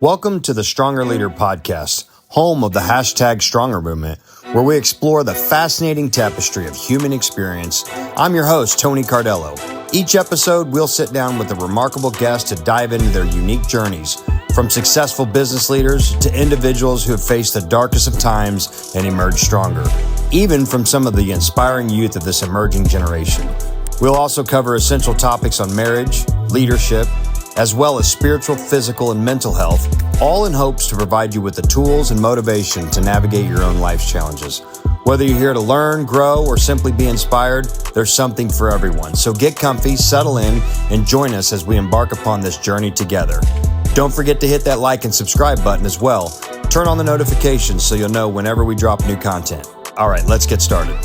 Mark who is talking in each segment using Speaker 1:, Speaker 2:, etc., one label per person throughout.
Speaker 1: Welcome to the Stronger Leader Podcast, home of the hashtag Stronger movement, where we explore the fascinating tapestry of human experience. I'm your host, Tony Cardello. Each episode, we'll sit down with a remarkable guest to dive into their unique journeys, from successful business leaders to individuals who have faced the darkest of times and emerged stronger, even from some of the inspiring youth of this emerging generation. We'll also cover essential topics on marriage, leadership, as well as spiritual, physical, and mental health, all in hopes to provide you with the tools and motivation to navigate your own life's challenges. Whether you're here to learn, grow, or simply be inspired, there's something for everyone. So get comfy, settle in, and join us as we embark upon this journey together. Don't forget to hit that like and subscribe button as well. Turn on the notifications so you'll know whenever we drop new content. All right, let's get started.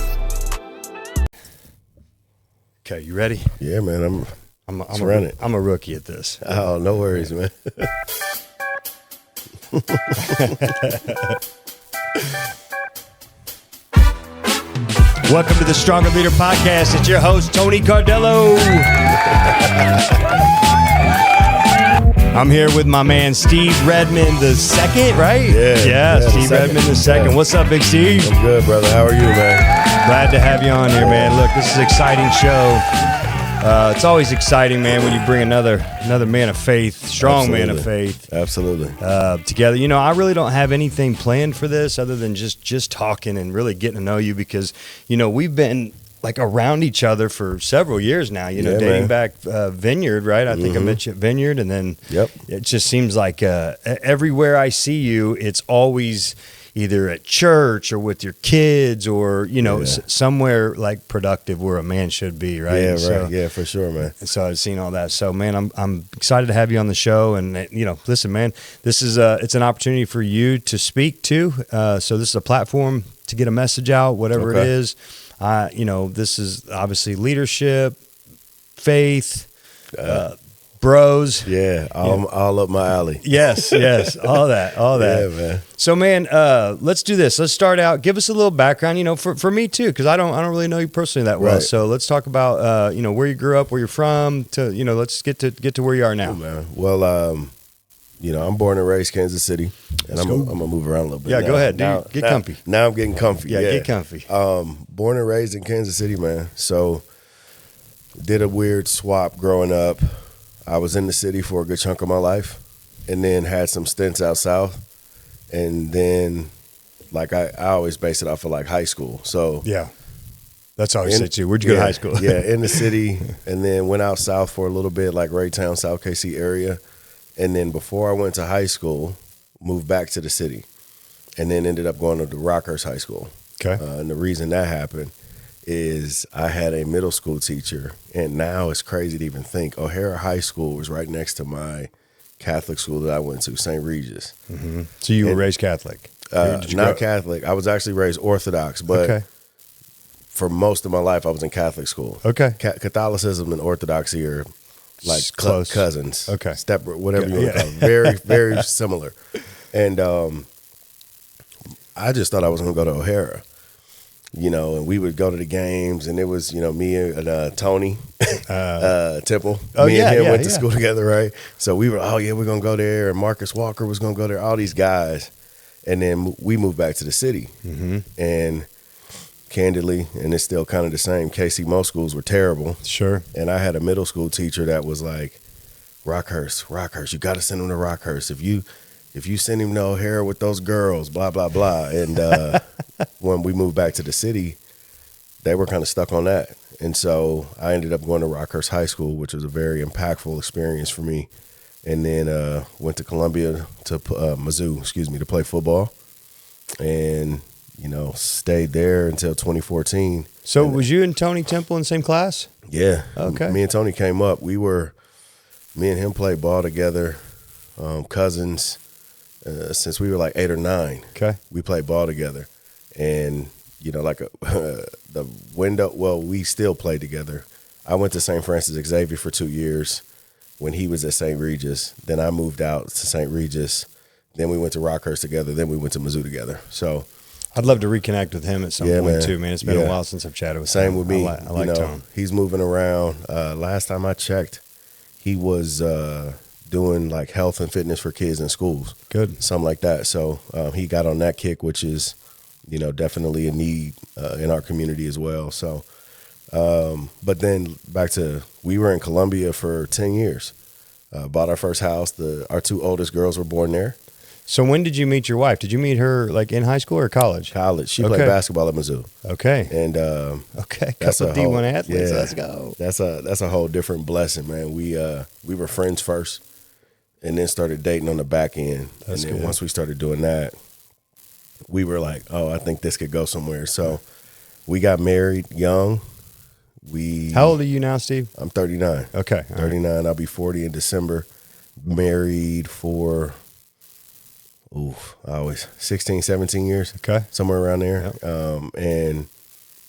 Speaker 1: Okay, you ready?
Speaker 2: Yeah, man, I'm
Speaker 1: a rookie at this.
Speaker 2: Oh, no worries, man.
Speaker 1: Welcome to the Stronger Leader Podcast. It's your host, Tony Cardello. I'm here with my man, Steve Redmond II, right?
Speaker 2: Yeah,
Speaker 1: Steve Redmond II.
Speaker 2: Yeah.
Speaker 1: What's up, Big Steve?
Speaker 2: I'm good, brother. How are you, man?
Speaker 1: Glad to have you on here, man. Look, this is an exciting show. It's always exciting, man, when you bring another man of faith, strong man of faith.
Speaker 2: Absolutely.
Speaker 1: Together. You know, I really don't have anything planned for this other than just talking and really getting to know you because, you know, we've been like around each other for several years now, you know, dating back Vineyard, right? I think I met you at Vineyard, and then it just seems like everywhere I see you, it's always either at church or with your kids or, you know, somewhere like productive where a man should be, right?
Speaker 2: Yeah,
Speaker 1: so,
Speaker 2: right. Yeah, for sure, man.
Speaker 1: So I've seen all that. So, man, I'm excited to have you on the show. And, you know, listen, man, this is it's an opportunity for you to speak to. So this is a platform to get a message out, whatever it is. You know, this is obviously leadership, faith, bros.
Speaker 2: Yeah, all up my alley.
Speaker 1: Yes, all that.
Speaker 2: Yeah, man.
Speaker 1: So, man, let's do this. Let's start out. Give us a little background, you know, for me too, because I don't really know you personally that well.
Speaker 2: Right.
Speaker 1: So let's talk about, you know, where you grew up, where you're from. To, you know, let's get to where you are now.
Speaker 2: Oh, man. Well, you know, I'm born and raised Kansas City, and I'm gonna move around a little bit.
Speaker 1: Yeah,
Speaker 2: now.
Speaker 1: go ahead, dude. Get comfy.
Speaker 2: Now I'm getting comfy.
Speaker 1: Yeah, get comfy.
Speaker 2: Born and raised in Kansas City, man. So did a weird swap growing up. I was in the city for a good chunk of my life, and then had some stints out south, and then like I always base it off of like high school. So
Speaker 1: yeah, that's always say too. Where'd you go to high school?
Speaker 2: Yeah, in the city, and then went out south for a little bit, like Raytown, South KC area, and then before I went to high school, moved back to the city, and then ended up going to the Rockhurst High School.
Speaker 1: Okay,
Speaker 2: and the reason that happened is I had a middle school teacher, and now it's crazy to even think O'Hara High School was right next to my Catholic school that I went to, St. Regis.
Speaker 1: Mm-hmm. So you were raised Catholic?
Speaker 2: Not Catholic. I was actually raised Orthodox, but for most of my life I was in Catholic school. Okay. Catholicism and Orthodoxy are like close cousins. Okay. Whatever you want to call them. Very, very similar. And I just thought I was going to go to O'Hara. You know, and we would go to the games, and it was, you know, me and Tony Temple. Me and him went to school together, right? So we were, we're going to go there, and Marcus Walker was going to go there, all these guys. And then we moved back to the city. Mm-hmm. And candidly, and it's still kind of the same, KC most schools were terrible. Sure. And I had a middle school teacher that was like, Rockhurst, you got to send him to Rockhurst. If you send him to O'Hara with those girls, blah, blah, blah. And when we moved back to the city, they were kind of stuck on that. And so I ended up going to Rockhurst High School, which was a very impactful experience for me. And then went to Columbia, to Mizzou, to play football. And, you know, stayed there until 2014.
Speaker 1: So was you and Tony Temple in the same class?
Speaker 2: Yeah.
Speaker 1: Okay.
Speaker 2: Me and Tony came up. Me and him played ball together, cousins. Since we were like 8 or 9, we played ball together, and you know, like the window. Well, we still played together. I went to St. Francis Xavier for 2 years when he was at St. Regis. Then I moved out to St. Regis. Then we went to Rockhurst together. Then we went to Mizzou together. So
Speaker 1: I'd love to reconnect with him at some point too, man. It's been a while since I've chatted with him.
Speaker 2: Same with me.
Speaker 1: I like Tom.
Speaker 2: He's moving around. Last time I checked, he was doing like health and fitness for kids in schools.
Speaker 1: Good.
Speaker 2: Something like that. So he got on that kick, which is, definitely a need in our community as well. So, but then back to, we were in Columbia for 10 years. Bought our first house. Our 2 oldest girls were born there.
Speaker 1: So when did you meet your wife? Did you meet her like in high school or college?
Speaker 2: College. She played basketball at Mizzou.
Speaker 1: Okay.
Speaker 2: And
Speaker 1: that's a D1 athletes.
Speaker 2: Yeah,
Speaker 1: let's go.
Speaker 2: That's a whole different blessing, man. We were friends first, and then started dating on the back end.
Speaker 1: That's
Speaker 2: and then
Speaker 1: good.
Speaker 2: Once we started doing that, we were like, oh, I think this could go somewhere. So we got married young.
Speaker 1: How old are you now, Steve?
Speaker 2: I'm 39.
Speaker 1: Okay.
Speaker 2: 39. Right. I'll be 40 in December. Married for 16, 17 years.
Speaker 1: Okay.
Speaker 2: Somewhere around there.
Speaker 1: Yep.
Speaker 2: And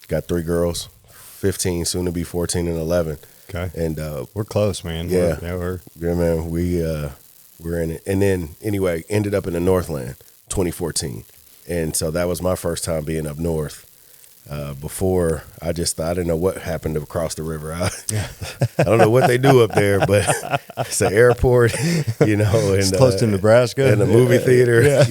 Speaker 2: got 3 girls, 15, soon to be 14 and 11.
Speaker 1: Okay.
Speaker 2: And
Speaker 1: we're close, man.
Speaker 2: Yeah.
Speaker 1: We're
Speaker 2: man. We're in it. And then anyway, ended up in the Northland 2014. And so that was my first time being up north. Before I didn't know what happened across the river. I don't know what they do up there, but it's an airport, and
Speaker 1: it's close to Nebraska
Speaker 2: and a movie theater,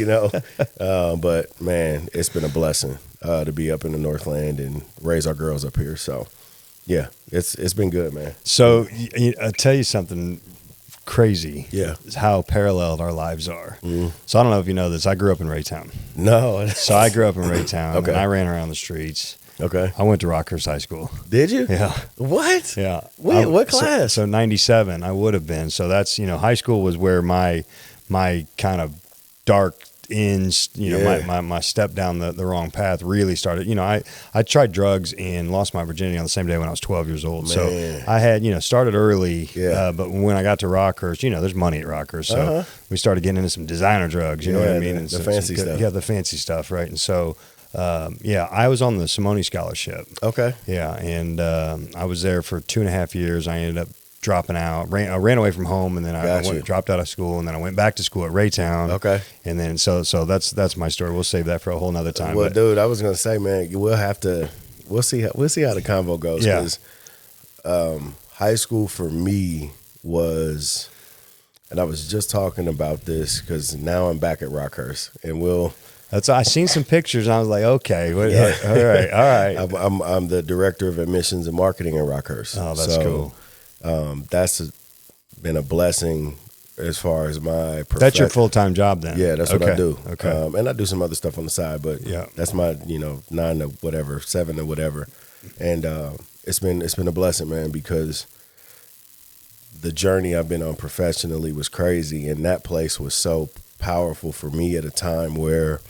Speaker 2: but man, it's been a blessing to be up in the Northland and raise our girls up here. So yeah, it's been good, man.
Speaker 1: So I'll tell you something crazy.
Speaker 2: Yeah.
Speaker 1: Is how paralleled our lives are. So I don't know if you know this. I grew up in Raytown.
Speaker 2: No.
Speaker 1: So I grew up in Raytown.
Speaker 2: Okay.
Speaker 1: And I ran around the streets.
Speaker 2: Okay.
Speaker 1: I went to Rockhurst High School.
Speaker 2: Did you?
Speaker 1: Yeah.
Speaker 2: What?
Speaker 1: Yeah.
Speaker 2: Wait, what class?
Speaker 1: So 97, I would have been. So that's, high school was where my kind of dark ends, my step down the wrong path really started. I tried drugs and lost my virginity on the same day when I was 12 years old.
Speaker 2: Man.
Speaker 1: So I had, started early.
Speaker 2: Yeah.
Speaker 1: But when I got to Rockhurst, there's money at Rockhurst. So we started getting into some designer drugs, you know what I mean?
Speaker 2: The fancy stuff.
Speaker 1: Yeah, the fancy stuff, right? And so, I was on the Simone Scholarship.
Speaker 2: Okay.
Speaker 1: Yeah, and I was there for 2.5 years. I ended up dropping out. I ran away from home, and then I dropped out of school, and then I went back to school at Raytown.
Speaker 2: Okay.
Speaker 1: And then so that's my story. We'll save that for a whole nother time.
Speaker 2: Well, dude, I was gonna say, man, we'll see how the convo goes.
Speaker 1: Yeah.
Speaker 2: Because high school for me was, and I was just talking about this because now I'm back at Rockhurst, and
Speaker 1: I seen some pictures, and I was like, okay, all right.
Speaker 2: I'm the director of admissions and marketing at Rockhurst.
Speaker 1: Oh, that's cool.
Speaker 2: That's been a blessing as far as my profession.
Speaker 1: That's your full-time job then?
Speaker 2: Yeah, that's what I do.
Speaker 1: Okay.
Speaker 2: And I do some other stuff on the side, but that's my 9 to whatever, 7 to whatever. And it's been a blessing, man, because the journey I've been on professionally was crazy, and that place was so powerful for me at a time where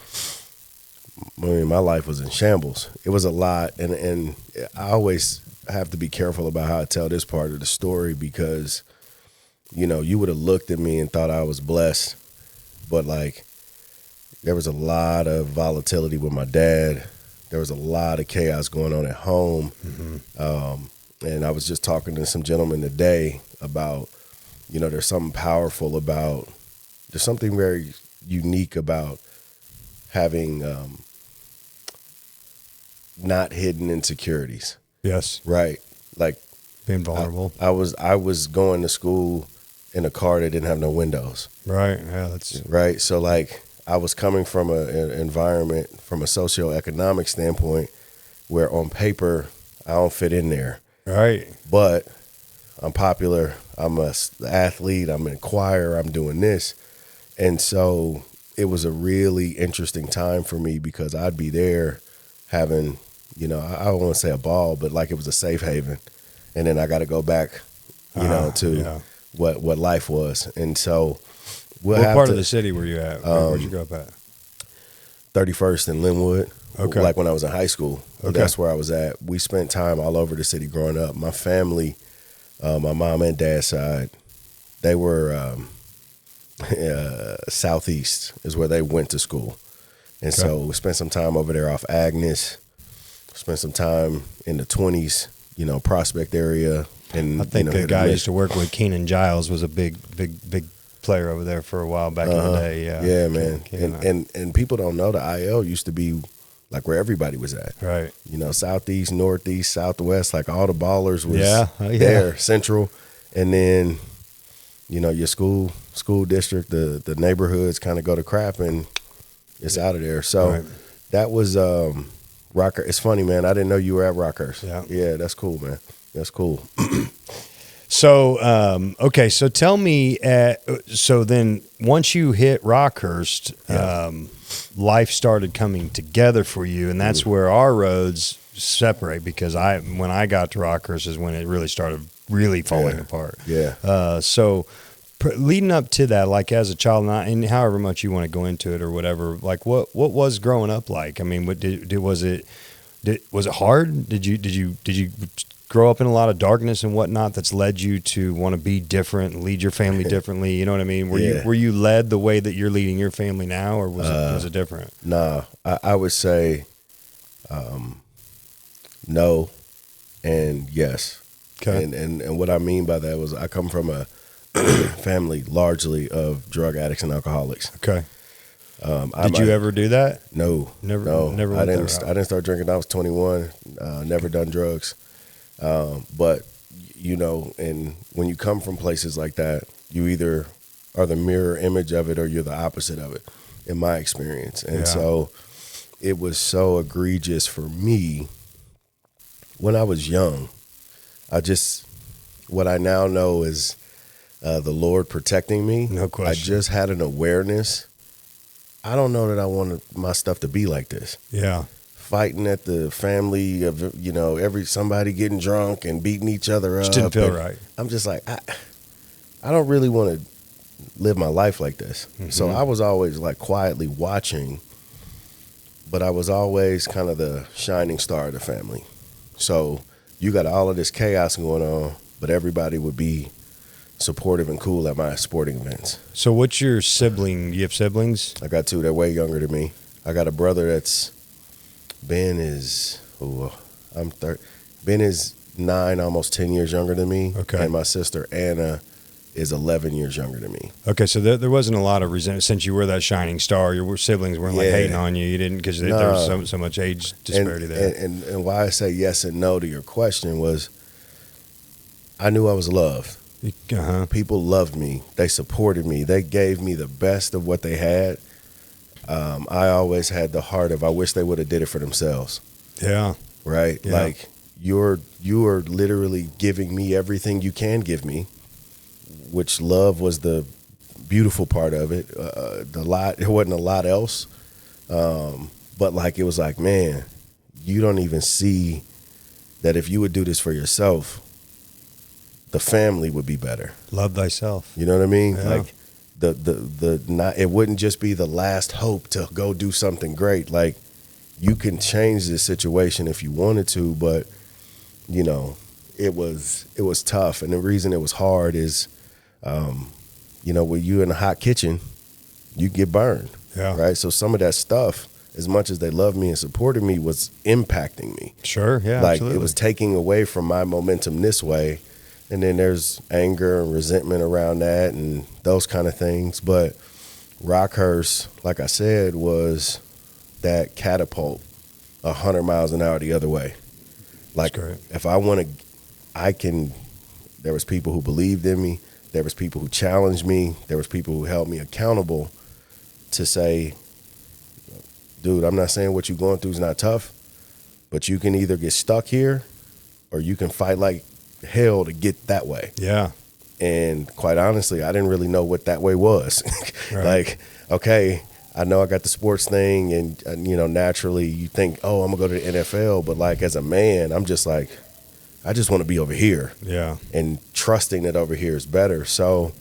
Speaker 2: my life was in shambles. It was a lot, and I always have to be careful about how I tell this part of the story because, you would have looked at me and thought I was blessed, but like there was a lot of volatility with my dad. There was a lot of chaos going on at home. Mm-hmm. And I was just talking to some gentlemen today about, there's something powerful about, there's something very unique about having not hidden insecurities.
Speaker 1: Yes.
Speaker 2: Right. Like
Speaker 1: being vulnerable.
Speaker 2: I was going to school in a car that didn't have no windows.
Speaker 1: Right. Yeah. That's
Speaker 2: right. So like I was coming from an environment from a socioeconomic standpoint where on paper I don't fit in there.
Speaker 1: Right.
Speaker 2: But I'm popular. I'm an athlete. I'm in choir. I'm doing this. And so it was a really interesting time for me because I'd be there having, I don't want to say a ball, but like it was a safe haven. And then I got to go back, to what life was. And so
Speaker 1: what part of the city were you at? Where'd you grow up at?
Speaker 2: 31st in Linwood.
Speaker 1: Okay.
Speaker 2: Like when I was in high school.
Speaker 1: Okay.
Speaker 2: That's where I was at. We spent time all over the city growing up. My family, my mom and dad's side, they were Southeast is where they went to school. And so we spent some time over there off Agnes, spent some time in the 20s, Prospect area. And
Speaker 1: I think the guy I used to work with, Keenan Giles, was a big player over there for a while back in the day.
Speaker 2: Yeah, man. And people don't know the IL used to be like where everybody was at.
Speaker 1: Right.
Speaker 2: Southeast, Northeast, Southwest, like all the ballers was there, Central. And then, your school district, the neighborhoods kind of go to crap and it's out of there. So that was Rocker. It's funny, man. I didn't know you were at Rockhurst. Yeah, that's cool, man. That's cool.
Speaker 1: So, okay. So tell me, so then once you hit Rockhurst, life started coming together for you, and that's where our roads separate, because when I got to Rockhurst is when it really started falling apart.
Speaker 2: Yeah.
Speaker 1: So leading up to that, like as a child, and however much you want to go into it or whatever, like what was growing up like? I mean, was it hard? Did you grow up in a lot of darkness and whatnot that's led you to want to be different, lead your family differently? You know what I mean? Were you led the way that you're leading your family now, or was it different?
Speaker 2: No, I would say no and yes. Okay. And what I mean by that was I come from a family largely of drug addicts and alcoholics.
Speaker 1: Okay. Did you ever do that?
Speaker 2: No.
Speaker 1: Never.
Speaker 2: I didn't start drinking. I was 21. Never done drugs. But and when you come from places like that, you either are the mirror image of it or you're the opposite of it, in my experience. And so it was so egregious for me when I was young. What I now know is the Lord protecting me.
Speaker 1: No question.
Speaker 2: I just had an awareness. I don't know that I wanted my stuff to be like this.
Speaker 1: Yeah.
Speaker 2: Fighting at the family of, somebody getting drunk and beating each other up.
Speaker 1: Just didn't feel right.
Speaker 2: I'm just like, I don't really want to live my life like this. Mm-hmm. So I was always like quietly watching, but I was always kind of the shining star of the family. So you got all of this chaos going on, but everybody would be supportive and cool at my sporting events.
Speaker 1: So what's your sibling? Do you have siblings?
Speaker 2: I got two. They're way younger than me. I got a brother Ben is 9, almost 10 years younger than me.
Speaker 1: Okay.
Speaker 2: And my sister Anna is 11 years younger than me.
Speaker 1: Okay, so there wasn't a lot of resentment since you were that shining star. Your siblings weren't like hating on you. You didn't, because there was so much age disparity there.
Speaker 2: And why I say yes and no to your question was, I knew I was loved.
Speaker 1: Uh-huh.
Speaker 2: People loved me. They supported me. They gave me the best of what they had. I always had the heart of, I wish they would have did it for themselves.
Speaker 1: Yeah.
Speaker 2: Right?
Speaker 1: Yeah.
Speaker 2: Like, you are literally giving me everything you can give me, which love was the beautiful part of it. There wasn't a lot else. But like, it was like, man, you don't even see that if you would do this for yourself, the family would be better.
Speaker 1: Love thyself.
Speaker 2: You know what I mean?
Speaker 1: Yeah.
Speaker 2: Like it wouldn't just be the last hope to go do something great. Like, you can change this situation if you wanted to, but it was tough. And the reason it was hard is, when you're in a hot kitchen, you get burned.
Speaker 1: Yeah.
Speaker 2: Right. So some of that stuff, as much as they loved me and supported me, was impacting me.
Speaker 1: Sure. Yeah.
Speaker 2: Like,
Speaker 1: absolutely.
Speaker 2: It was taking away from my momentum this way. And then there's anger and resentment around that and those kind of things. But Rockhurst, like I said, was that catapult 100 miles an hour the other way. Like, if I want to, there was people who believed in me. There was people who challenged me. There was people who held me accountable to say, dude, I'm not saying what you're going through is not tough, but you can either get stuck here or you can fight like hell to get that way.
Speaker 1: Yeah.
Speaker 2: And quite honestly, I didn't really know what that way was.
Speaker 1: Right.
Speaker 2: Like, okay, I know I got the sports thing, and naturally you think, oh, I'm gonna go to the NFL, but like, as a man, I'm just like, I just want to be over here.
Speaker 1: Yeah. And
Speaker 2: trusting that over here is better. So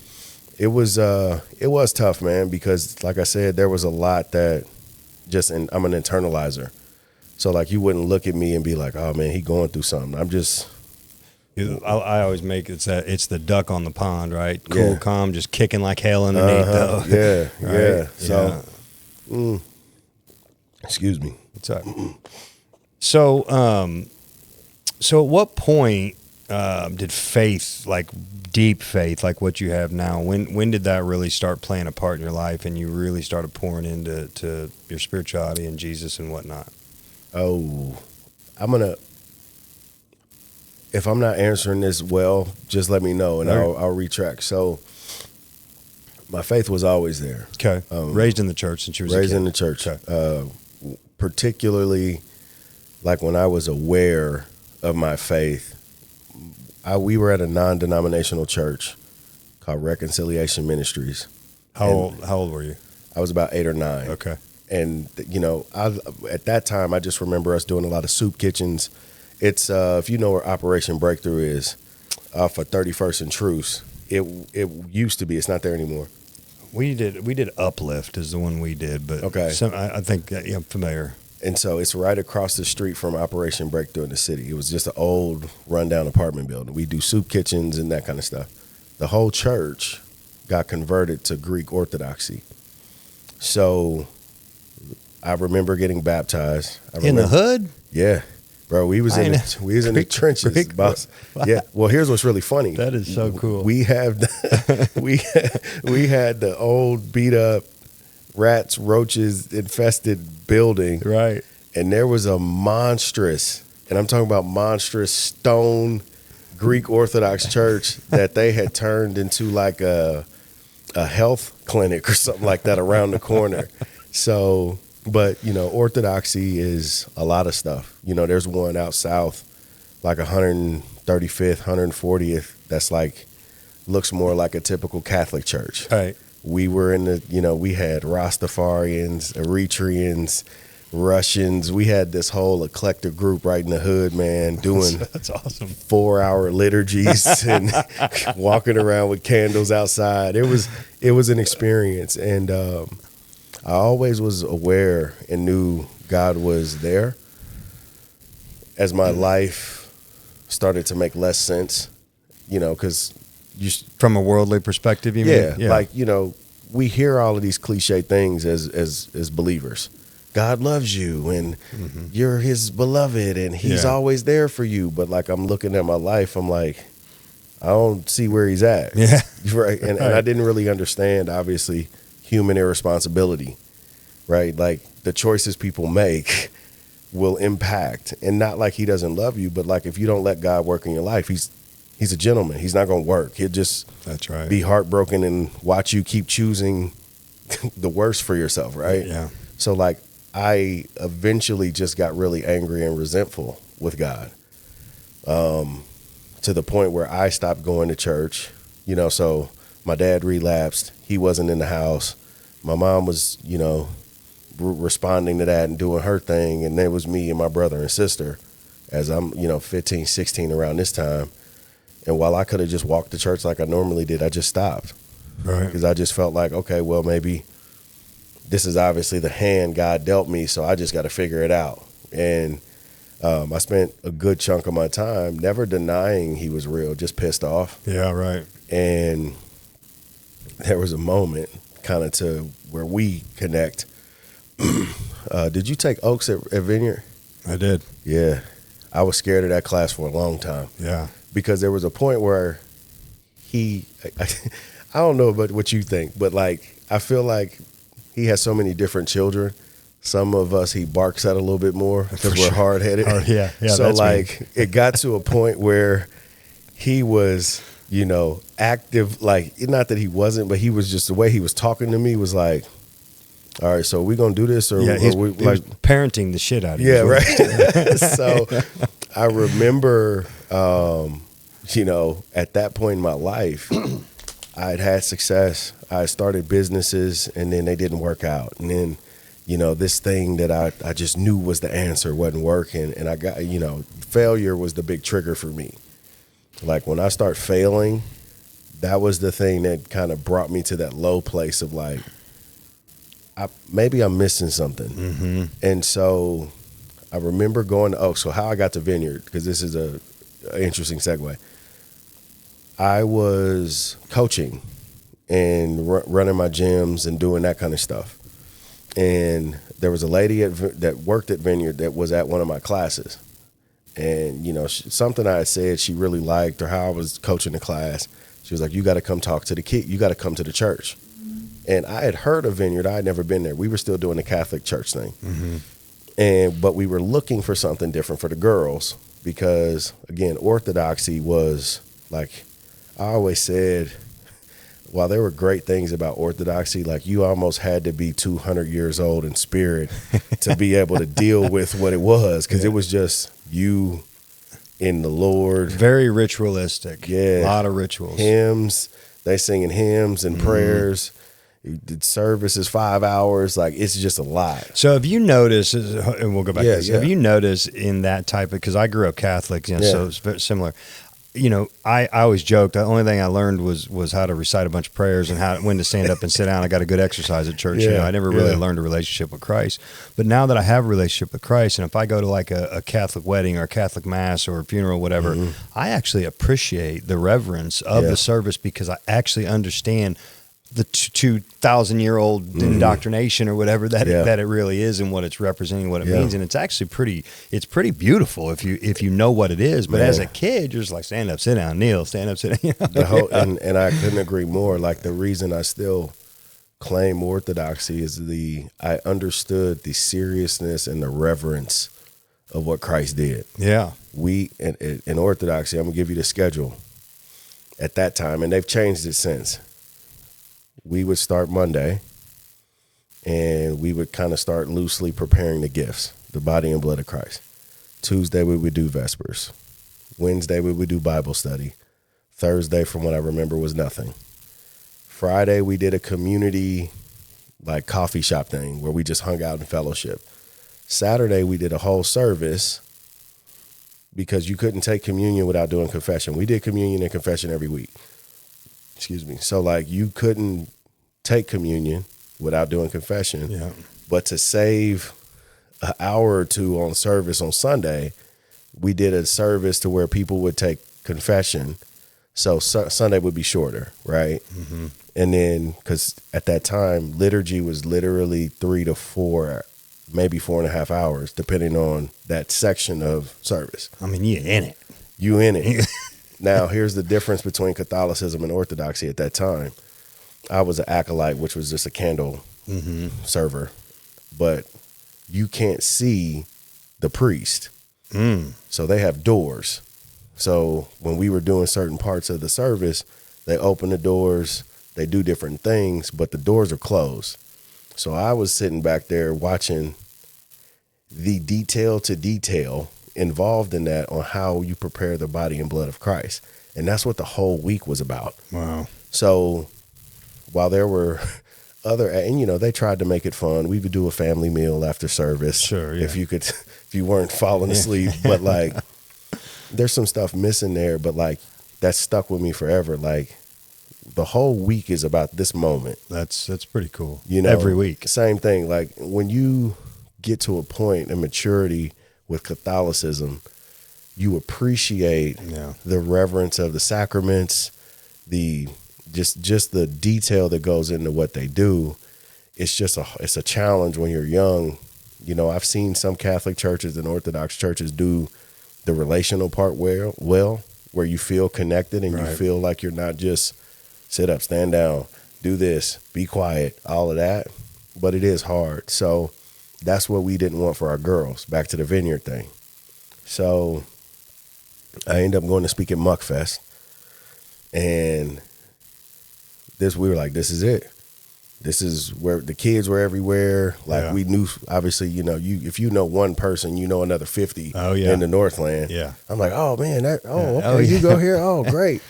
Speaker 2: it was tough, man, because like I said, there was a lot that I'm an internalizer. So like, you wouldn't look at me and be like, oh man, he going through something. I'm just,
Speaker 1: I always make it's the duck on the pond, right? Cool, calm, just kicking like hell underneath, though.
Speaker 2: Yeah,
Speaker 1: right?
Speaker 2: Yeah. So, excuse me.
Speaker 1: It's all right. So at what point did faith, like deep faith, like what you have now, when did that really start playing a part in your life, and you really started pouring into your spirituality and Jesus and whatnot?
Speaker 2: Oh, if I'm not answering this well, just let me know and I'll retract. So My faith was always there.
Speaker 3: Okay. Raised in the church since you were
Speaker 2: raised in the church.
Speaker 3: Okay.
Speaker 2: Particularly, like when I was aware of my faith, we were at a non-denominational church called Reconciliation Ministries.
Speaker 3: How old were you?
Speaker 2: I was about 8 or 9.
Speaker 3: Okay.
Speaker 2: And, at that time, I just remember us doing a lot of soup kitchens. It's, if you know where Operation Breakthrough is, off of 31st and Truce, it used to be. It's not there anymore.
Speaker 3: We did Uplift is the one we did, but
Speaker 2: okay.
Speaker 3: I think I'm familiar.
Speaker 2: And so it's right across the street from Operation Breakthrough in the city. It was just an old, rundown apartment building. We do soup kitchens and that kind of stuff. The whole church got converted to Greek Orthodoxy. So I remember getting baptized.
Speaker 3: In the hood?
Speaker 2: Yeah. Bro, we was in the trenches, boss. Wow. Yeah. Well, here's what's really funny.
Speaker 3: That is so cool.
Speaker 2: We have we had the old beat up rats, roaches infested building.
Speaker 3: Right.
Speaker 2: And there was a monstrous, and I'm talking about monstrous stone Greek Orthodox church that they had turned into like a health clinic or something like that around the corner. So, but Orthodoxy is a lot of stuff. There's one out south, like 135th, 140th, that's like looks more like a typical Catholic church.
Speaker 3: Right.
Speaker 2: We were in we had Rastafarians, Eritreans, Russians. We had this whole eclectic group right in the hood, man, doing
Speaker 3: that's awesome
Speaker 2: 4-hour liturgies and walking around with candles outside. It was an experience, and I always was aware and knew God was there. As my life started to make less sense, because
Speaker 3: from a worldly perspective, you mean?
Speaker 2: Yeah, like we hear all of these cliche things as believers. God loves you, and you're His beloved, and He's always there for you. But like I'm looking at my life, I'm like, I don't see where He's at.
Speaker 3: Yeah,
Speaker 2: right. And I didn't really understand, obviously, human irresponsibility. Right, like the choices people make will impact, and not like He doesn't love you, but like if you don't let God work in your life, He's a gentleman. He's not going to work. He'll just be heartbroken and watch you keep choosing the worst for yourself, right?
Speaker 3: Yeah. So
Speaker 2: like I eventually just got really angry and resentful with God, to the point where I stopped going to church. So my dad relapsed. He wasn't in the house. My mom was, responding to that and doing her thing. And there was me and my brother and sister as I'm, 15, 16 around this time. And while I could have just walked to church like I normally did, I just stopped.
Speaker 3: Right.
Speaker 2: Because I just felt like, okay, well, maybe this is obviously the hand God dealt me, so I just got to figure it out. And I spent a good chunk of my time never denying He was real, just pissed off.
Speaker 3: Yeah, right.
Speaker 2: And there was a moment kind of to where we connect. Did you take Oaks at Vineyard?
Speaker 3: I did.
Speaker 2: Yeah. I was scared of that class for a long time.
Speaker 3: Yeah.
Speaker 2: Because there was a point where I don't know about what you think, but like, I feel like he has so many different children. Some of us, he barks at a little bit more because we're hard-headed.
Speaker 3: Yeah.
Speaker 2: So like, it got to a point where he was, active, like, not that he wasn't, but he was just, the way he was talking to me was like, all right, so we going to do this? Or,
Speaker 3: he was parenting the shit out of you.
Speaker 2: Yeah, right. So I remember, at that point in my life, I had success. I started businesses, and then they didn't work out. And then, this thing that I just knew was the answer wasn't working. And I got, failure was the big trigger for me. Like when I start failing, that was the thing that kind of brought me to that low place of like, maybe I'm missing something.
Speaker 3: Mm-hmm.
Speaker 2: And so I remember going to Oaks. So how I got to Vineyard, because this is an interesting segue. I was coaching and running my gyms and doing that kind of stuff. And there was a lady that worked at Vineyard that was at one of my classes. And, something I had said she really liked, or how I was coaching the class. She was like, you got to come talk to the kid. You got to come to the church. And I had heard of Vineyard. I had never been there. We were still doing the Catholic church thing.
Speaker 3: Mm-hmm.
Speaker 2: But we were looking for something different for the girls because, again, Orthodoxy was like, I always said, while there were great things about Orthodoxy, like you almost had to be 200 years old in spirit to be able to deal with what it was, because it was just you in the Lord.
Speaker 3: Very ritualistic.
Speaker 2: Yeah.
Speaker 3: A lot of rituals.
Speaker 2: Hymns. They singing hymns and prayers. The service is 5 hours. Like, it's just a lot.
Speaker 3: So have you noticed, and we'll go back to this, have you noticed in that type of, because I grew up Catholic, so it's very similar. I always joked, the only thing I learned was how to recite a bunch of prayers and when to stand up and sit down. I got a good exercise at church. I never really learned a relationship with Christ. But now that I have a relationship with Christ, and if I go to like a Catholic wedding or a Catholic mass or a funeral, whatever, I actually appreciate the reverence of the service, because I actually understand the 2,000-year-old indoctrination or whatever that it really is, and what it's representing, what it means, and it's actually pretty beautiful if you know what it is. But as a kid, you're just like, stand up, sit down, kneel, stand up, sit down.
Speaker 2: And I couldn't agree more. Like, the reason I still claim Orthodoxy is I understood the seriousness and the reverence of what Christ did.
Speaker 3: Yeah,
Speaker 2: we in Orthodoxy, I'm gonna give you the schedule at that time, and they've changed it since. We would start Monday, and we would kind of start loosely preparing the gifts, the body and blood of Christ. Tuesday, we would do Vespers. Wednesday, we would do Bible study. Thursday, from what I remember, was nothing. Friday, we did a community, like, coffee shop thing where we just hung out in fellowship. Saturday, we did a whole service, because you couldn't take communion without doing confession. We did communion and confession every week. Excuse me. So, like, you couldn't take communion without doing confession.
Speaker 3: Yeah.
Speaker 2: But to save an hour or two on service on Sunday, we did a service to where people would take confession. So Sunday would be shorter, right? Mm-hmm. And then, because at that time, liturgy was literally 3 to 4, maybe 4.5 hours, depending on that section of service.
Speaker 3: I mean, you in it.
Speaker 2: You in it. Now, here's the difference between Catholicism and Orthodoxy at that time. I was an acolyte, which was just a candle server, but you can't see the priest. So they have doors. So when we were doing certain parts of the service, they open the doors, they do different things, but the doors are closed. So I was sitting back there watching the detail to detail involved in that, on how you prepare the body and blood of Christ. And that's what the whole week was about.
Speaker 3: Wow.
Speaker 2: So while there were and they tried to make it fun, we would do a family meal after service.
Speaker 3: Sure, yeah.
Speaker 2: If you weren't falling asleep, but like, there's some stuff missing there, but like, that stuck with me forever. Like, the whole week is about this moment.
Speaker 3: That's pretty cool.
Speaker 2: Every
Speaker 3: week.
Speaker 2: Same thing. Like, when you get to a point of maturity with Catholicism, you appreciate the reverence of the sacraments, the just the detail that goes into what they do. It's a challenge when you're young. I've seen some Catholic churches and Orthodox churches do the relational part well, where you feel connected and you feel like you're not just sit up, stand down, do this, be quiet, all of that. But it is hard. So that's what we didn't want for our girls, back to the vineyard thing. So I ended up going to speak at Muckfest, and we were like, this is it. This is where the kids were everywhere. Like, we knew, obviously, if you know one person, you know another 50 in the Northland. Yeah. I'm like, oh man, you go here. Oh, great.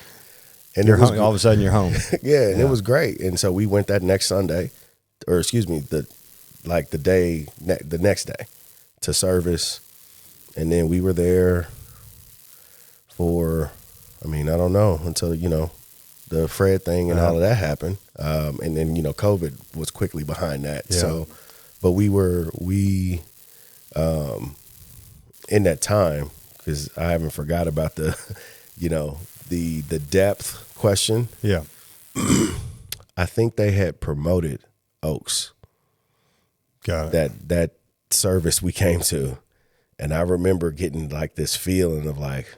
Speaker 2: And
Speaker 3: you're home, all of a sudden you're home.
Speaker 2: And it was great. And so we went that next Sunday, or excuse me, the next day to service. And then we were there for, I don't know, until, the Fred thing and all of that happened. And then, COVID was quickly behind that. Yeah. So, but we in that time, because I haven't forgot about the, the depth question.
Speaker 3: Yeah.
Speaker 2: I think they had promoted Oaks.
Speaker 3: Got it.
Speaker 2: That service we came to. And I remember getting like this feeling of like,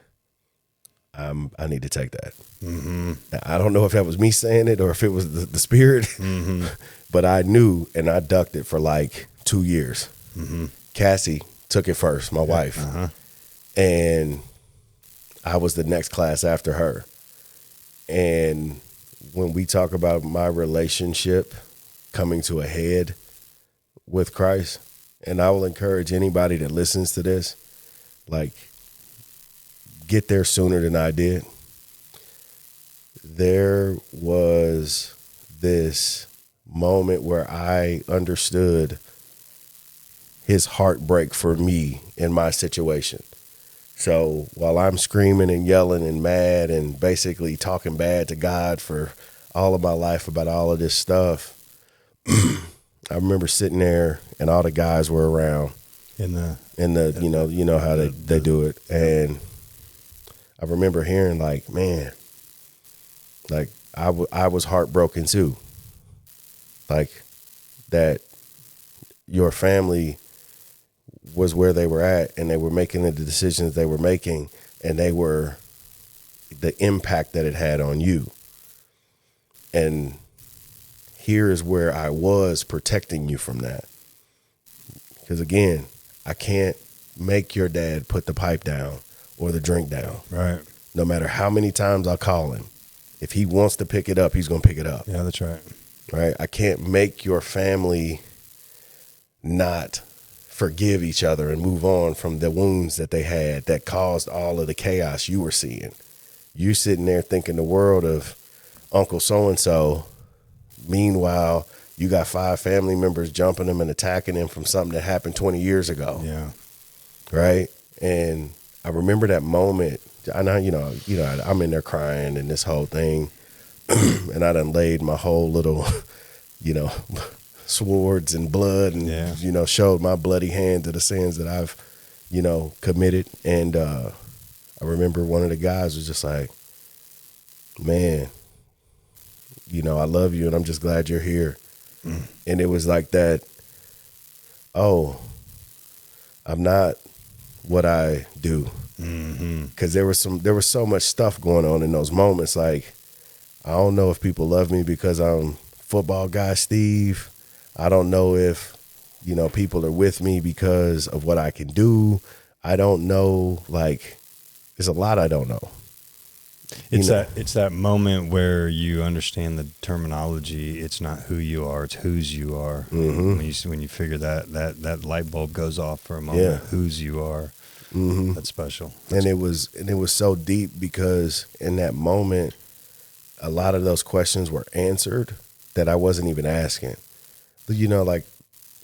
Speaker 2: I need to take that. Mm-hmm. I don't know if that was me saying it or if it was the spirit, but I knew, and I ducked it for like 2 years. Mm-hmm. Cassie took it first, my wife, and I was the next class after her. And when we talk about my relationship coming to a head with Christ, and I will encourage anybody that listens to this, like, get there sooner than I did. There was this moment where I understood his heartbreak for me in my situation. So while I'm screaming and yelling and mad and basically talking bad to God for all of my life about all of this stuff, I remember sitting there and all the guys were around in the you know how they do it. And I remember hearing like, man, like I was heartbroken too. Like that your family was where they were at and they were making the decisions they were making, and they were the impact that it had on you. And here is where I was protecting you from that. Because again, I can't make your dad put the pipe down or the drink down.
Speaker 3: Right.
Speaker 2: No matter how many times I call him. If he wants to pick it up, he's going to pick it up.
Speaker 3: Yeah, that's right.
Speaker 2: Right? I can't make your family not forgive each other and move on from the wounds that they had that caused all of the chaos you were seeing. You sitting there thinking the world of Uncle so-and-so. Meanwhile, you got 5 family members jumping him and attacking him from something that happened 20 years ago.
Speaker 3: Yeah.
Speaker 2: Right? And I remember that moment. I know, you know, I'm in there crying and this whole thing. And I done laid my whole little, swords and blood and, showed my bloody hand to the sins that I've, committed. And I remember one of the guys was just like, man, I love you and I'm just glad you're here. And it was like that, oh, I'm not what I do. Because there was so much stuff going on in those moments. Like, I don't know if people love me because I'm football guy Steve. I don't know if, people are with me because of what I can do. I don't know. Like, there's a lot I don't know.
Speaker 3: It's that moment where you understand the terminology. It's not who you are; it's whose you are. Mm-hmm. When you figure that light bulb goes off for a moment, whose you are. Mm-hmm. That's special.
Speaker 2: And it was so deep because in that moment, a lot of those questions were answered that I wasn't even asking. Like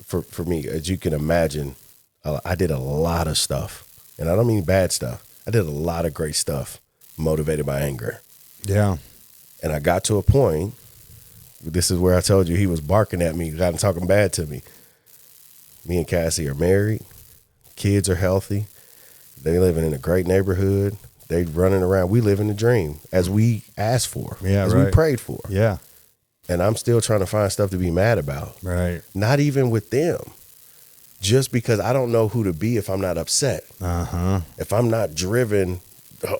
Speaker 2: for me, as you can imagine, I did a lot of stuff, and I don't mean bad stuff. I did a lot of great stuff motivated by anger. Yeah. And I got to a point, this is where I told you he was barking at me, got talking bad to me. Me and Cassie are married. Kids are healthy. They living in a great neighborhood. They running around. We live in the dream as we asked for, as we prayed for. Yeah. And I'm still trying to find stuff to be mad about. Right. Not even with them. Just because I don't know who to be if I'm not upset. Uh-huh. If I'm not driven,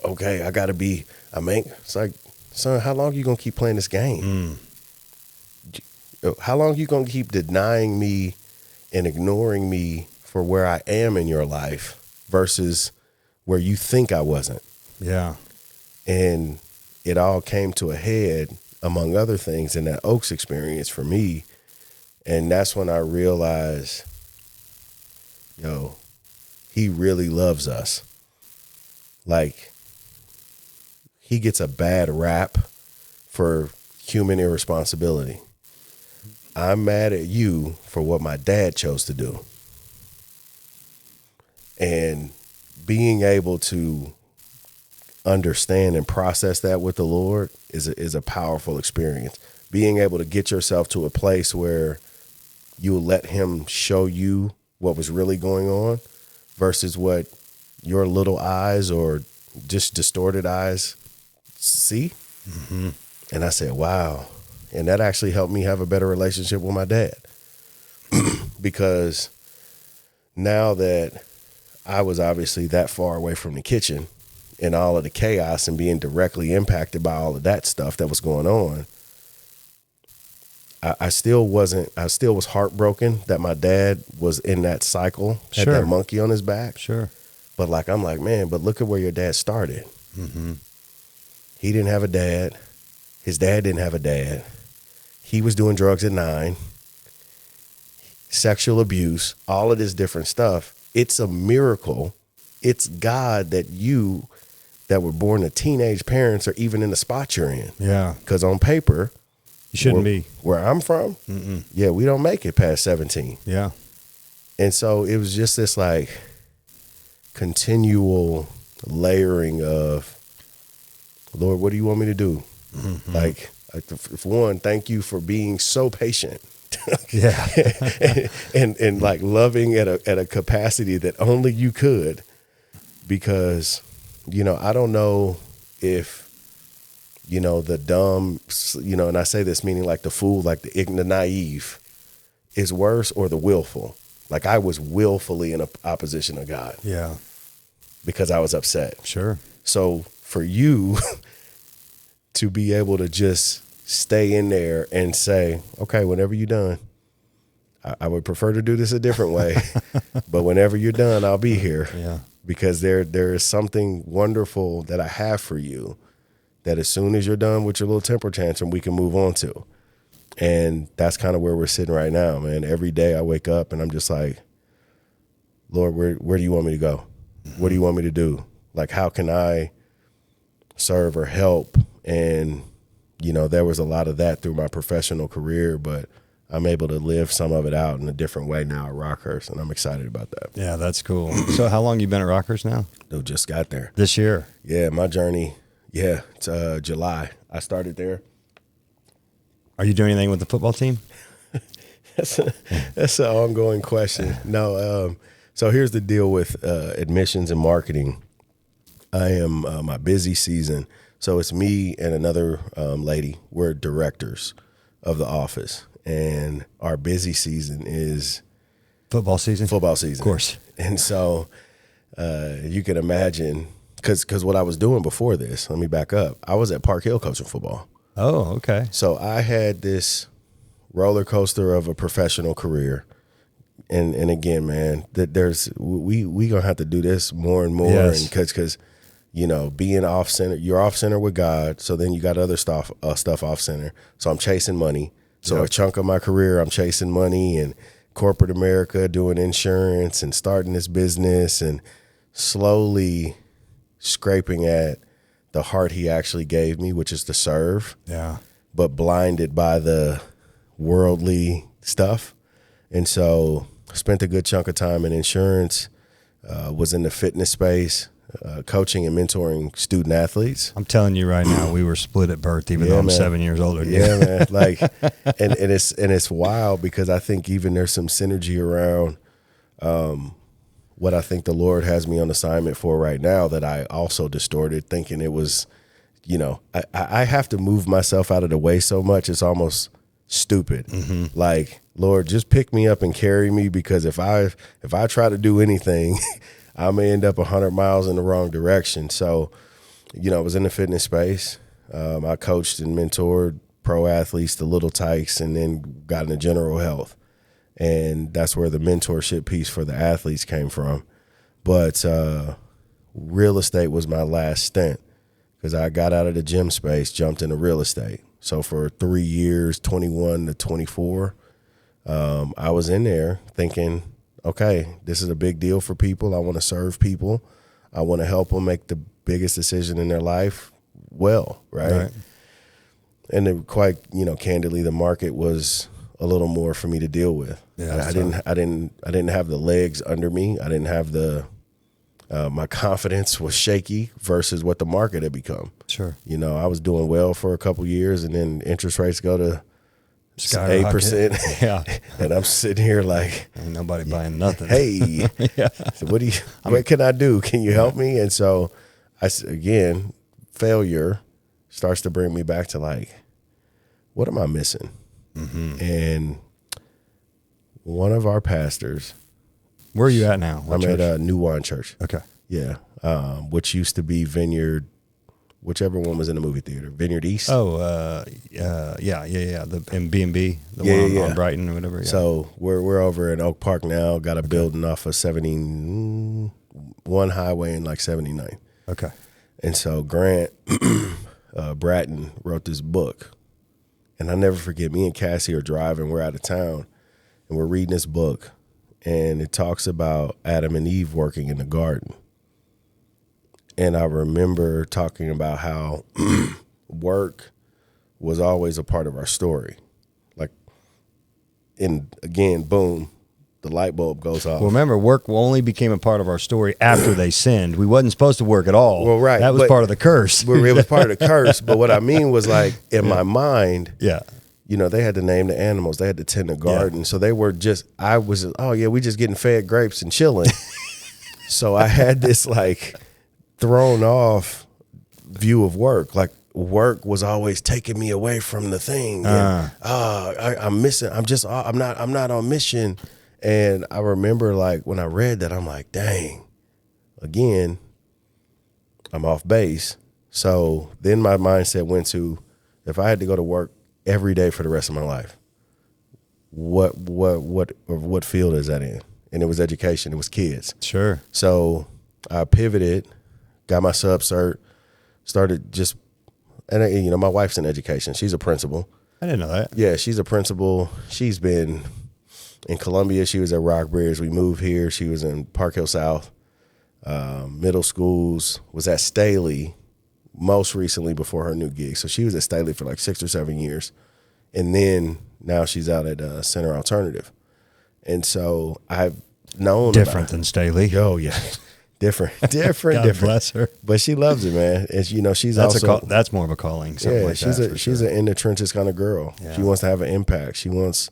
Speaker 2: okay, I got to be, it's like, son, how long you going to keep playing this game? How long you going to keep denying me and ignoring me for where I am in your life versus where you think I wasn't? Yeah. And it all came to a head, among other things, in that Oaks experience for me. And that's when I realized, he really loves us. Like, he gets a bad rap for human irresponsibility. I'm mad at you for what my dad chose to do. And being able to understand and process that with the Lord is a powerful experience. Being able to get yourself to a place where you will let him show you what was really going on versus what your little eyes or just distorted eyes see. Mm-hmm. And I said, wow. And that actually helped me have a better relationship with my dad. Because now that I was obviously that far away from the kitchen and all of the chaos and being directly impacted by all of that stuff that was going on, I still was heartbroken that my dad was in that cycle, had that monkey on his back. Sure. But I'm like, man, but look at where your dad started. Mm-hmm. He didn't have a dad. His dad didn't have a dad. He was doing drugs at 9, sexual abuse, all of this different stuff. It's a miracle. It's God that you that were born to teenage parents are even in the spot you're in.
Speaker 3: Yeah.
Speaker 2: Because on paper,
Speaker 3: you shouldn't be.
Speaker 2: Where I'm from, yeah, we don't make it past 17.
Speaker 3: Yeah.
Speaker 2: And so it was just this like continual layering of, Lord, what do you want me to do? Mm-hmm. Like, for one, thank you for being so patient.
Speaker 3: Yeah.
Speaker 2: and like loving at a capacity that only you could, because, you know, I don't know if, you know, the dumb, you know, and I say this meaning like the fool, like the naive is worse, or the willful. Like I was willfully in opposition of God.
Speaker 3: Yeah.
Speaker 2: Because I was upset.
Speaker 3: Sure.
Speaker 2: So for you to be able to just stay in there and say, okay, whenever you're done, I would prefer to do this a different way, but whenever you're done, I'll be here.
Speaker 3: Yeah.
Speaker 2: Because there is something wonderful that I have for you that as soon as you're done with your little temper tantrum, we can move on to. And that's kind of where we're sitting right now, man. Every day I wake up and I'm just like, Lord, where do you want me to go? What do you want me to do? Like, how can I serve or help? And, you know, there was a lot of that through my professional career, but I'm able to live some of it out in a different way now at Rockhurst, and I'm excited about that.
Speaker 3: Yeah, that's cool. So how long you been at Rockhurst now?
Speaker 2: No, just got there.
Speaker 3: This year?
Speaker 2: Yeah, my journey, it's July. I started there.
Speaker 3: Are you doing anything with the football team?
Speaker 2: That's an ongoing question. No, so here's the deal with admissions and marketing. I am my busy season. So it's me and another lady. We're directors of the office. And our busy season is
Speaker 3: football season.
Speaker 2: Football season.
Speaker 3: Of course.
Speaker 2: And so you can imagine, because what I was doing before this, let me back up. I was at Park Hill coaching football.
Speaker 3: Oh, okay.
Speaker 2: So I had this roller coaster of a professional career. And again, man, that we gonna have to do this more and more.
Speaker 3: Yes.
Speaker 2: And because you know, being off center, you're off center with God. So then you got other stuff off center. So I'm chasing money. So a chunk of my career, I'm chasing money and corporate America, doing insurance and starting this business and slowly scraping at the heart he actually gave me, which is to serve.
Speaker 3: Yeah.
Speaker 2: But blinded by the worldly stuff. And so I spent a good chunk of time in insurance, was in the fitness space, coaching and mentoring student athletes.
Speaker 3: I'm telling you right now, we were split at birth, even though I'm 7 years older than you.
Speaker 2: Yeah, man. Like, and it's wild because I think even there's some synergy around what I think the Lord has me on assignment for right now that I also distorted, thinking it was, you know, I have to move myself out of the way so much it's almost stupid. Mm-hmm. Like, Lord, just pick me up and carry me, because if I try to do anything, I may end up 100 miles in the wrong direction. So, you know, I was in the fitness space. I coached and mentored pro athletes, the little tykes, and then got into general health. And that's where the mentorship piece for the athletes came from. But real estate was my last stint, because I got out of the gym space, jumped into real estate. So for 3 years, 21 to 24, I was in there thinking, okay, this is a big deal for people. I want to serve people. I want to help them make the biggest decision in their life well, right? And it quite, you know, candidly, the market was a little more for me to deal with. Yeah, I didn't have the legs under me. I didn't have the my confidence was shaky versus what the market had become. Sure. You know, I was doing well for a couple years, and then interest rates go to 8%. Yeah. And I'm sitting here like,
Speaker 3: ain't nobody buying nothing.
Speaker 2: Hey, yeah. So what can I do? Can you help me? And so again, failure starts to bring me back to like, what am I missing? Mm-hmm. And one of our pastors.
Speaker 3: Where are you at now?
Speaker 2: I'm at New Wine Church.
Speaker 3: Okay.
Speaker 2: Yeah. Which used to be Vineyard, whichever one was in the movie theater. Vineyard East.
Speaker 3: Oh, yeah. The B&B, the one on Brighton or whatever. Yeah.
Speaker 2: So we're over in Oak Park now. Got a building off of 71 highway and like 79.
Speaker 3: Okay.
Speaker 2: And so Grant Bratton wrote this book. And I never forget, me and Cassie are driving, we're out of town, and we're reading this book. And it talks about Adam and Eve working in the garden. And I remember talking about how work was always a part of our story. Like, and again, boom, the light bulb goes off.
Speaker 3: Well, remember, work only became a part of our story after they sinned. We wasn't supposed to work at all.
Speaker 2: Well, right.
Speaker 3: That was part of the curse.
Speaker 2: It was part of the curse. But what I mean was, like, in my mind, you know, they had to name the animals. They had to tend the garden. Yeah. So they were just, we just getting fed grapes and chilling. So I had this, like, thrown off view of work. Like, work was always taking me away from the thing. And, I'm missing. I'm not on mission. And I remember, like, when I read that, I'm like, dang, again, I'm off base. So then my mindset went to, if I had to go to work every day for the rest of my life, what field is that in? And it was education. It was kids.
Speaker 3: Sure.
Speaker 2: So I pivoted, got my sub cert, started just, and you know, my wife's in education. She's a principal.
Speaker 3: I didn't know that.
Speaker 2: Yeah, she's a principal. She's been in Columbia. She was at Rockbridge. We moved here. She was in Park Hill South. Middle schools, was at Staley most recently before her new gig. So she was at Staley for like 6 or 7 years. And then now she's out at Center Alternative. And so I've known
Speaker 3: different than Staley.
Speaker 2: Oh, yeah. Different.
Speaker 3: God bless her.
Speaker 2: But she loves it, man. And, you know, she's
Speaker 3: that's more of a calling.
Speaker 2: Yeah, like she's an in the trenches kind of girl. Yeah. She wants to have an impact. She wants,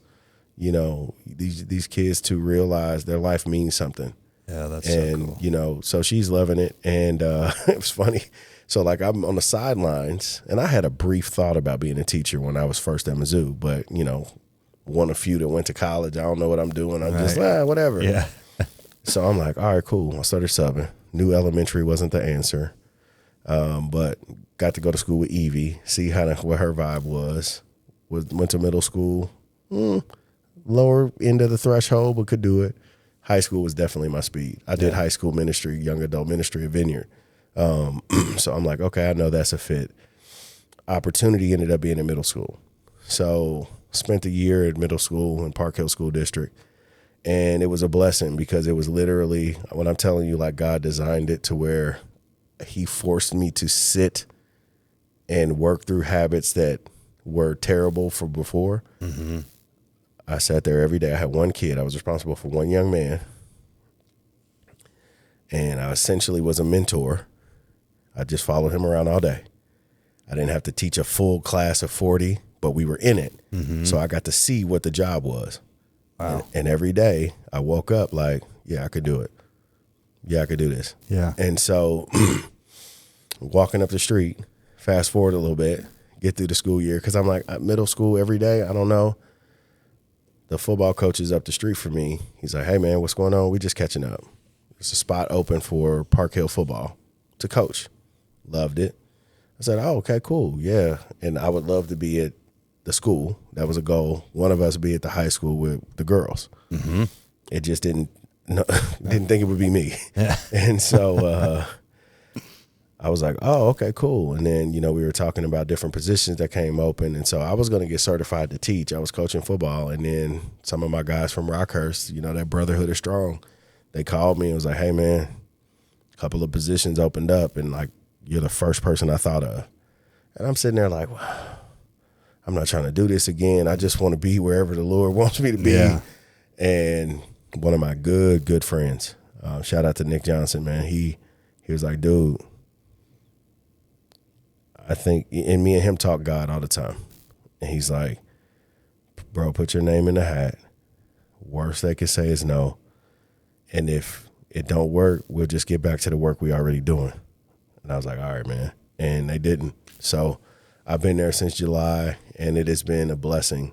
Speaker 2: you know, these kids to realize their life means something.
Speaker 3: Yeah, that's
Speaker 2: so
Speaker 3: cool.
Speaker 2: You know, so she's loving it. And it was funny. So, like, I'm on the sidelines, and I had a brief thought about being a teacher when I was first at Mizzou. But, you know, one of few that went to college. I don't know what I'm doing. I'm just, whatever.
Speaker 3: Yeah.
Speaker 2: So I'm like, all right, cool. I started subbing. Knew elementary wasn't the answer. But got to go to school with Evie, see what her vibe was. Went to middle school. Lower end of the threshold, but could do it. High school was definitely my speed. I did high school ministry, young adult ministry at Vineyard. So I'm like, okay, I know that's a fit. Opportunity ended up being in middle school. So spent a year at middle school in Park Hill School District. And it was a blessing because it was literally, when I'm telling you, like, God designed it to where he forced me to sit and work through habits that were terrible from before. Mm-hmm. I sat there every day. I had one kid. I was responsible for one young man. And I essentially was a mentor. I just followed him around all day. I didn't have to teach a full class of 40, but we were in it. Mm-hmm. So I got to see what the job was.
Speaker 3: Wow.
Speaker 2: And every day I woke up like, yeah, I could do it. Yeah, I could do this.
Speaker 3: Yeah.
Speaker 2: And so walking up the street, fast forward a little bit, get through the school year. Because I'm like, middle school every day, I don't know. The football coach is up the street from me. He's like, hey, man, what's going on? We just catching up. There's a spot open for Park Hill football to coach. Loved it. I said, oh, okay, cool. Yeah. And I would love to be at the school. That was a goal. One of us be at the high school with the girls. Mm-hmm. It just didn't think it would be me.
Speaker 3: Yeah.
Speaker 2: And so I was like, oh, okay, cool. And then, you know, we were talking about different positions that came open. And so I was going to get certified to teach. I was coaching football. And then some of my guys from Rockhurst, you know, that brotherhood is strong. They called me and was like, hey, man, a couple of positions opened up. And, like, you're the first person I thought of. And I'm sitting there like, wow, I'm not trying to do this again. I just want to be wherever the Lord wants me to be. Yeah. And one of my good friends, shout out to Nick Johnson, man. He was like, dude, I think, and me and him talk God all the time. And he's like, bro, put your name in the hat. Worst they can say is no. And if it don't work, we'll just get back to the work we already doing. And I was like, all right, man. And they didn't. So I've been there since July, and it has been a blessing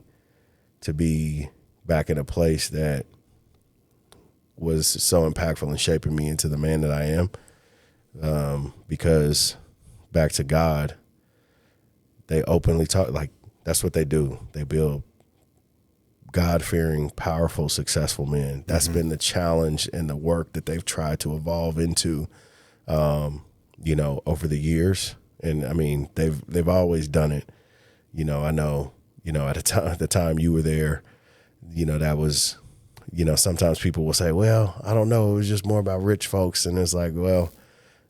Speaker 2: to be back in a place that was so impactful and shaping me into the man that I am. Because back to God, they openly talk, like, that's what they do. They build God-fearing, powerful, successful men. That's been the challenge and the work that they've tried to evolve into, you know, over the years. And I mean, they've always done it. You know, I know, you know, at the time you were there, you know, that was, you know, sometimes people will say, well, I don't know, it was just more about rich folks. And it's like, well,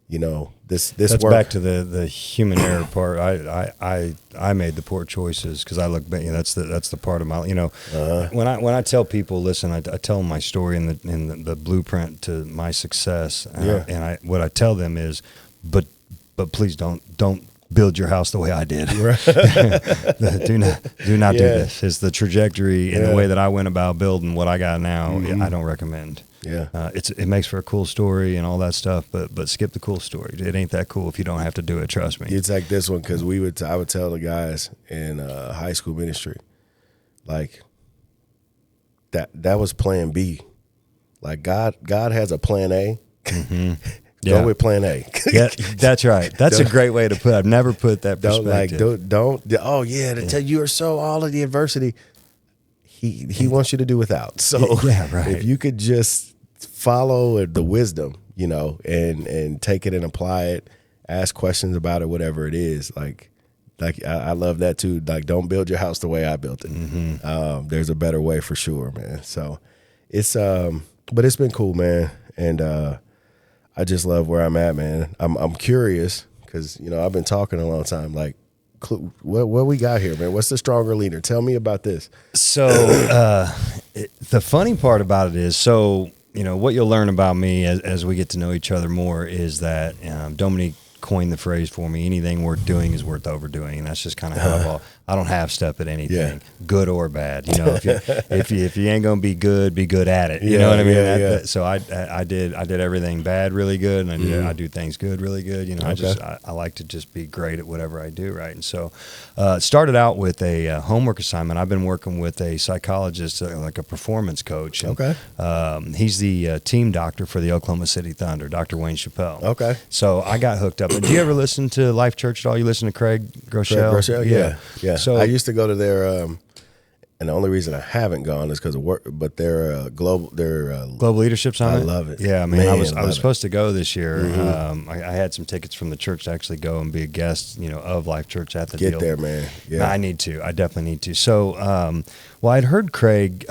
Speaker 2: you know, this
Speaker 3: that's
Speaker 2: work.
Speaker 3: Back to the human error part. I made the poor choices because I look back. You know, that's the part of my, you know, when I tell people, listen, I tell them my story and the blueprint to my success. And what I tell them is, but please don't build your house the way I did.
Speaker 2: Right.
Speaker 3: do not do this. It's the trajectory and the way that I went about building what I got now. I don't recommend.
Speaker 2: Yeah.
Speaker 3: It makes for a cool story and all that stuff, but skip the cool story. It ain't that cool if you don't have to do it. Trust me.
Speaker 2: It's like this one, because I would tell the guys in high school ministry, like that was plan B. Like God has a plan A.
Speaker 3: Mm-hmm.
Speaker 2: Go with plan A.
Speaker 3: Yeah, that's right. That's a great way to put it. I've never put that perspective.
Speaker 2: Tell you are so all of the adversity. He wants you to do without. So
Speaker 3: right.
Speaker 2: If you could just follow the wisdom, you know, and take it and apply it, ask questions about it, whatever it is. Like I love that too. Like, don't build your house the way I built it.
Speaker 3: Mm-hmm.
Speaker 2: There's a better way for sure, man. So it's but it's been cool, man. And I just love where I'm at, man. I'm curious because, you know, I've been talking a long time. Like, what we got here, man? What's the stronger leader? Tell me about this.
Speaker 3: So the funny part about it is, so, you know, what you'll learn about me as we get to know each other more is that Dominique coined the phrase for me, anything worth doing is worth overdoing. And that's just kind of how I don't half step at anything, good or bad. You know, if you ain't going to be good at it. You know what I mean? So I did everything bad really good, and I do things good really good. You know, I like to just be great at whatever I do, right? And so it started out with a homework assignment. I've been working with a psychologist, like a performance coach. And, he's the team doctor for the Oklahoma City Thunder, Dr. Wayne Chappelle.
Speaker 2: Okay.
Speaker 3: So I got hooked up. Do you ever listen to Life Church at all? You listen to Craig Groeschel?
Speaker 2: Yeah. So I used to go to their, and the only reason I haven't gone is because of work. But their global
Speaker 3: leadership summit.
Speaker 2: I love it.
Speaker 3: Yeah, I mean, I was supposed to go this year. I had some tickets from the church to actually go and be a guest, you know, of Life Church at the deal.
Speaker 2: Get there, man. Yeah,
Speaker 3: I need to. I definitely need to. So, I'd heard Craig.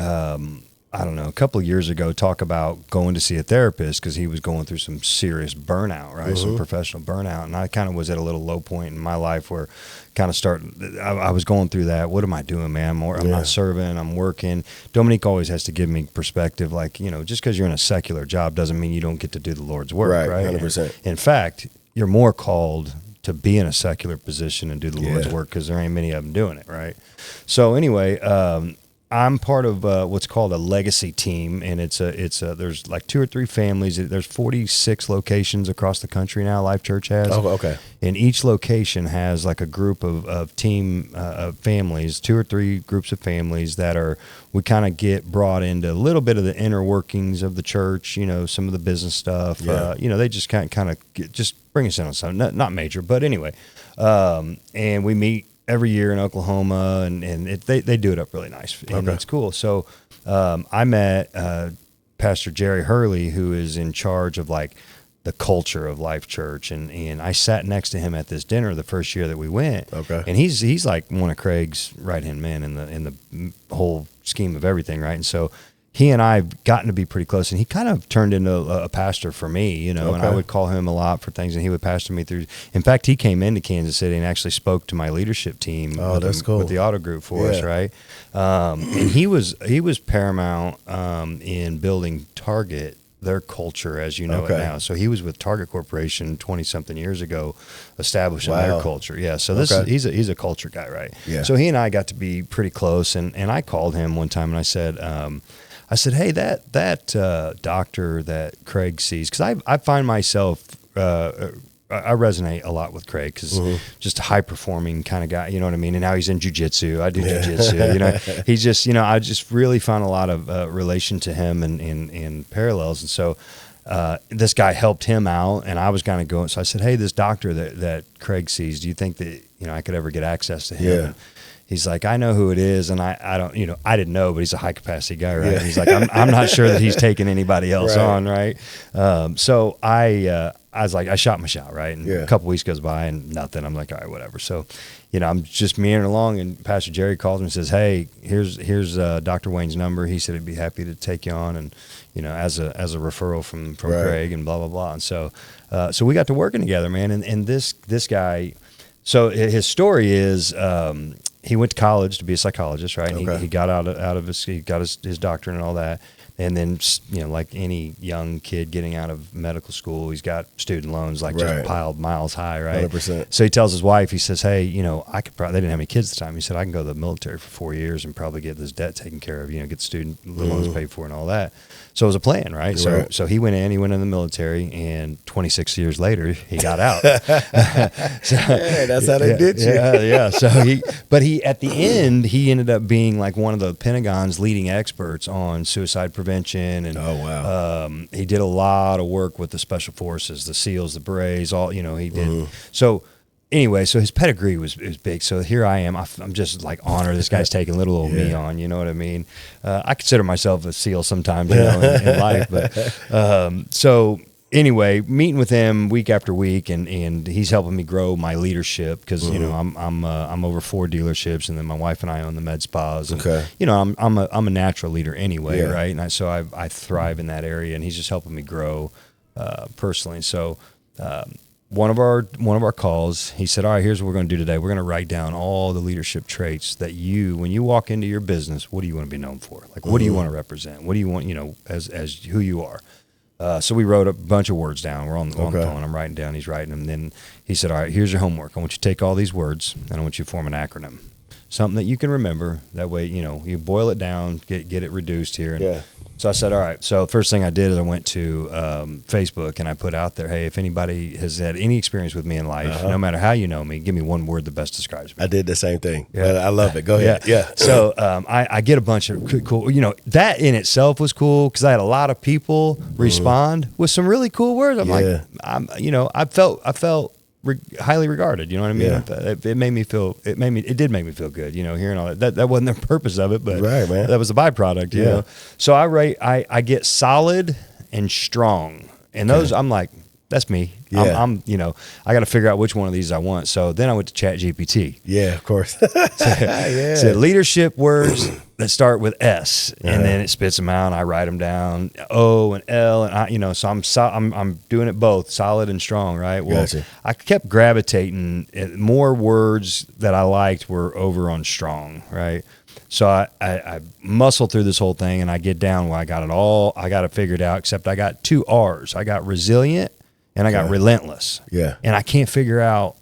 Speaker 3: I don't know, a couple of years ago, talk about going to see a therapist because he was going through some serious burnout, right? Some professional burnout. And I kind of was at a little low point in my life where I was going through that. What am I doing, man? I'm not serving, I'm working. Dominique always has to give me perspective. Like, you know, just because you're in a secular job doesn't mean you don't get to do the Lord's work, right?
Speaker 2: 100%.
Speaker 3: And in fact, you're more called to be in a secular position and do the Lord's work because there ain't many of them doing it, right? So anyway, I'm part of what's called a legacy team, and there's like 2 or 3 families. There's 46 locations across the country now. Life Church has.
Speaker 2: Oh, okay.
Speaker 3: And each location has like a group of team families, 2 or 3 groups of families we kind of get brought into a little bit of the inner workings of the church. You know, some of the business stuff. You know, they just kind of just bring us in on something, not major, but anyway. And we meet every year in Oklahoma, and they do it up really nice, and it's cool. So I met Pastor Jerry Hurley, who is in charge of like the culture of Life Church, and I sat next to him at this dinner the first year that we went. Okay, and he's like one of Craig's right-hand men in the whole scheme of everything, right? And so he and I have gotten to be pretty close, and he kind of turned into a pastor for me, you know, and I would call him a lot for things, and he would pastor me through. In fact, he came into Kansas City and actually spoke to my leadership team with the auto group for us, right? And he was paramount in building Target, their culture as you know it now. So he was with Target Corporation 20-something years ago, establishing their culture. Yeah, so he's a culture guy, right? Yeah. So he and I got to be pretty close, and I called him one time, and I said, hey, that doctor that Craig sees, because I find myself, I resonate a lot with Craig because just a high performing kind of guy, you know what I mean? And now he's in jiu-jitsu. I do jiu-jitsu, you know, he's just, you know, I just really found a lot of relation to him and parallels. And so this guy helped him out, and I was kind of going, so I said, hey, this doctor that Craig sees, do you think that, you know, I could ever get access to him? He's like, I know who it is, and I don't, I didn't know, but he's a high capacity guy, right? Yeah. He's like, I'm not sure that he's taking anybody else on, right? So I was like, I shot my shot, right? And a couple weeks goes by and nothing. I'm like, all right, whatever. So, I'm just meandering along, and Pastor Jerry calls me and says, hey, here's Dr. Wayne's number. He said he'd be happy to take you on, and as a referral from Craig, and blah blah blah. And so we got to working together, man. And this guy, so his story is. He went to college to be a psychologist, right? And he got out of he got his doctorate and all that. And then, like any young kid getting out of medical school, he's got student loans just piled miles high, right?
Speaker 2: 100%.
Speaker 3: So he tells his wife, he says, hey, I could probably, they didn't have any kids at the time. He said, I can go to the military for 4 years and probably get this debt taken care of, get the student loans paid for and all that. So it was a plan, right? So he went in the military, and 26 years later, he got out.
Speaker 2: That's how they did you.
Speaker 3: Yeah. So he at the end, he ended up being like one of the Pentagon's leading experts on suicide prevention. And he did a lot of work with the special forces, the SEALs, the Berets, all, he did. So anyway, so his pedigree was big. So here I am. I'm just like honored. This guy's taking little old me on. You know what I mean? I consider myself a SEAL sometimes, in life. But so anyway, meeting with him week after week, and he's helping me grow my leadership because I'm over 4 dealerships, and then my wife and I own the med spas. And, I'm a natural leader anyway, right? And so I thrive in that area, and he's just helping me grow personally. So. One of our calls, he said, all right, here's what we're going to do today. We're going to write down all the leadership traits that when you walk into your business, what do you want to be known for? Like, what do you want to represent? What do you want, as who you are? So we wrote a bunch of words down. We're on the phone. I'm writing down. He's writing them. And then he said, all right, here's your homework. I want you to take all these words, and I want you to form an acronym. Something that you can remember. That way, you boil it down, get it reduced here. And so I said, all right. So first thing I did is I went to Facebook, and I put out there, hey, if anybody has had any experience with me in life, no matter how you know me, give me one word that best describes me.
Speaker 2: I did the same thing. Yeah. I love it. Go ahead. Yeah.
Speaker 3: So I get a bunch of cool, that in itself was cool because I had a lot of people respond with some really cool words. I'm like, I felt highly regarded, you know what I mean? It did make me feel good, hearing all that. That wasn't the purpose of it, but that was the byproduct, you know? So I get solid and strong, and those, I'm like, that's me. I'm I got to figure out which one of these I want. So then I went to ChatGPT.
Speaker 2: Yeah, of course.
Speaker 3: So leadership words that start with S, and then it spits them out. And I write them down, O and L, and so I'm doing it both, solid and strong, right? Well,
Speaker 2: gotcha.
Speaker 3: I kept gravitating. More words that I liked were over on strong, right? So I muscle through this whole thing, and I get down where I got it figured out, except I got 2 R's. I got resilient, and I got relentless. Yeah. And I can't figure out,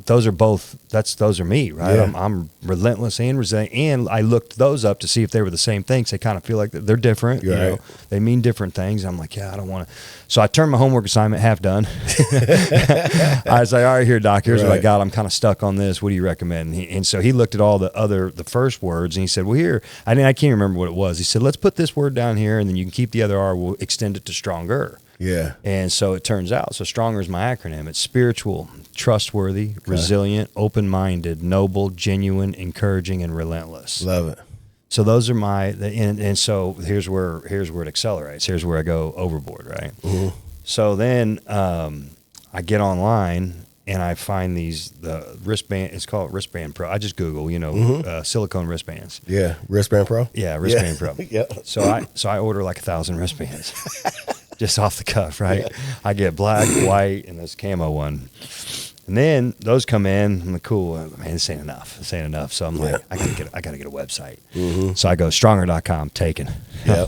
Speaker 3: those are both, those are me, right? Yeah. I'm relentless and resilient. And I looked those up to see if they were the same things. They kind of feel like they're different. Right. They mean different things. I'm like, I don't want to. So I turned my homework assignment half done. I was like, all right, here, Doc, here's what I got. I'm kind of stuck on this. What do you recommend? And so he looked at all the first words, and he said, well, here, I can't remember what it was. He said, let's put this word down here, and then you can keep the other R. We'll extend it to stronger.
Speaker 2: Yeah.
Speaker 3: And so it turns out, so stronger is my acronym. It's spiritual, trustworthy, resilient, open-minded, noble, genuine, encouraging, and relentless.
Speaker 2: Love it.
Speaker 3: So those are and so here's where it accelerates. Here's where I go overboard, right? Mm-hmm. So then I get online and I find the wristband. It's called Wristband Pro. I just Google, silicone wristbands.
Speaker 2: Yeah, Wristband Pro.
Speaker 3: Yeah, Wristband Pro.
Speaker 2: Yeah.
Speaker 3: So I order like 1,000 wristbands. Just off the cuff, right? Yeah. I get black, white, and this camo one. And then those come in. I'm like, cool, man, this ain't enough. So I'm like, I gotta get a website. Mm-hmm. So I go stronger.com, taken. Yep.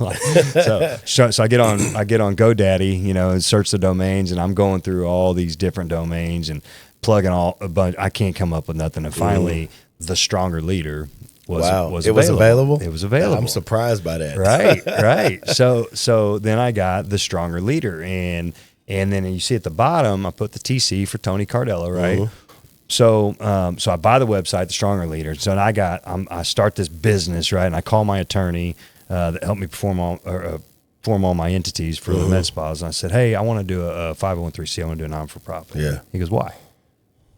Speaker 3: So I get on GoDaddy, and search the domains, and I'm going through all these different domains and plugging a bunch. I can't come up with nothing. And finally, the Stronger Leader was available. It was available.
Speaker 2: I'm surprised by that.
Speaker 3: Right. So then I got the Stronger Leader, and then you see at the bottom, I put the TC for Tony Cardello, right? Mm-hmm. So I buy the website, the Stronger Leader. So I start this business, right? And I call my attorney that helped me form all my entities for the med spas. And I said, hey, I want to do a 501(c)(3). I want to do a non-for-profit.
Speaker 2: Yeah.
Speaker 3: He goes, why?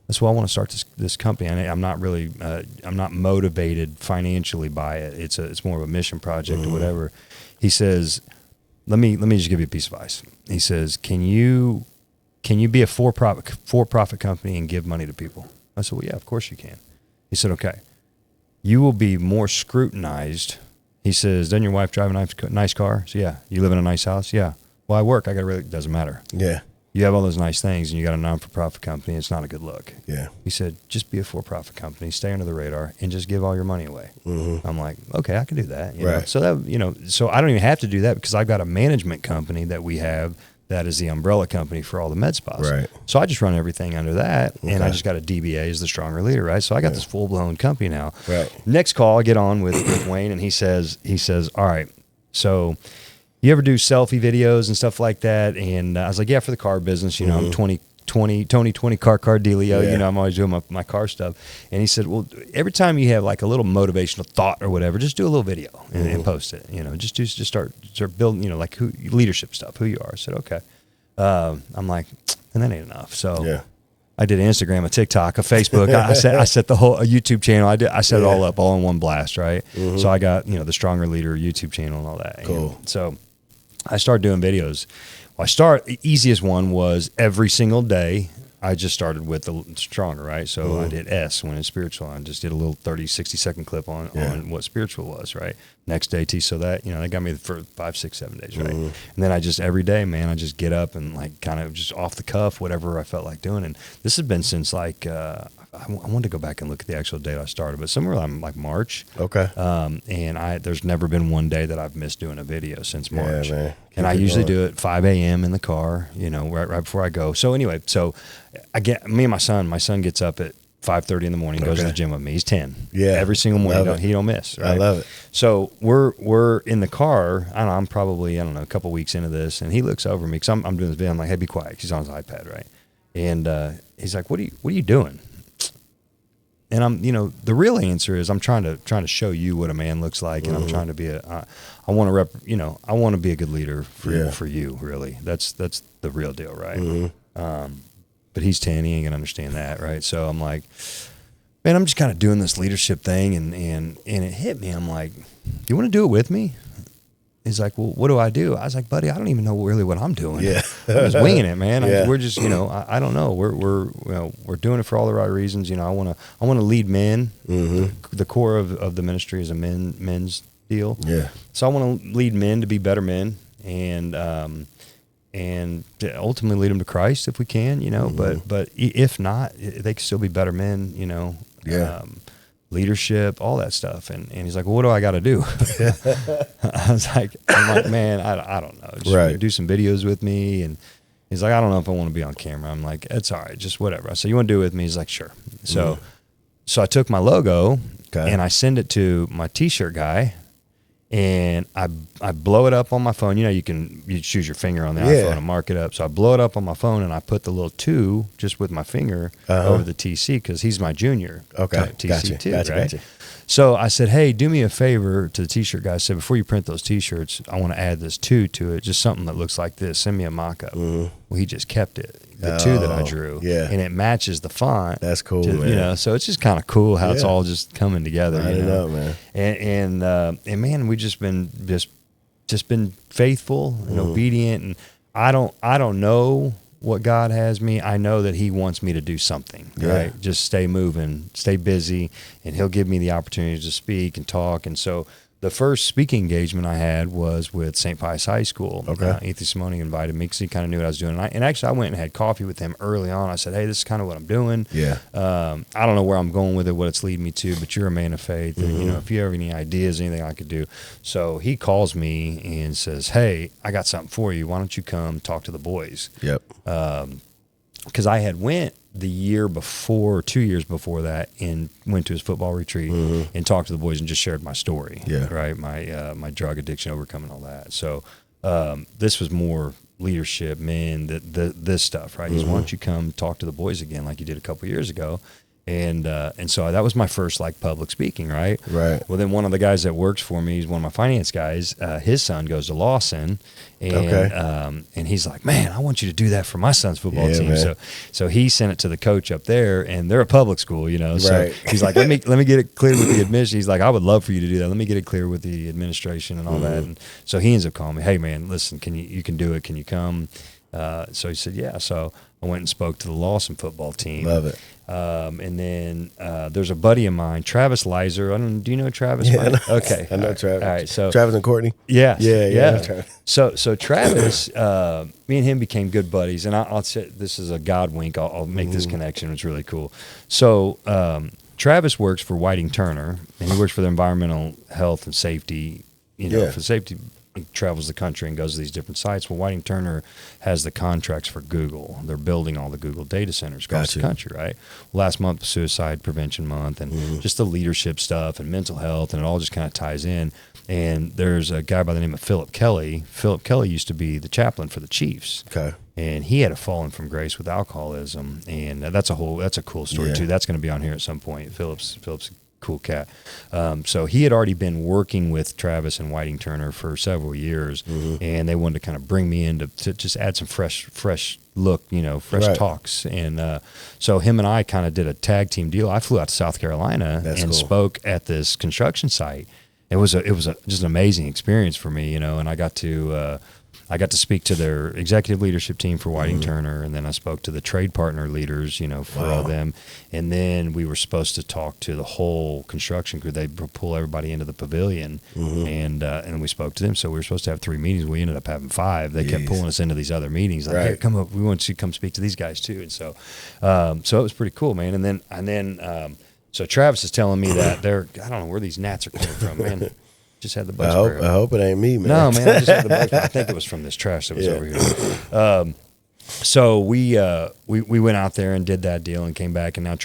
Speaker 3: That's why I want to start this company. I'm not really, I'm not motivated financially by it. It's more of a mission project or whatever. He says, let me just give you a piece of advice. He says, can you be a for-profit company and give money to people? I said, well, yeah, of course you can. He said, okay, you will be more scrutinized. He says, doesn't your wife drive a nice car? So yeah. You live in a nice house? Yeah. Well, I work. Doesn't matter.
Speaker 2: Yeah.
Speaker 3: You have all those nice things and you got a non-for-profit company. It's not a good look.
Speaker 2: Yeah.
Speaker 3: He said, just be a for-profit company, stay under the radar, and just give all your money away. I'm like, okay, I can do that. You know? So that, so I don't even have to do that because I've got a management company that we have that is the umbrella company for all the med spas.
Speaker 2: Right.
Speaker 3: So I just run everything under that, and I just got a DBA as the stronger leader, right? So I got this full-blown company now.
Speaker 2: Right.
Speaker 3: Next call, I get on with Wayne, and he says, all right, so you ever do selfie videos and stuff like that? And I was like, yeah, for the car business, you know, I'm 20 car Cardello, you know, I'm always doing my car stuff. And he said, well, every time you have like a little motivational thought or whatever, just do a little video and post it, you know, just start building, you know, like leadership stuff, who you are. I said, okay. I'm like, and that ain't enough. So I did Instagram, a TikTok, a Facebook. I set the whole YouTube channel. I set it all up all in one blast. Right. So I got, you know, the Stronger Leader YouTube channel and all that.
Speaker 2: Cool.
Speaker 3: And so I started doing videos. The easiest one was every single day. I just started with the Stronger, right? So I did S when it's spiritual. I just did a little 30, 60-second clip on what spiritual was, right? Next day, so that, you know, that got me for 5, 6, 7 days, right? And then I just, every day, man, I just get up and like kind of just off the cuff, whatever I felt like doing. And this has been since like, I wanted to go back and look at the actual date I started, but somewhere around like March.
Speaker 2: Okay.
Speaker 3: And there's never been one day that I've missed doing a video since March.
Speaker 2: Yeah, man.
Speaker 3: And I usually do it 5 a.m. in the car, you know, right before I go. So anyway, me and my son gets up at 5:30 in the morning, goes to the gym with me. He's 10. Yeah. Every single morning, he don't miss. Right?
Speaker 2: I love it.
Speaker 3: So we're in the car. I don't know, I'm probably, a couple weeks into this, and he looks over me because I'm doing this video. I'm like, hey, be quiet. He's on his iPad, right? And he's like, what are you doing? And I'm, you know, the real answer is I'm trying to show you what a man looks like, and I'm trying to be I want to be a good leader for you, really. That's the real deal, right? But he's 10, he ain't gonna understand that, right? So I'm like, man, I'm just kind of doing this leadership thing, and it hit me. I'm like, you want to do it with me? He's like, well, what do I do? I was like, buddy, I don't even know really what I'm doing. Yeah. I'm just winging it, man. We're just, you know, I don't know. We're doing it for all the right reasons. You know, I want to lead men. The core of the ministry is a men's deal. Yeah. So I want to lead men to be better men, and to ultimately lead them to Christ if we can, you know. But if not, they can still be better men, you know. Yeah. Leadership, all that stuff. And he's like, well, what do I got to do? I'm like, man, I don't know. Just do some videos with me. And he's like, I don't know if I want to be on camera. I'm like, it's all right, just whatever. I said, you want to do it with me? He's like, sure. So I took my logo and I send it to my t-shirt guy, and I blow it up on my phone. You know, you choose your finger on the iPhone and mark it up. So I blow it up on my phone, and I put the little 2 just with my finger over the TC, because he's my junior. Okay, TC too, right? Gotcha. So I said, hey, do me a favor to the t-shirt guy. I said, before you print those t-shirts, I want to add this 2 to it, just something that looks like this. Send me a mock-up. Well, he just kept it, the 2 that I drew, and it matches the font. That's cool, man. You know, so it's just kind of cool how it's all just coming together. I know, man. And man, we just been faithful and obedient, and I don't know what God has me. I know that He wants me to do something, right? Just stay moving, stay busy, and He'll give me the opportunity to speak and talk. And so the first speaking engagement I had was with St. Pius High School. Anthony Simone invited me because he kind of knew what I was doing. And actually, I went and had coffee with him early on. I said, hey, this is kind of what I'm doing. Yeah. I don't know where I'm going with it, what it's leading me to, but you're a man of faith. And, you know, if you have any ideas, anything I could do. So he calls me and says, hey, I got something for you. Why don't you come talk to the boys? Yep. Because I had went the year before, 2 years before that, and went to his football retreat and talked to the boys and just shared my story. Yeah. Right. My drug addiction, overcoming all that. So this was more leadership, men, this stuff, right? He's, why don't you come talk to the boys again like you did a couple years ago? And so that was my first like public speaking, right?
Speaker 2: Right.
Speaker 3: Well, then one of the guys that works for me, he's one of my finance guys. His son goes to Lawson, and he's like, "Man, I want you to do that for my son's football team." Man. So he sent it to the coach up there, and they're a public school, you know. So he's like, "Let me get it clear with the admission." He's like, "I would love for you to do that. Let me get it clear with the administration and all that." And so he ends up calling me, "Hey, man, listen, you can do it? Can you come?" So he said, "Yeah." So I went and spoke to the Lawson football team.
Speaker 2: Love it.
Speaker 3: And then there's a buddy of mine, Travis Leiser. Do you know Travis?
Speaker 2: Yeah,
Speaker 3: okay.
Speaker 2: I know Travis.
Speaker 3: All right. So
Speaker 2: Travis and Courtney.
Speaker 3: Yes.
Speaker 2: Yeah.
Speaker 3: So Travis, me and him became good buddies, and I'll say this is a God wink. I'll make this connection. It's really cool. So Travis works for Whiting Turner, and he works for the environmental health and safety. For safety. He travels the country and goes to these different sites. Well, Whiting Turner has the contracts for Google. They're building all the Google data centers across the country, right? Last month was Suicide Prevention Month, and just the leadership stuff and mental health, and it all just kind of ties in. And there's a guy by the name of Philip Kelly. Philip Kelly used to be the chaplain for the Chiefs. Okay. And he had a fallen from grace with alcoholism, and that's a cool story too. That's going to be on here at some point. Philip's cool cat. So he had already been working with Travis and Whiting Turner for several years, and they wanted to kind of bring me in to just add some fresh look, fresh talks. And so him and I kind of did a tag team deal. I flew out to South Carolina spoke at this construction site. It was just an amazing experience for me, and I got to speak to their executive leadership team for Whiting Turner, and then I spoke to the trade partner leaders, for all them. And then we were supposed to talk to the whole construction crew. They pull everybody into the pavilion, and we spoke to them. So we were supposed to have 3 meetings. We ended up having 5. They kept pulling us into these other meetings. Like, hey, come up. We want you to come speak to these guys too. And so it was pretty cool, man. And then so Travis is telling me that I don't know where these gnats are coming from, man. Just had the bug spray.
Speaker 2: I hope it ain't me, man.
Speaker 3: No, man, I just had the bug spray. I think it was from this trash that was over here. So we went out there and did that deal and came back, and now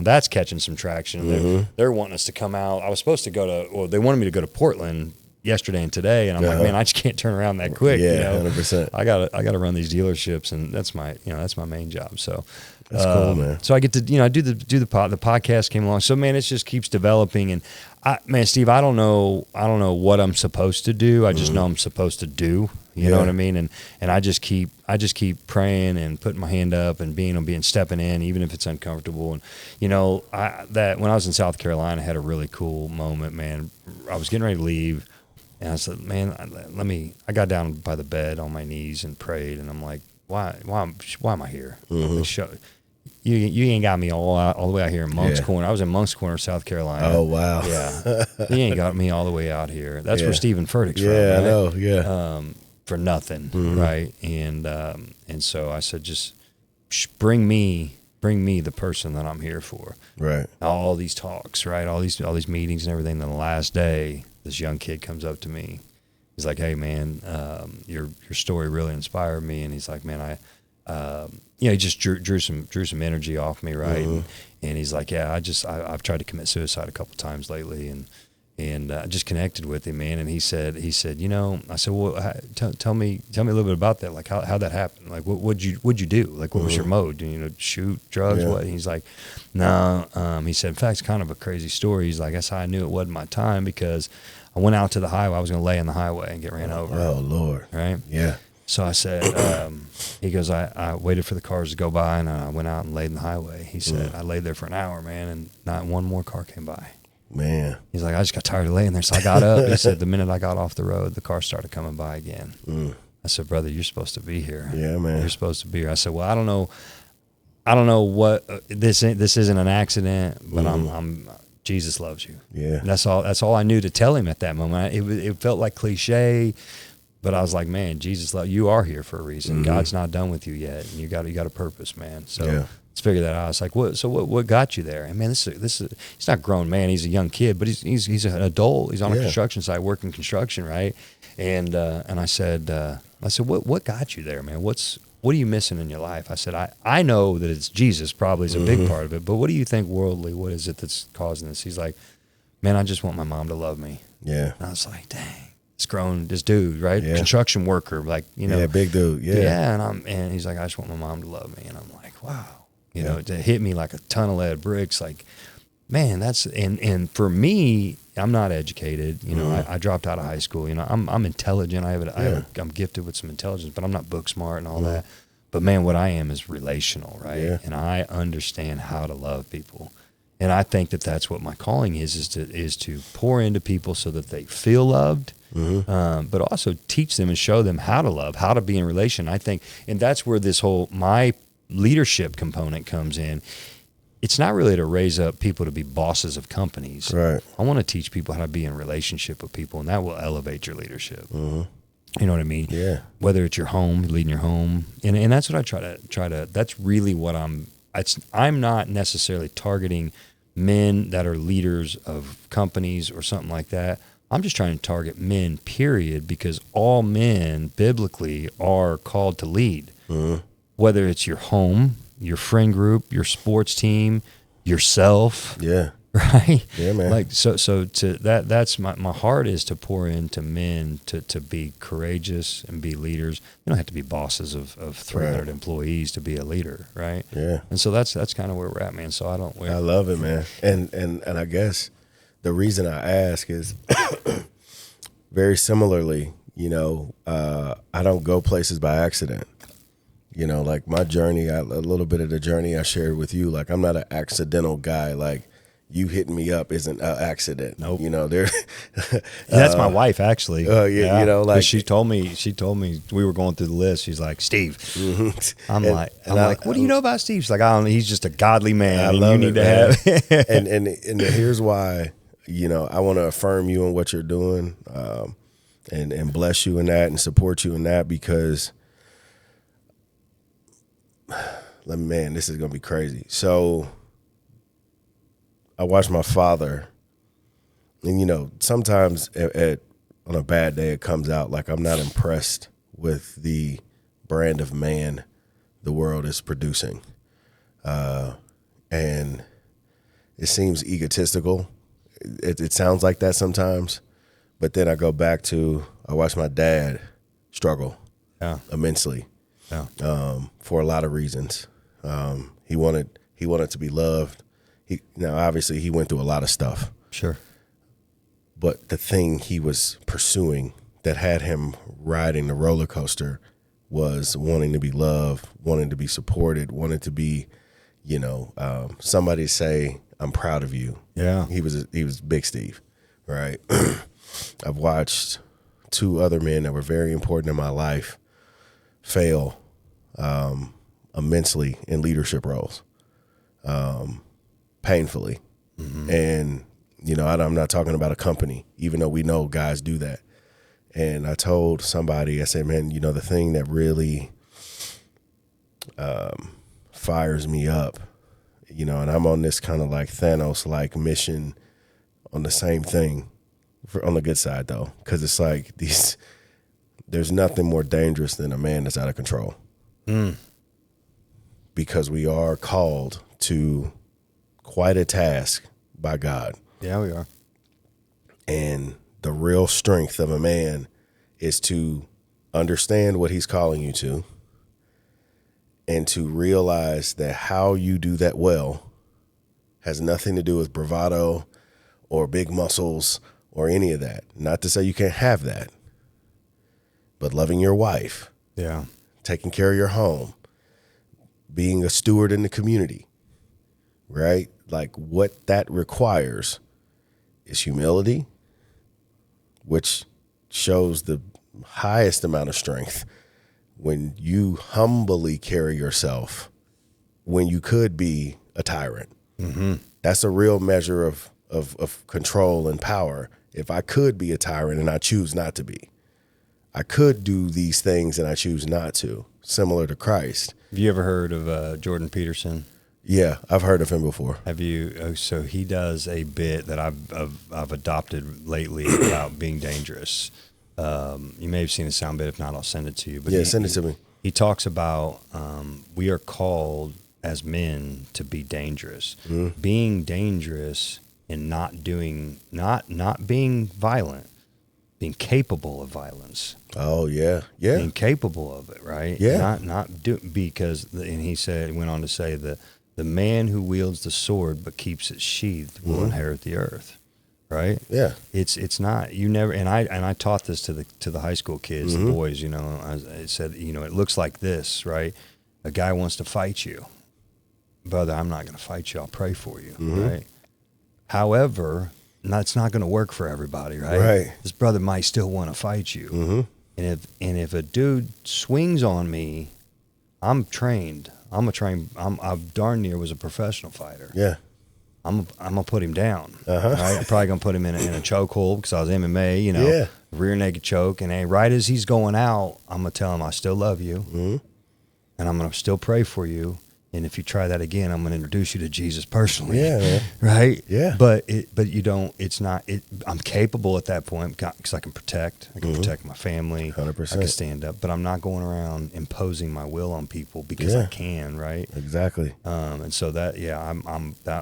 Speaker 3: that's catching some traction. They're wanting us to come out. I was supposed to they wanted me to go to Portland yesterday and today, and I'm like, man, I just can't turn around that quick.
Speaker 2: 100%.
Speaker 3: I gotta run these dealerships, and that's my main job. So
Speaker 2: that's cool, man.
Speaker 3: So I get to I do the podcast came along. So man, it just keeps developing, and Steve, I don't know what I'm supposed to do. I just know I'm supposed to do. You know what I mean? And I just keep praying and putting my hand up and being stepping in, even if it's uncomfortable. And that when I was in South Carolina, I had a really cool moment, man. I was getting ready to leave, and I said, man, I got down by the bed on my knees and prayed, and I'm like, why am I here? You ain't got me all the way out here in Monk's Corner. I was in Monk's Corner, South Carolina.
Speaker 2: Oh, wow.
Speaker 3: Yeah. You ain't got me all the way out here. That's where Stephen Furtick's from.
Speaker 2: Yeah,
Speaker 3: right?
Speaker 2: I know. Yeah.
Speaker 3: For nothing, right? And so I said, just bring me the person that I'm here for.
Speaker 2: Right.
Speaker 3: All these talks, right? All these meetings and everything. Then the last day, this young kid comes up to me. He's like, "Hey, man, your story really inspired me." And he's like, "Man, he just drew some energy off me, right?" And he's like, "Yeah, I've tried to commit suicide a couple times lately, and I just connected with him, man." And he said, I said, "Well, tell me a little bit about that. Like how that happened. Like what'd you do? Like what was your mode? Shoot, drugs, what?" And he's like, "No." He said, "In fact, it's kind of a crazy story." He's like, "That's how I knew it wasn't my time, because I went out to the highway. I was going to lay on the highway and get ran over."
Speaker 2: Oh, Lord.
Speaker 3: Right?
Speaker 2: Yeah.
Speaker 3: So I said, he goes, I waited for the cars to go by, and I went out and laid in the highway. He said, I laid there for an hour, man, and not one more car came by.
Speaker 2: Man.
Speaker 3: He's like, I just got tired of laying there, so I got up. He said, the minute I got off the road, the car started coming by again. I said, "Brother, you're supposed to be here."
Speaker 2: Yeah, man.
Speaker 3: You're supposed to be here. I said, "Well, I don't know what this isn't an accident, but I'm Jesus loves you."
Speaker 2: Yeah.
Speaker 3: And that's all I knew to tell him at that moment. It felt like cliche, but I was like, man, Jesus loves you. Are here for a reason. God's not done with you yet, and you got a purpose, man. So let's figure that out. I was like, what got you there? And man, this is he's not a grown man. He's a young kid, but he's an adult. He's on a construction site working construction, right? And I said, what got you there, man? What are you missing in your life? I said, I know that it's Jesus probably is a big part of it, but what do you think worldly? What is it that's causing this? He's like, man, I just want my mom to love me.
Speaker 2: Yeah.
Speaker 3: And I was like, dang. This dude, right? Yeah. Construction worker, like,
Speaker 2: Yeah, big dude. Yeah.
Speaker 3: Yeah, and he's like, I just want my mom to love me. And I'm like, wow. you know, to hit me like a ton of lead bricks. Like, man, that's, and for me, I'm not educated. You know, I dropped out of high school. You know, I'm intelligent. I'm gifted with some intelligence, but I'm not book smart and all that. But man, what I am is relational, right? Yeah. And I understand how to love people. And I think that that's what my calling is to pour into people so that they feel loved, but also teach them and show them how to love, how to be in relation. I think, and that's where this whole, my leadership component comes in. It's not really to raise up people to be bosses of companies.
Speaker 2: Right.
Speaker 3: I want to teach people how to be in relationship with people, and that will elevate your leadership. You know what I mean?
Speaker 2: Yeah.
Speaker 3: Whether it's your home, leading your home. And that's what I try to, that's really what I'm not necessarily targeting men that are leaders of companies or something like that. I'm just trying to target men, period, because all men biblically are called to lead. Whether it's your home, your friend group, your sports team, yourself.
Speaker 2: Yeah.
Speaker 3: Right?
Speaker 2: Yeah, man.
Speaker 3: Like so to that's my heart is to pour into men to be courageous and be leaders. You don't have to be bosses of 300 employees to be a leader, right?
Speaker 2: Yeah.
Speaker 3: And so that's kind of where we're at, man. So I
Speaker 2: love it, man. And I guess the reason I ask is very similarly, you know, I don't go places by accident. You know, like my journey, a little bit of the journey I shared with you, like I'm not an accidental guy. Like you hitting me up isn't an accident.
Speaker 3: Nope.
Speaker 2: You know,
Speaker 3: that's my wife, actually.
Speaker 2: You know, like
Speaker 3: she told me we were going through the list. She's like, Steve. I'm like, what do you know about Steve? She's like, I don't know. He's just a godly man. You need to have.
Speaker 2: and here's why, you know, I want to affirm you in what you're doing, and bless you in that and support you in that, because man, this is going to be crazy. So I watched my father, and, you know, sometimes on a bad day, it comes out like I'm not impressed with the brand of man the world is producing. And it seems egotistical. It sounds like that sometimes, but then I go back to, I watched my dad struggle immensely. For a lot of reasons. He wanted to be loved. Now obviously he went through a lot of stuff.
Speaker 3: Sure.
Speaker 2: But the thing he was pursuing that had him riding the roller coaster was wanting to be loved, wanting to be supported, wanting to be, you know, somebody say, I'm proud of you.
Speaker 3: Yeah.
Speaker 2: He was Big Steve, right? I've watched two other men that were very important in my life fail immensely in leadership roles, painfully. And, you know, I'm not talking about a company, even though we know guys do that. And I told somebody, I said, man, you know, the thing that really fires me up, you know, and I'm on this kind of like Thanos-like mission on the same thing, on the good side though, because it's like there's nothing more dangerous than a man that's out of control. Because we are called to quite a task by God.
Speaker 3: Yeah, we are.
Speaker 2: And the real strength of a man is to understand what he's calling you to, and to realize that how you do that well has nothing to do with bravado or big muscles or any of that. Not to say you can't have that, but loving your wife, taking care of your home, being a steward in the community, right? Like what that requires is humility, which shows the highest amount of strength when you humbly carry yourself when you could be a tyrant. That's a real measure of control and power. If I could be a tyrant and I choose not to be, I could do these things and I choose not to, similar to Christ.
Speaker 3: Have you ever heard of Jordan Peterson?
Speaker 2: Yeah, I've heard of him before.
Speaker 3: Have you? So he does a bit that I've adopted lately about being dangerous. You may have seen the sound bit. If not, I'll send it to you. But
Speaker 2: send it to me.
Speaker 3: He talks about we are called as men to be dangerous. Being dangerous and not being violent, being capable of violence.
Speaker 2: Oh yeah, yeah.
Speaker 3: Being capable of it, right?
Speaker 2: Yeah.
Speaker 3: Because, and he went on to say the The man who wields the sword but keeps it sheathed will inherit the earth. Right?
Speaker 2: Yeah.
Speaker 3: It's not, you never, and I taught this to the high school kids, the boys, I said, it looks like this, right? A guy wants to fight you. Brother, I'm not going to fight you. I'll pray for you, right? However, that's not going to work for everybody, right?
Speaker 2: Right.
Speaker 3: This brother might still want to fight you. And if a dude swings on me, I'm trained. I darn near was a professional fighter.
Speaker 2: Yeah.
Speaker 3: I'm gonna put him down. Right? I'm probably gonna put him in a chokehold because I was MMA, rear naked choke, and right as he's going out, I'm gonna tell him I still love you, and I'm gonna still pray for you. And if you try that again, I'm gonna introduce you to Jesus personally.
Speaker 2: Yeah, man.
Speaker 3: Right.
Speaker 2: Yeah.
Speaker 3: But you don't. It's not. I'm capable at that point because I can protect. I can protect my family.
Speaker 2: 100%.
Speaker 3: I can stand up, but I'm not going around imposing my will on people because I can. Right.
Speaker 2: Exactly.
Speaker 3: And so that,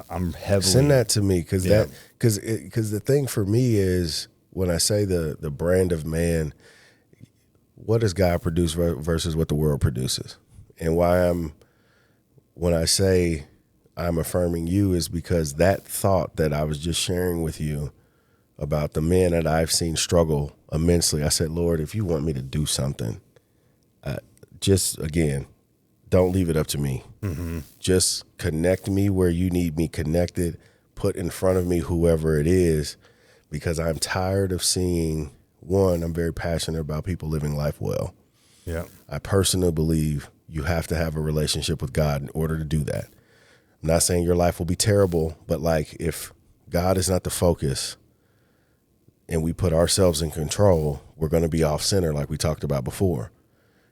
Speaker 3: I'm heavily.
Speaker 2: Send that to me because the thing for me is when I say the brand of man, what does God produce versus what the world produces, and when I say I'm affirming you is because that thought that I was just sharing with you about the men that I've seen struggle immensely. I said, Lord, if you want me to do something, just again, don't leave it up to me. Just connect me where you need me connected. Put in front of me whoever it is, because I'm tired of seeing, I'm very passionate about people living life well.
Speaker 3: Yeah.
Speaker 2: I personally believe you have to have a relationship with God in order to do that. I'm not saying your life will be terrible, but like if God is not the focus and we put ourselves in control, we're going to be off center like we talked about before.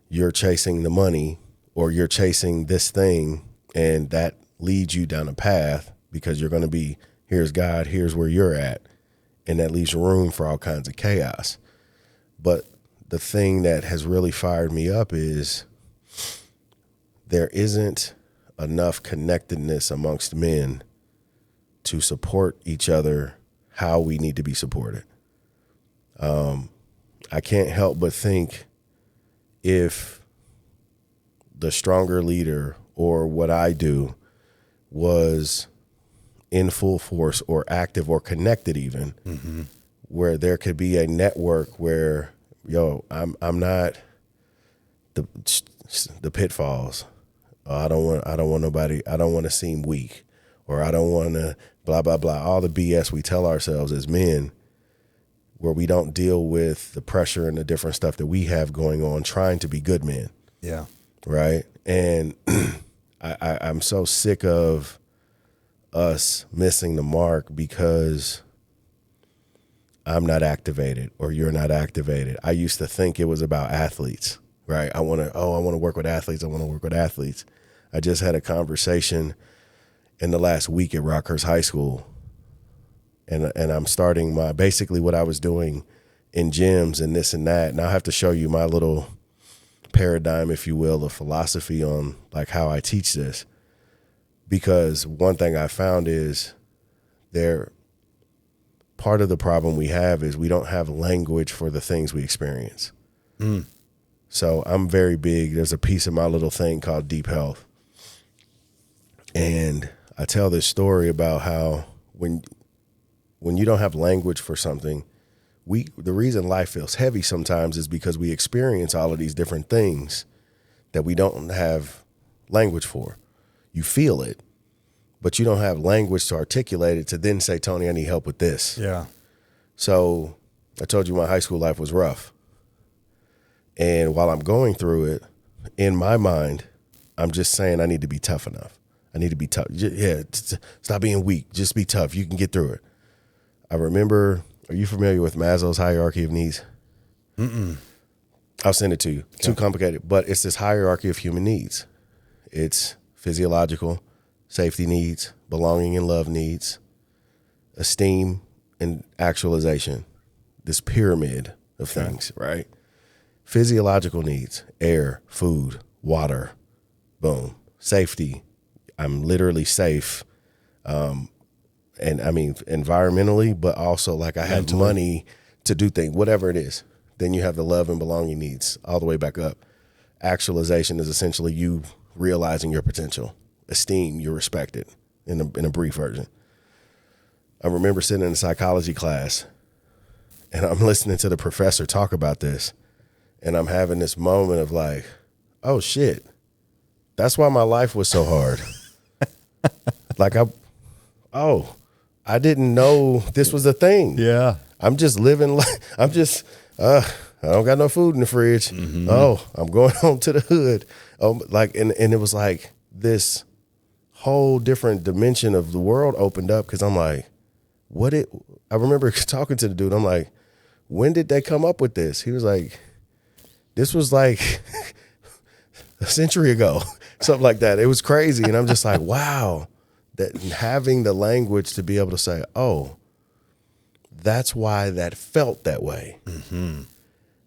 Speaker 2: You're chasing the money or you're chasing this thing, and that leads you down a path because you're going to be, here's God, here's where you're at, and that leaves room for all kinds of chaos. But the thing that has really fired me up is there isn't enough connectedness amongst men to support each other how we need to be supported. I can't help but think if the stronger leader or what I do was in full force or active or connected even, where there could be a network where, I'm not the pitfalls. I don't want nobody. I don't want to seem weak, or I don't want to blah blah blah. All the BS we tell ourselves as men, where we don't deal with the pressure and the different stuff that we have going on, trying to be good men.
Speaker 3: Yeah.
Speaker 2: Right. And I'm so sick of us missing the mark because I'm not activated or you're not activated. I used to think it was about athletes, right? I want to work with athletes. I want to work with athletes. I just had a conversation in the last week at Rockhurst High School, and I'm starting basically what I was doing in gyms and this and that. And I'll have to show you my little paradigm, if you will, of philosophy on like how I teach this. Because one thing I found is part of the problem we have is we don't have language for the things we experience. So I'm very big. There's a piece of my little thing called Deep Health. And I tell this story about how when you don't have language for something, the reason life feels heavy sometimes is because we experience all of these different things that we don't have language for. You feel it, but you don't have language to articulate it to then say, Tony, I need help with this.
Speaker 3: Yeah.
Speaker 2: So I told you my high school life was rough. And while I'm going through it, in my mind, I'm just saying I need to be tough enough. I need to be tough. Stop being weak. Just be tough. You can get through it. I remember, are you familiar with Maslow's hierarchy of needs? I'll send it to you. Okay. Too complicated, but it's this hierarchy of human needs. It's physiological, safety needs, belonging and love needs, esteem and actualization, this pyramid of things, right? Physiological needs, air, food, water, boom. Safety, I'm literally safe. And I mean, environmentally, but also like I have money to do things, whatever it is. Then you have the love and belonging needs all the way back up. Actualization is essentially you realizing your potential esteemed, you're respected, in a brief version. I remember sitting in a psychology class, and I'm listening to the professor talk about this, and I'm having this moment of like, oh shit, that's why my life was so hard. Like I didn't know this was a thing.
Speaker 3: Yeah.
Speaker 2: I'm just living I don't got no food in the fridge. Mm-hmm. Oh, I'm going home to the hood. Oh, and it was like this whole different dimension of the world opened up, because I'm like, I remember talking to the dude. I'm like, when did they come up with this? He was like, this was like a century ago, something like that. It was crazy. And I'm just like, wow, that having the language to be able to say, oh, that's why that felt that way. Mm-hmm.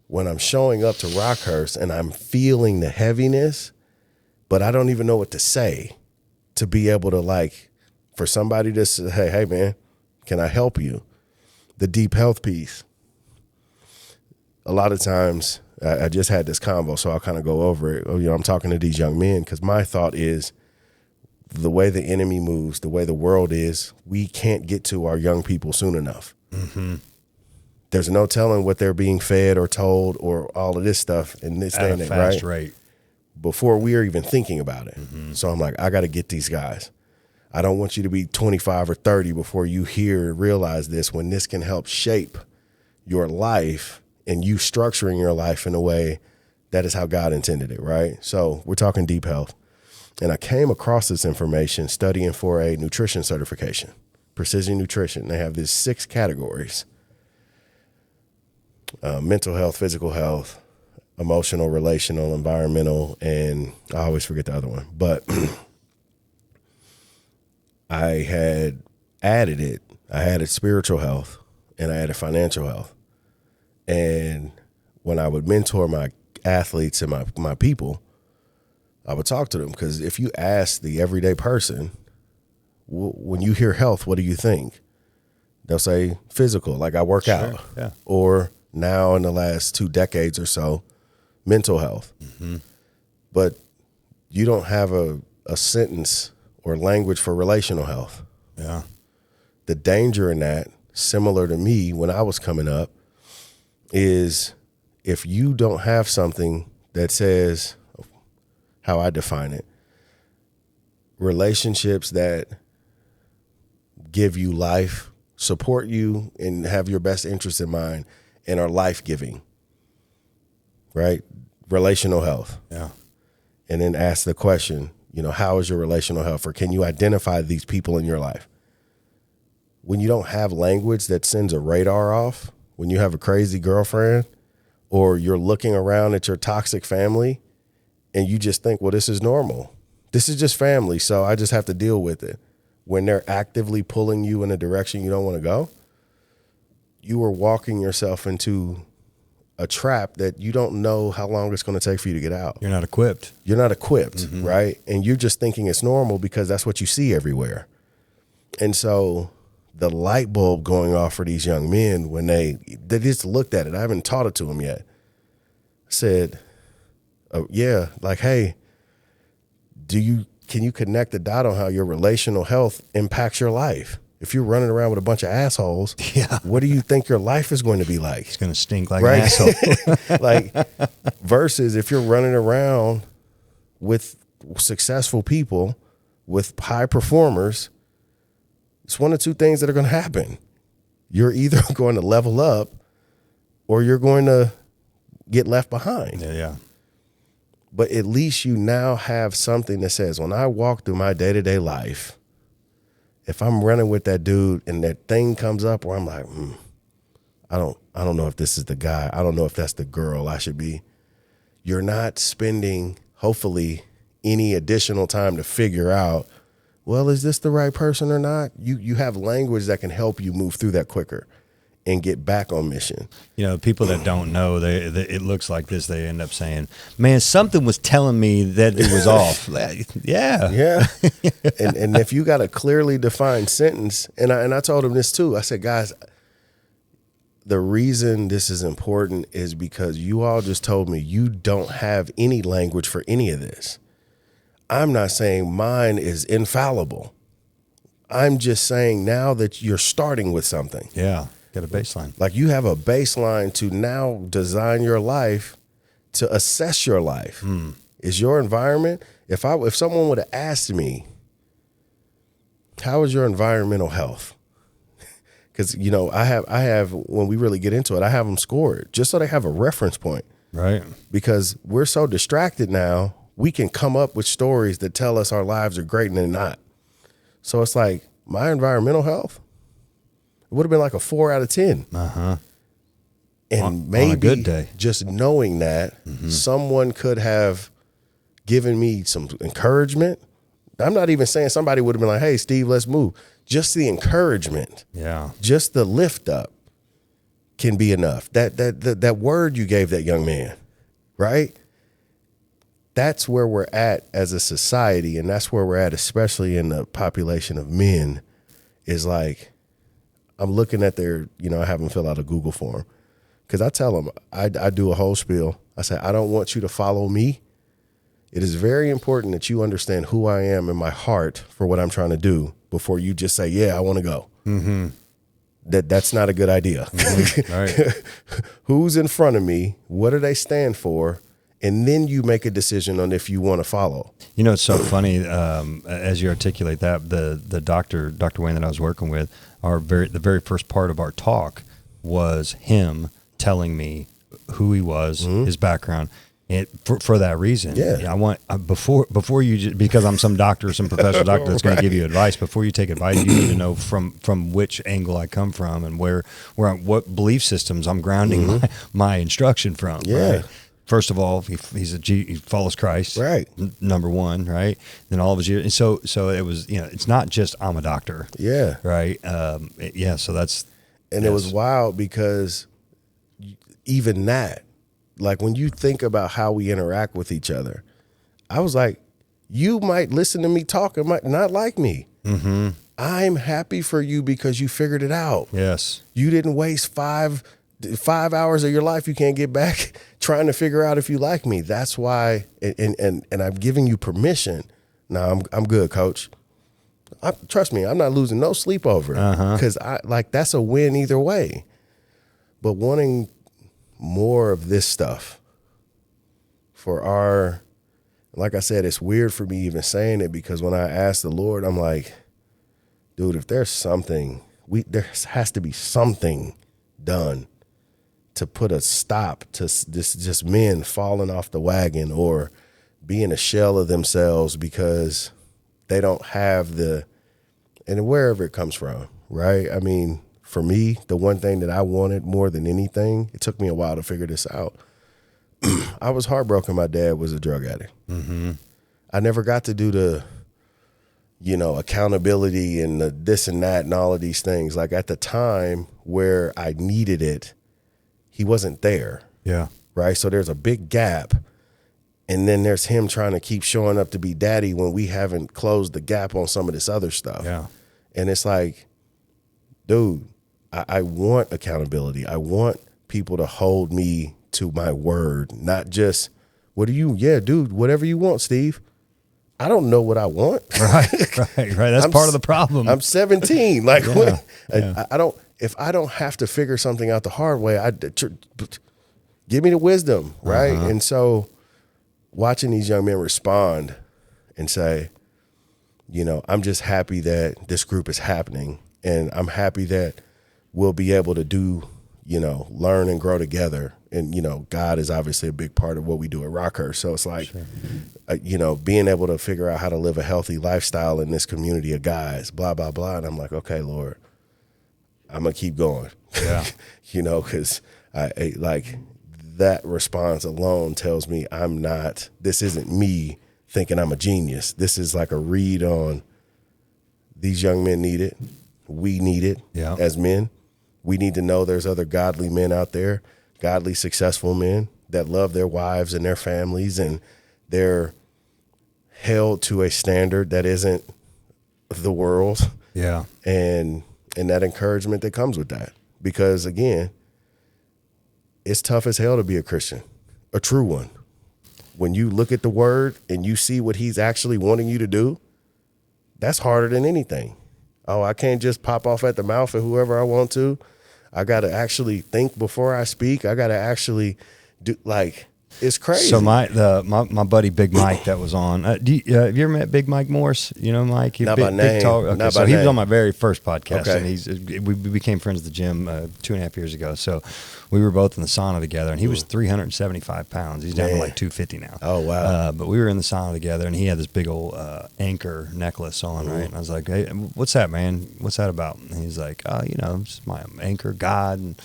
Speaker 2: When I'm showing up to Rockhurst and I'm feeling the heaviness, but I don't even know what to say, to be able to, like, for somebody to say, hey man, can I help you? The deep health piece. A lot of times, I just had this convo, so I'll kind of go over it. I'm talking to these young men, because my thought is, the way the enemy moves, the way the world is, we can't get to our young people soon enough. Mm-hmm. There's no telling what they're being fed or told or all of this stuff in this day and age, right? At a fast rate. Before we are even thinking about it. Mm-hmm. So I'm like, I got to get these guys. I don't want you to be 25 or 30 before you hear and realize this, when this can help shape your life and you structuring your life in a way that is how God intended it, right? So we're talking deep health. And I came across this information studying for a nutrition certification, precision nutrition. They have these 6 categories: mental health, physical health, emotional, relational, environmental, and I always forget the other one. But I had added it. I added spiritual health, and I added financial health. And when I would mentor my athletes and my people, I would talk to them, because if you ask the everyday person, when you hear health, what do you think? They'll say physical, like I work out. Yeah. Or now in the last 2 decades or so, mental health. Mm-hmm. But you don't have a sentence or language for relational health. Yeah. The danger in that, similar to me when I was coming up, is if you don't have something that says, how I define it, relationships that give you life, support you, and have your best interest in mind, and are life-giving, right? Relational health. Yeah. And then ask the question, how is your relational health? Or can you identify these people in your life? When you don't have language that sends a radar off, when you have a crazy girlfriend, or you're looking around at your toxic family and you just think, well, this is normal. This is just family, so I just have to deal with it. When they're actively pulling you in a direction you don't want to go, you are walking yourself into a trap that you don't know how long it's going to take for you to get out.
Speaker 3: You're not equipped.
Speaker 2: You're not equipped, mm-hmm. right? And you're just thinking it's normal because that's what you see everywhere. And so the light bulb going off for these young men when they just looked at it, I haven't taught it to them yet, said, hey, can you connect the dot on how your relational health impacts your life? If you're running around with a bunch of assholes, what do you think your life is going to be like?
Speaker 3: It's going to stink like an asshole.
Speaker 2: Versus if you're running around with successful people, with high performers, it's one of 2 things that are going to happen. You're either going to level up or you're going to get left behind.
Speaker 3: Yeah.
Speaker 2: But at least you now have something that says, when I walk through my day-to-day life, if I'm running with that dude and that thing comes up where I'm like, I don't know if this is the guy. I don't know if that's the girl I should be. You're not spending, hopefully, any additional time to figure out, well, is this the right person or not? You have language that can help you move through that quicker and get back on mission.
Speaker 3: People that don't know, it looks like this. They end up saying, man, something was telling me that it was off. Yeah. And
Speaker 2: if you got a clearly defined sentence, and I told him this too. I said, guys, the reason this is important is because you all just told me you don't have any language for any of this. I'm not saying mine is infallible. I'm just saying now that you're starting with something.
Speaker 3: Yeah, got a baseline.
Speaker 2: Like you have a baseline to now design your life, to assess your life. Is your environment, if someone would have asked me, how is your environmental health? Because, you know, I have, when we really get into it, I have them scored just so they have a reference point.
Speaker 3: Right.
Speaker 2: Because we're so distracted now, we can come up with stories that tell us our lives are great and they're not. So it's like my environmental health, it would have been like a 4 out of 10. And maybe
Speaker 3: on a good day,
Speaker 2: just knowing that someone could have given me some encouragement. I'm not even saying somebody would have been like, hey, Steve, let's move. Just the encouragement.
Speaker 3: Yeah.
Speaker 2: Just the lift up can be enough. That word you gave that young man, right? That's where we're at as a society, and that's where we're at, especially in the population of men, is like, I'm looking at their, you know, I have them fill out a Google form. Because I tell them, I do a whole spiel. I say, I don't want you to follow me. It is very important that you understand who I am in my heart for what I'm trying to do before you just say, yeah, I want to go. That's not a good idea.
Speaker 3: Right.
Speaker 2: Who's in front of me? What do they stand for? And then you make a decision on if you want to follow.
Speaker 3: You know, it's so funny as you articulate that. The Dr. Wayne that I was working with, the very first part of our talk was him telling me who he was, his background, and for that reason.
Speaker 2: Yeah.
Speaker 3: I want before you, because I'm some doctor, some professional doctor that's going to give you advice. Before you take advice, you need to know from which angle I come from and what belief systems I'm grounding my instruction from.
Speaker 2: Yeah.
Speaker 3: Right? First of all, he follows Christ,
Speaker 2: right?
Speaker 3: Number one, right? Then all of his years, and so it was. You know, it's not just I'm a doctor,
Speaker 2: yeah,
Speaker 3: right? Yeah, so that's
Speaker 2: and it was wild because even that, like when you think about how we interact with each other, I was like, you might listen to me talk and might not like me. I'm happy for you because you figured it out.
Speaker 3: Yes,
Speaker 2: you didn't waste 5 hours of your life you can't get back trying to figure out if you like me. That's why, and I'm giving you permission. Now I'm good, coach. Trust me, I'm not losing no sleep over it because that's a win either way. But wanting more of this stuff for like I said, it's weird for me even saying it because when I ask the Lord, I'm like, dude, if there's something, there has to be something done to put a stop to this just men falling off the wagon or being a shell of themselves because they don't have and wherever it comes from, right? I mean, for me, the one thing that I wanted more than anything, it took me a while to figure this out. I was heartbroken my dad was a drug addict. I never got to do the, you know, accountability and the this and that and all of these things. Like at the time where I needed it, he wasn't there.
Speaker 3: Yeah.
Speaker 2: Right. So there's a big gap. And then there's him trying to keep showing up to be daddy when we haven't closed the gap on some of this other stuff.
Speaker 3: Yeah.
Speaker 2: And it's like, dude, I want accountability. I want people to hold me to my word, not just, dude, whatever you want, Steve. I don't know what I want.
Speaker 3: Right. That's part of the problem.
Speaker 2: I'm 17. Like,
Speaker 3: Yeah.
Speaker 2: If I don't have to figure something out the hard way, give me the wisdom, right? And so watching these young men respond and say, you know, I'm just happy that this group is happening, and I'm happy that we'll be able to do, you know, learn and grow together. And, you know, God is obviously a big part of what we do at Rockhurst. So it's like, you know, being able to figure out how to live a healthy lifestyle in this community of guys, blah, blah, blah. And I'm like, okay, Lord, I'm going to keep going.
Speaker 3: Yeah.
Speaker 2: You know, because I like that response alone tells me this isn't me thinking I'm a genius. This is like a read on these young men need it. We need it as men. We need to know there's other godly men out there, godly, successful men that love their wives and their families, and they're held to a standard that isn't the world.
Speaker 3: Yeah.
Speaker 2: And that encouragement that comes with that. Because, again, it's tough as hell to be a Christian, a true one. when you look at the word and you see what he's actually wanting you to do, that's harder than anything. Oh, I can't just pop off at the mouth at whoever I want to. I got to actually think before I speak. I got to actually do, like, it's crazy.
Speaker 3: So my buddy Big Mike that was on. Have you ever met Big Mike Morse? You know Mike?
Speaker 2: Not by name.
Speaker 3: Okay,
Speaker 2: Not
Speaker 3: so
Speaker 2: by
Speaker 3: he was
Speaker 2: name.
Speaker 3: on my very first podcast,
Speaker 2: Okay.
Speaker 3: and we became friends at the gym 2.5 years ago. So we were both in the sauna together, and he was 375 pounds. He's down to like 250 now.
Speaker 2: Oh, wow.
Speaker 3: But we were in the sauna together, and he had this big old anchor necklace on, right? And I was like, "Hey, what's that, man? What's that about?" And he's like, "Oh, it's my anchor, God." And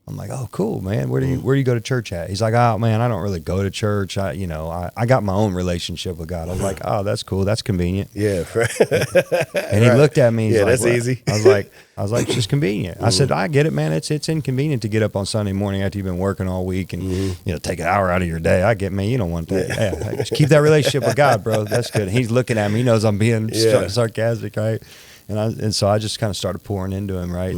Speaker 3: I'm like, "Oh, cool, man. Where do you go to church at?" He's like, "Oh, man, I don't really go to church. I got my own relationship with God." I was like, "Oh, that's cool. That's convenient."
Speaker 2: Yeah.
Speaker 3: And he looked at me. He's like,
Speaker 2: that's
Speaker 3: "What?"
Speaker 2: easy.
Speaker 3: I was like, "It's just convenient." I said, "I get it, man. It's inconvenient to get up on Sunday morning after you've been working all week and take an hour out of your day. I get, man. You don't want that. Yeah, just keep that relationship with God, bro. That's good." And he's looking at me. He knows I'm being sarcastic, right? And so I just kind of started pouring into him, right?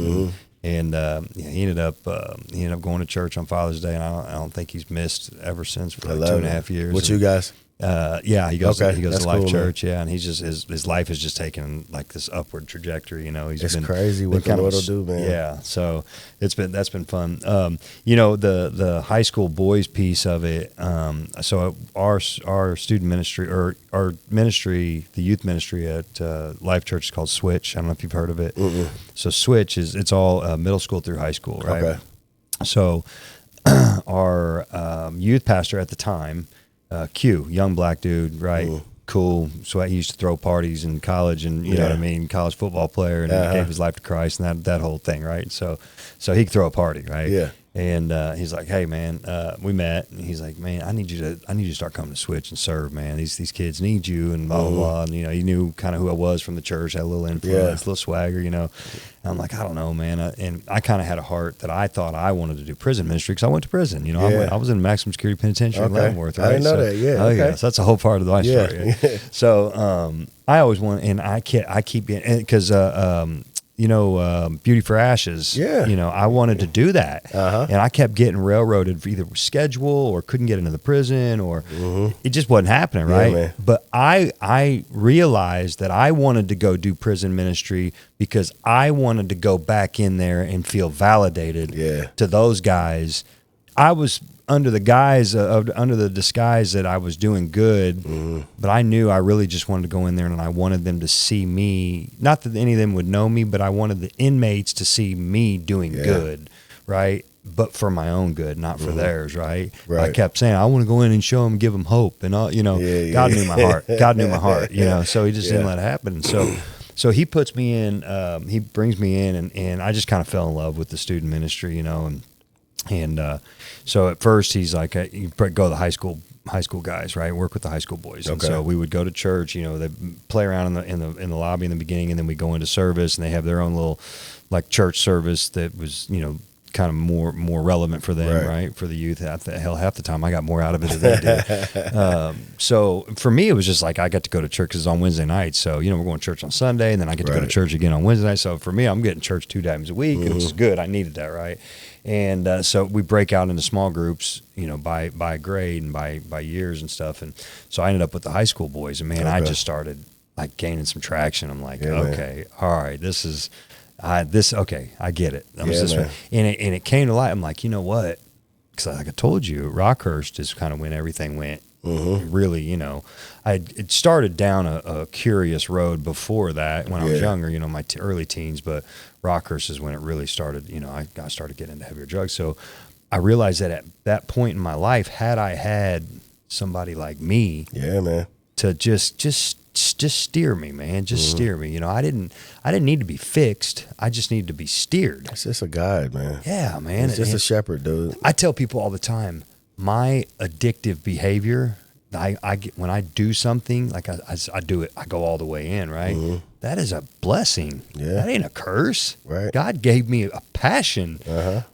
Speaker 3: And he ended up going to church on Father's Day, and I don't think he's missed ever since for like 2.5 years.
Speaker 2: What you guys?
Speaker 3: He goes to Life
Speaker 2: cool,
Speaker 3: Church, and he's just his life has just taken like this upward trajectory.
Speaker 2: It's crazy what the Lord will do, man.
Speaker 3: Yeah, so that's been fun. The high school boys piece of it. So our student ministry or our ministry, the youth ministry at Life Church is called Switch. I don't know if you've heard of it. So Switch it's all middle school through high school, right?
Speaker 2: Okay.
Speaker 3: So our youth pastor at the time. Q, young black dude, right? Cool. So he used to throw parties in college, and you know what I mean, college football player, and he gave his life to Christ, and that whole thing, right? So he could throw a party, right?
Speaker 2: Yeah.
Speaker 3: And he's like, "Hey, man," we met, and he's like, "Man, I need you to start coming to Switch and serve, man. These kids need you," and blah blah blah. And he knew kind of who I was from the church, had a little influence, a little swagger, And I'm like, I don't know, man. And I kind of had a heart that I thought I wanted to do prison ministry because I went to prison. I was in a maximum security penitentiary in Leavenworth, right?
Speaker 2: I didn't know that. Yeah.
Speaker 3: Yeah. So that's a whole part of the life story. Yeah. So I always want, and I keep getting, because Beauty for Ashes.
Speaker 2: Yeah.
Speaker 3: I wanted to do that. And I kept getting railroaded for either schedule or couldn't get into the prison or it just wasn't happening, right?
Speaker 2: Man.
Speaker 3: But I realized that I wanted to go do prison ministry because I wanted to go back in there and feel validated to those guys. I was under the disguise that I was doing good, but I knew I really just wanted to go in there and I wanted them to see me. Not that any of them would know me, but I wanted the inmates to see me doing good, right? But for my own good, not for theirs, right? I kept saying, I want to go in and show them, give them hope, and God knew my heart. God knew my heart, So He just didn't let it happen. So He puts me in. He brings me in, and I just kind of fell in love with the student ministry, And so at first he's like, you go to the high school guys, right? Work with the high school boys. And so we would go to church, they play around in the lobby in the beginning, and then we go into service, and they have their own little like church service that was, kind of more relevant for them, right? For the youth. Half the time I got more out of it than they did. So for me, it was just like I got to go to church because it's on Wednesday nights. So, we're going to church on Sunday, and then I get to go to church again on Wednesday night. So for me, I'm getting church 2 times a week, which is good. I needed that, right? And so we break out into small groups, by grade and by years and stuff. And so I ended up with the high school boys, and man, I just started like gaining some traction. I'm like, okay, all right, this is. I get it. And it came to light. I'm like, you know what? Because like I told you, Rockhurst is kind of when everything went. Really, it started down a curious road before that when I was younger, my early teens. But Rockhurst is when it really started. I started getting into heavier drugs. So I realized that at that point in my life, had I had somebody like me, to just steer me, man. Just steer me. I didn't need to be fixed. I just needed to be steered.
Speaker 2: It's just a guide, man.
Speaker 3: Yeah, man.
Speaker 2: It's just a shepherd, dude.
Speaker 3: I tell people all the time, my addictive behavior, I get, when I do something, like I do it, I go all the way in, right? That is a blessing. That ain't a curse.
Speaker 2: Right.
Speaker 3: God gave me a passion.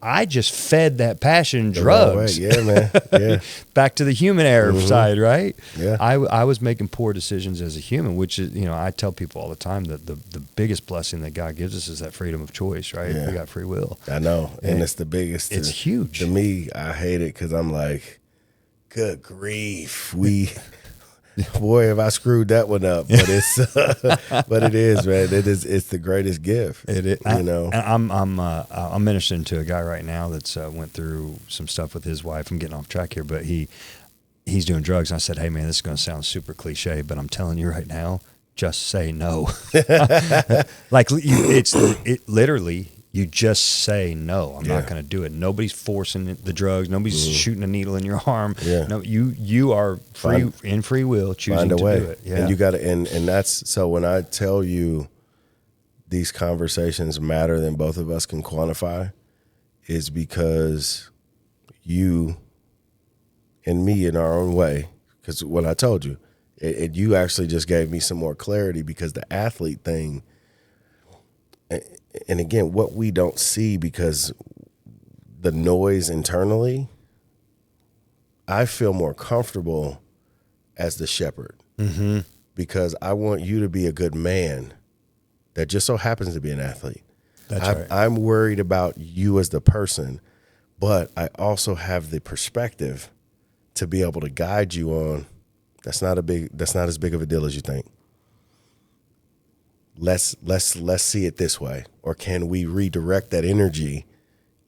Speaker 3: I just fed that passion drugs.
Speaker 2: Yeah, man. Yeah.
Speaker 3: Back to the human error side, right?
Speaker 2: Yeah.
Speaker 3: I was making poor decisions as a human, which is, I tell people all the time that the biggest blessing that God gives us is that freedom of choice, right? We got free will.
Speaker 2: I know. And it's the biggest.
Speaker 3: It's huge.
Speaker 2: To me, I hate it because I'm like, good grief. Boy, have I screwed that one up, but but it is, man. It's the greatest gift.
Speaker 3: It is,
Speaker 2: you know.
Speaker 3: I'm ministering to a guy right now that's went through some stuff with his wife. I'm getting off track here, but he's doing drugs. And I said, hey man, this is going to sound super cliche, but I'm telling you right now, just say no. Like it literally. You just say no. I'm not going to do it. Nobody's forcing the drugs. Nobody's shooting a needle in your arm.
Speaker 2: Yeah.
Speaker 3: No, you are in free will choosing to do it. Yeah.
Speaker 2: And you got to, and that's so. When I tell you these conversations matter than both of us can quantify, is because you and me in our own way. Because what I told you, you actually just gave me some more clarity, because the athlete thing. And again, what we don't see, because the noise internally, I feel more comfortable as the shepherd, because I want you to be a good man that just so happens to be an athlete.
Speaker 3: That's right.
Speaker 2: I'm worried about you as the person, but I also have the perspective to be able to guide you on, that's not as big of a deal as you think. Let's see it this way, or can we redirect that energy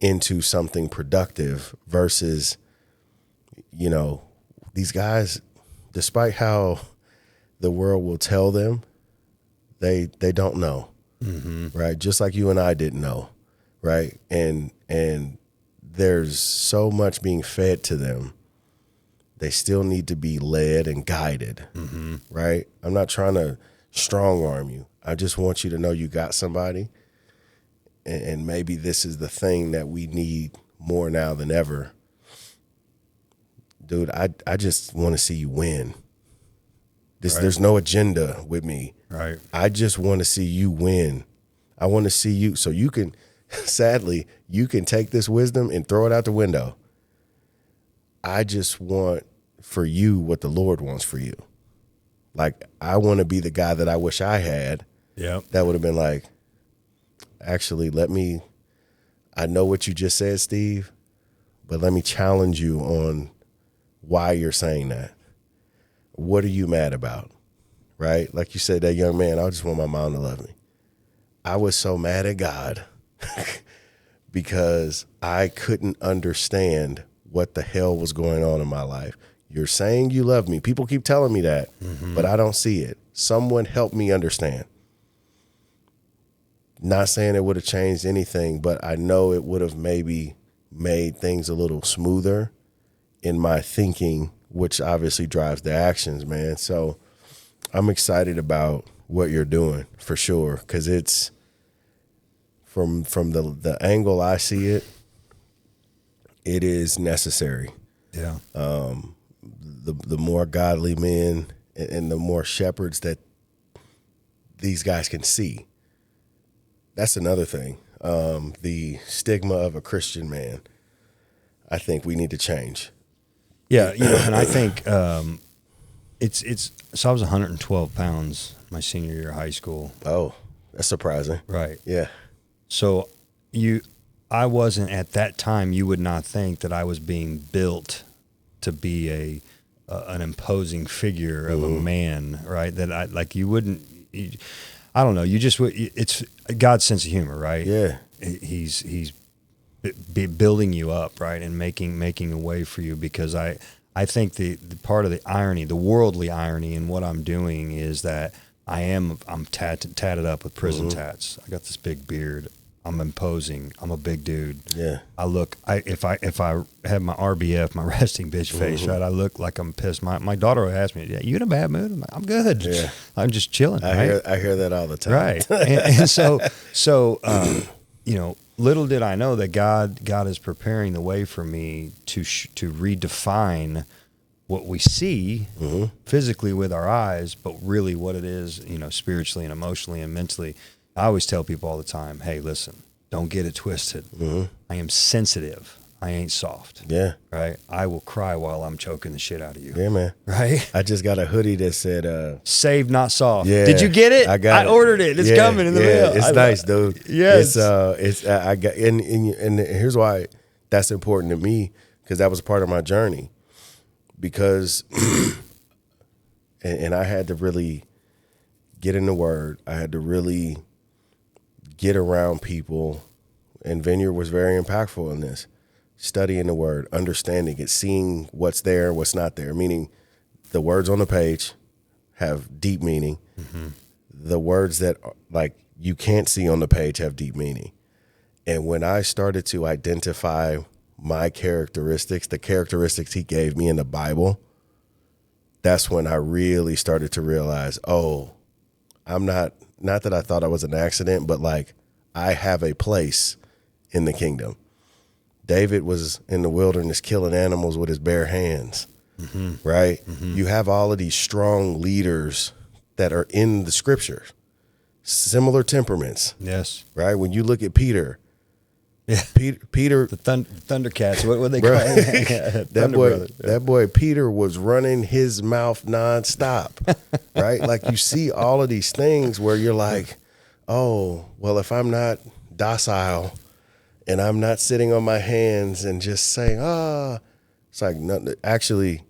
Speaker 2: into something productive versus, these guys, despite how the world will tell them, they don't know, right? Just like you and I didn't know, right? And there's so much being fed to them. They still need to be led and guided, right? I'm not trying to strong arm you. I just want you to know you got somebody, and maybe this is the thing that we need more now than ever. Dude, I just want to see you win. There's no agenda with me.
Speaker 3: Right.
Speaker 2: I just want to see you win. I want to see you, so you can, sadly, you can take this wisdom and throw it out the window. I just want for you what the Lord wants for you. Like, I want to be the guy that I wish I had.
Speaker 3: Yeah.
Speaker 2: That would have been like, actually, I know what you just said, Steve, but let me challenge you on why you're saying that. What are you mad about? Right? Like you said, that young man, I just want my mom to love me. I was so mad at God because I couldn't understand what the hell was going on in my life. You're saying you love me. People keep telling me that, but I don't see it. Someone help me understand. Not saying it would have changed anything, but I know it would have maybe made things a little smoother in my thinking, which obviously drives the actions, man. So I'm excited about what you're doing for sure, because it's from the angle I see it, it is necessary.
Speaker 3: Yeah.
Speaker 2: The more godly men and the more shepherds that these guys can see. That's another thing. The stigma of a Christian man, I think we need to change.
Speaker 3: Yeah, and I think it's so I was 112 pounds my senior year of high school.
Speaker 2: Oh, that's surprising.
Speaker 3: Right.
Speaker 2: Yeah.
Speaker 3: So I wasn't at that time. You would not think that I was being built to be an imposing figure of a man, right? That I don't know. You just it's God's sense of humor, right?
Speaker 2: Yeah.
Speaker 3: He's building you up, right, and making a way for you, because I think the part of the irony, the worldly irony in what I'm doing is that I'm tatted up with prison tats. I got this big beard. I'm imposing. I'm a big dude.
Speaker 2: Yeah.
Speaker 3: If I have my RBF, my resting bitch face, right, I look like I'm pissed. My daughter will ask me, "Yeah, you in a bad mood?" I'm like, "I'm good.
Speaker 2: Yeah.
Speaker 3: I'm just chilling."
Speaker 2: I hear that all the time.
Speaker 3: Right. And so little did I know that God is preparing the way for me to redefine what we see physically with our eyes, but really what it is, spiritually and emotionally and mentally. I always tell people all the time, hey, listen, don't get it twisted. I am sensitive. I ain't soft.
Speaker 2: Yeah.
Speaker 3: Right? I will cry while I'm choking the shit out of you.
Speaker 2: Yeah, man.
Speaker 3: Right?
Speaker 2: I just got a hoodie that said
Speaker 3: saved, not soft.
Speaker 2: Yeah.
Speaker 3: Did you get it?
Speaker 2: I
Speaker 3: ordered it. It's coming in the mail.
Speaker 2: It's nice, dude.
Speaker 3: Yes.
Speaker 2: I got and here's why that's important to me, because that was a part of my journey. because, and I had to really get in the Word. I had to really get around people, and Vineyard was very impactful in this. Studying the Word, understanding it, seeing what's there, what's not there, meaning the words on the page have deep meaning. Mm-hmm. The words that like you can't see on the page have deep meaning. And when I started to identify my characteristics, the characteristics he gave me in the Bible, that's when I really started to realize, oh, I'm not that I thought I was an accident, but like I have a place in the kingdom. David was in the wilderness killing animals with his bare hands, right? Mm-hmm. You have all of these strong leaders that are in the scriptures, similar temperaments.
Speaker 3: Yes.
Speaker 2: Right? When you look at Peter, Peter,
Speaker 3: the Thundercats, what they call it?
Speaker 2: That boy Peter was running his mouth nonstop, right? Like you see all of these things where you're like, oh, well, if I'm not docile and I'm not sitting on my hands and just saying, it's like, no, actually,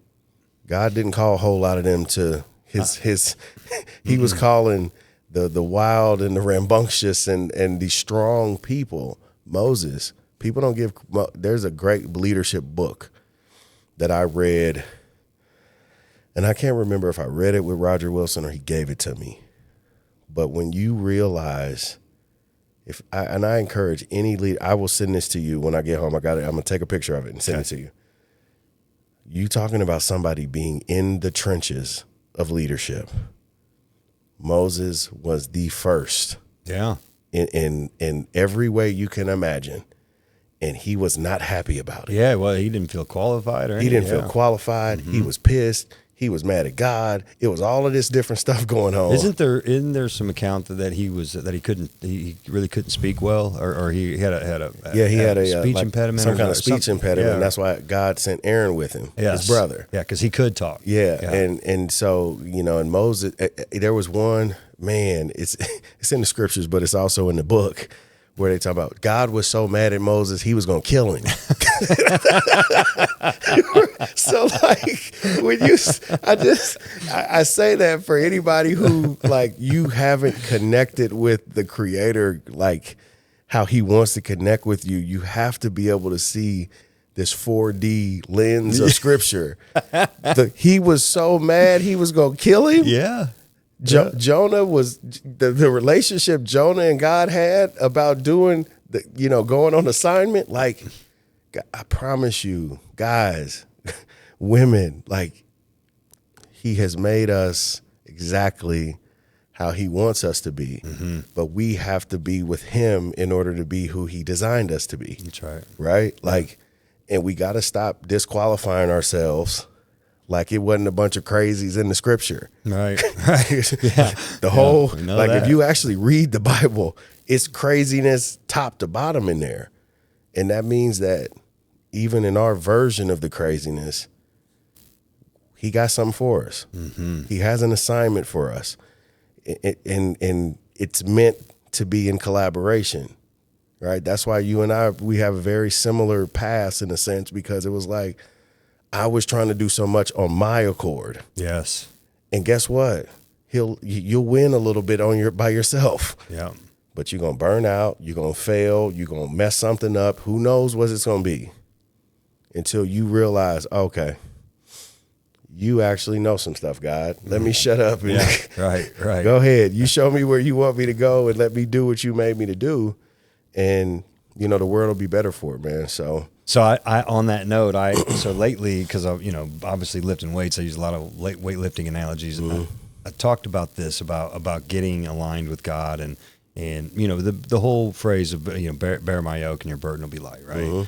Speaker 2: God didn't call a whole lot of them to his he was calling the wild and the rambunctious and the strong people. Moses, people don't give, there's a great leadership book that I read, and I can't remember if I read it with Roger Wilson or he gave it to me. But when you realize, and I encourage any leader, I will send this to you when I get home. I'm going to take a picture of it and send it to you. You talking about somebody being in the trenches of leadership. Moses was the first.
Speaker 3: Yeah.
Speaker 2: In every way you can imagine. And he was not happy about it.
Speaker 3: Yeah, well, he didn't feel qualified or anything.
Speaker 2: He didn't feel qualified. Mm-hmm. He was pissed. He was mad at God. It was all of this different stuff going on.
Speaker 3: Isn't there some account that he really couldn't speak well, or he had a speech impediment,
Speaker 2: some kind of speech impediment, and that's why God sent Aaron with him, his brother.
Speaker 3: Yeah, because he could talk.
Speaker 2: Yeah, and so and Moses, there was one man. It's in the scriptures, but it's also in the book where they talk about God was so mad at Moses, he was going to kill him. So like when I say that for anybody who like you haven't connected with the Creator, like how he wants to connect with you, you have to be able to see this 4D lens of scripture. He was so mad he was going to kill him.
Speaker 3: Yeah.
Speaker 2: Jonah was the relationship Jonah and God had about doing going on assignment. Like, I promise you, guys, women, like he has made us exactly how he wants us to be, but we have to be with him in order to be who he designed us to be.
Speaker 3: That's right.
Speaker 2: Right? Like, and we got to stop disqualifying ourselves. Like it wasn't a bunch of crazies in the scripture.
Speaker 3: Right.
Speaker 2: Yeah. The whole, like if you actually read the Bible, it's craziness top to bottom in there. And that means that even in our version of the craziness, he got something for us. Mm-hmm. He has an assignment for us. And it's meant to be in collaboration, right? That's why you and we have a very similar past in a sense, because it was like, I was trying to do so much on my accord.
Speaker 3: Yes.
Speaker 2: And guess what? You'll win a little bit by yourself.
Speaker 3: Yeah.
Speaker 2: But you're going to burn out. You're going to fail. You're going to mess something up. Who knows what it's going to be until you realize, okay, you actually know some stuff, God. Let me shut up. And
Speaker 3: right.
Speaker 2: Go ahead. You show me where you want me to go and let me do what you made me to do. And, the world will be better for it, man.
Speaker 3: So I on that note, so lately, because I obviously lifting weights, I use a lot of weightlifting analogies. And I talked about this about getting aligned with God and the whole phrase of bear my yoke and your burden will be light, right?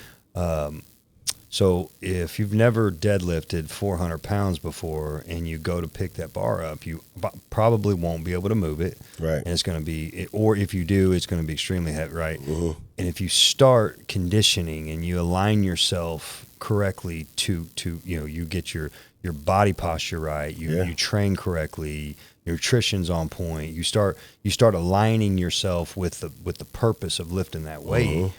Speaker 3: So if you've never deadlifted 400 pounds before and you go to pick that bar up, you probably won't be able to move it.
Speaker 2: Right.
Speaker 3: And it's going to be, or if you do, it's going to be extremely heavy, right? Mm-hmm. And if you start conditioning and you align yourself correctly to you get your body posture right, you train correctly, your nutrition's on point, you start aligning yourself with the purpose of lifting that weight. Mm-hmm.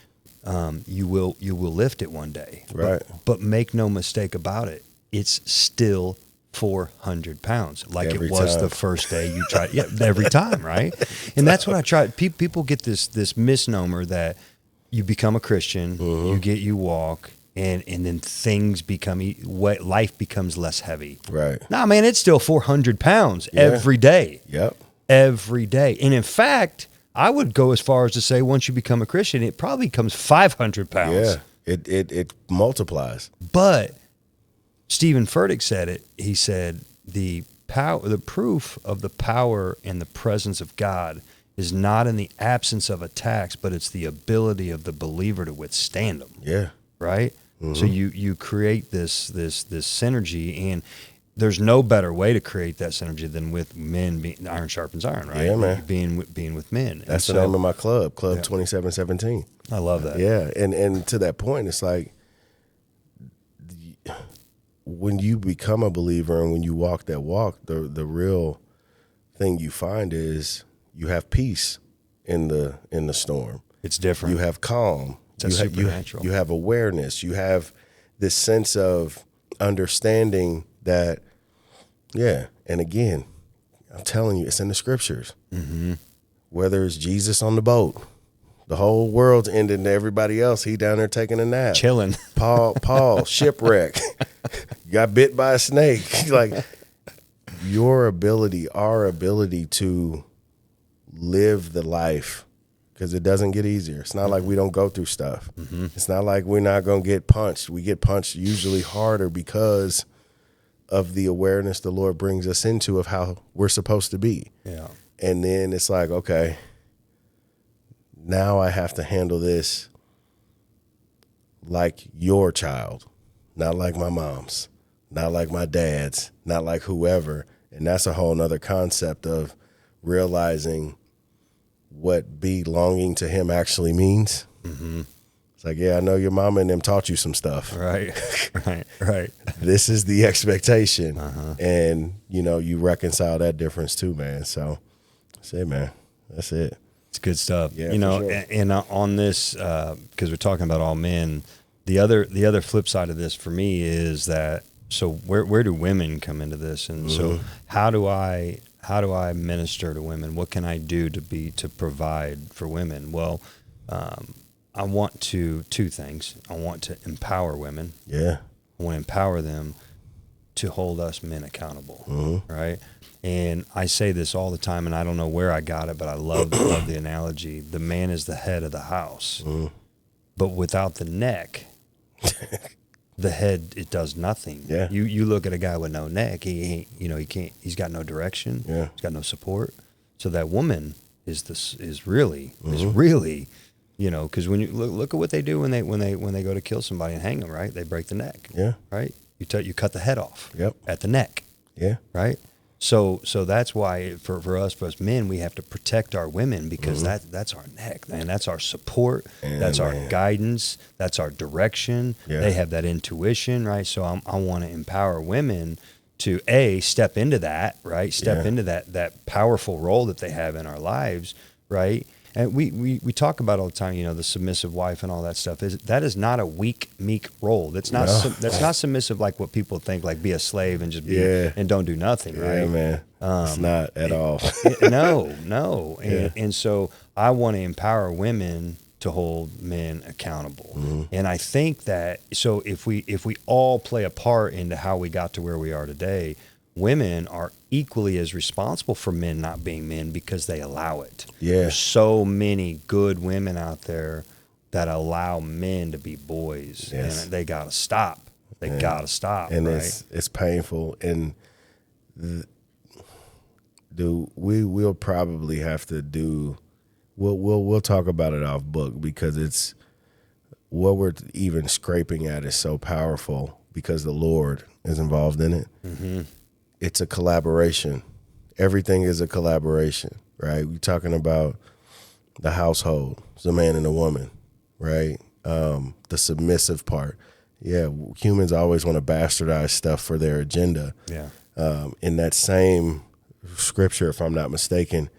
Speaker 3: You will lift it one day,
Speaker 2: right?
Speaker 3: But make no mistake about it, it's still 400 pounds, like
Speaker 2: every
Speaker 3: it was
Speaker 2: time.
Speaker 3: the first day you tried. Yeah, every time, right? And that's what I try. People get this misnomer that you become a Christian, you walk, and then things become, life becomes less heavy.
Speaker 2: Right.
Speaker 3: Nah, man, it's still 400 pounds every day.
Speaker 2: Yep.
Speaker 3: Every day. And in fact, I would go as far as to say once you become a Christian, it probably becomes 500 pounds.
Speaker 2: Yeah, it multiplies.
Speaker 3: But Stephen Furtick said it. He said the proof of the power and the presence of God is not in the absence of attacks, but it's the ability of the believer to withstand them.
Speaker 2: Yeah.
Speaker 3: Right? So you create this synergy, and there's no better way to create that synergy than with men. Iron sharpens iron, right?
Speaker 2: Yeah, man.
Speaker 3: Being with men.
Speaker 2: That's the name of my club, Club 2717.
Speaker 3: I love that.
Speaker 2: Yeah, and to that point, it's like when you become a believer and when you walk that walk, the real thing you find is you have peace in the storm.
Speaker 3: It's different.
Speaker 2: You have calm.
Speaker 3: It's supernatural.
Speaker 2: You have awareness. You have this sense of understanding that, yeah. And again, I'm telling you, it's in the scriptures. Mm-hmm. Whether it's Jesus on the boat, the whole world's ending to everybody else. He down there taking a nap,
Speaker 3: chilling.
Speaker 2: Paul shipwreck, got bit by a snake. Like our ability to live the life, because it doesn't get easier. It's not like we don't go through stuff. Mm-hmm. It's not like we're not going to get punched. We get punched usually harder because of the awareness the Lord brings us into of how we're supposed to be.
Speaker 3: Yeah.
Speaker 2: And then it's like, okay, now I have to handle this like your child, not like my mom's, not like my dad's, not like whoever. And that's a whole nother concept of realizing what belonging to him actually means. Mm-hmm. It's like, yeah, I know your mama and them taught you some stuff.
Speaker 3: Right.
Speaker 2: This is the expectation. And, you reconcile that difference too, man. So that's it, man. That's it.
Speaker 3: It's good stuff.
Speaker 2: Yeah,
Speaker 3: sure. And on this, because we're talking about all men, the other flip side of this for me is that, so where do women come into this? And so how do I minister to women? What can I do to provide for women? Well, I want two things. I want to empower women.
Speaker 2: Yeah.
Speaker 3: I want to empower them to hold us men accountable, right? And I say this all the time, and I don't know where I got it, but I love the analogy. The man is the head of the house, but without the neck, the head, it does nothing.
Speaker 2: Yeah.
Speaker 3: You look at a guy with no neck, he can't. He's got no direction.
Speaker 2: Yeah.
Speaker 3: He's got no support. So that woman is really, because when you look at what they do when they go to kill somebody and hang them, right? They break the neck.
Speaker 2: Yeah.
Speaker 3: Right. You cut the head off.
Speaker 2: Yep.
Speaker 3: At the neck.
Speaker 2: Yeah.
Speaker 3: Right. So that's why for us men, we have to protect our women, because that's our neck, man. That's our support. That's our guidance. That's our direction.
Speaker 2: Yeah.
Speaker 3: They have that intuition, right? So I want to empower women to step into that, right? Step into that powerful role that they have in our lives, right? And we talk about all the time, the submissive wife and all that stuff. That is not a weak, meek role. That's not submissive like what people think, like be a slave and just be and don't do nothing, right?
Speaker 2: Yeah, man. It's not at all.
Speaker 3: No. And so I want to empower women to hold men accountable. And I think that, so if we all play a part into how we got to where we are today, women are equally as responsible for men not being men, because they allow it.
Speaker 2: Yeah.
Speaker 3: There's so many good women out there that allow men to be boys.
Speaker 2: Yes.
Speaker 3: And they got to stop. Got to stop.
Speaker 2: And
Speaker 3: right?
Speaker 2: it's painful. And we'll probably have to do, we'll talk about it off book, because it's what we're even scraping at is so powerful because the Lord is involved in it. Mm-hmm. It's a collaboration. Everything is a collaboration, right? We're talking about the household. It's a man and a woman, right? The submissive part. Yeah, humans always want to bastardize stuff for their agenda.
Speaker 3: Yeah.
Speaker 2: In that same scripture, if I'm not mistaken,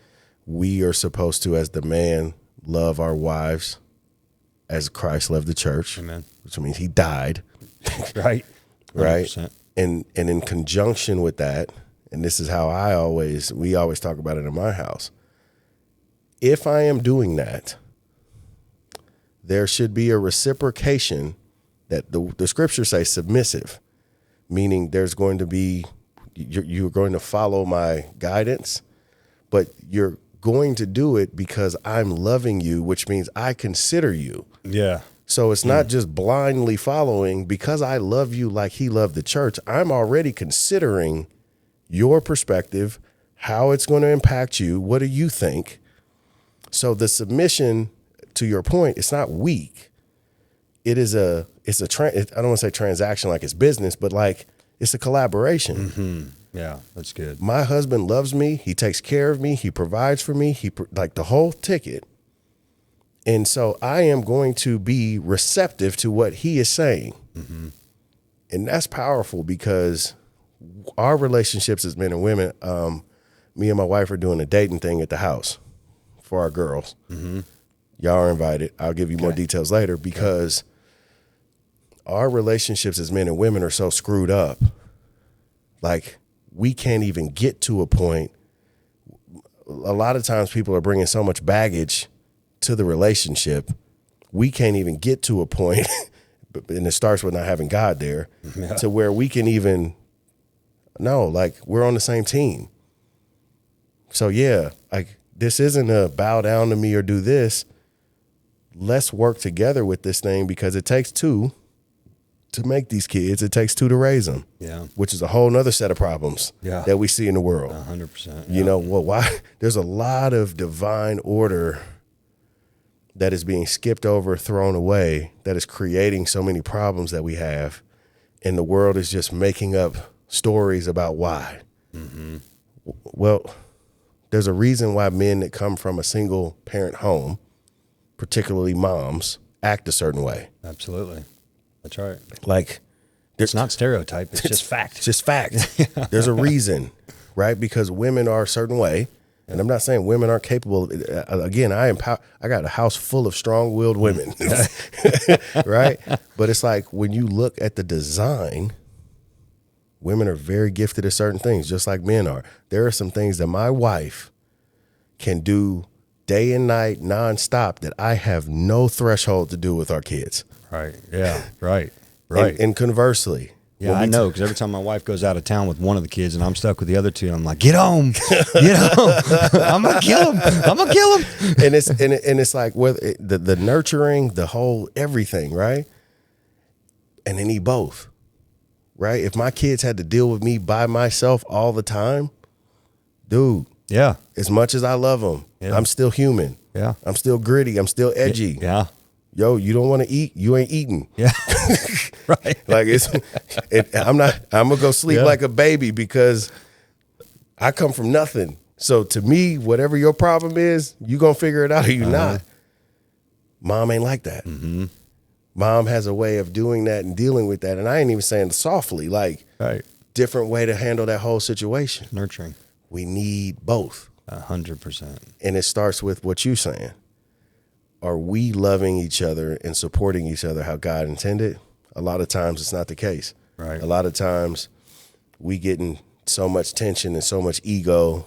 Speaker 2: we are supposed to, as the man, love our wives as Christ loved the church.
Speaker 3: Amen.
Speaker 2: Which means he died.
Speaker 3: Right. 100%.
Speaker 2: Right. And in conjunction with that, and this is how we always talk about it in my house. If I am doing that, there should be a reciprocation that the scriptures say submissive, meaning there's going to be, you're going to follow my guidance, but you're going to do it because I'm loving you, which means I consider you.
Speaker 3: Yeah.
Speaker 2: So it's not just blindly following. Because I love you like he loved the church, I'm already considering your perspective, how it's going to impact you. What do you think? So the submission, to your point, it's not weak. It is I don't want to say transaction like it's business, but like it's a collaboration.
Speaker 3: Mm-hmm. Yeah, that's good.
Speaker 2: My husband loves me. He takes care of me. He provides for me. Like the whole ticket. And so I am going to be receptive to what he is saying. Mm-hmm. And that's powerful because our relationships as men and women, me and my wife are doing a dating thing at the house for our girls. Mm-hmm. Y'all are invited. I'll give you more details later because our relationships as men and women are so screwed up. Like we can't even get to a point. A lot of times people are bringing so much baggage to the relationship, we can't even get to a point, and it starts with not having God there, to where we can even know, like, we're on the same team. So yeah, like this isn't a bow down to me or do this. Let's work together with this thing because it takes two to make these kids. It takes two to raise them. Yeah, which is a whole nother set of problems that we see in the world.
Speaker 3: 100%.
Speaker 2: You know, well, why? There's a lot of divine order that is being skipped over, thrown away, that is creating so many problems that we have. And the world is just making up stories about why. Mm-hmm. Well, there's a reason why men that come from a single parent home, particularly moms, act a certain way.
Speaker 3: Absolutely. That's right.
Speaker 2: Like,
Speaker 3: it's not stereotype. It's just fact.
Speaker 2: It's just fact. There's a reason, right? Because women are a certain way. And I'm not saying women aren't capable. Again, I got a house full of strong-willed women, right? But it's like when you look at the design, women are very gifted at certain things, just like men are. There are some things that my wife can do day and night, nonstop, that I have no threshold to do with our kids.
Speaker 3: Right. Yeah. Right.
Speaker 2: And conversely.
Speaker 3: Yeah, I know, because every time my wife goes out of town with one of the kids and I'm stuck with the other two, I'm like, get home, get home. I'm gonna kill him.
Speaker 2: And it's like the nurturing, the whole everything, right? And they need both, right? If my kids had to deal with me by myself all the time, dude.
Speaker 3: Yeah.
Speaker 2: As much as I love them, I'm still human.
Speaker 3: Yeah.
Speaker 2: I'm still gritty. I'm still edgy.
Speaker 3: Yeah.
Speaker 2: Yo, you don't want to eat, you ain't eating.
Speaker 3: Yeah. Right.
Speaker 2: Like I'm gonna go sleep like a baby because I come from nothing. So to me, whatever your problem is, you gonna figure it out or you not. Mom ain't like that. Mm-hmm. Mom has a way of doing that and dealing with that. And I ain't even saying softly, like different way to handle that whole situation.
Speaker 3: Nurturing.
Speaker 2: We need both.
Speaker 3: 100%.
Speaker 2: And it starts with what you're saying. Are we loving each other and supporting each other how God intended? A lot of times it's not the case.
Speaker 3: Right.
Speaker 2: A lot of times we getting so much tension and so much ego.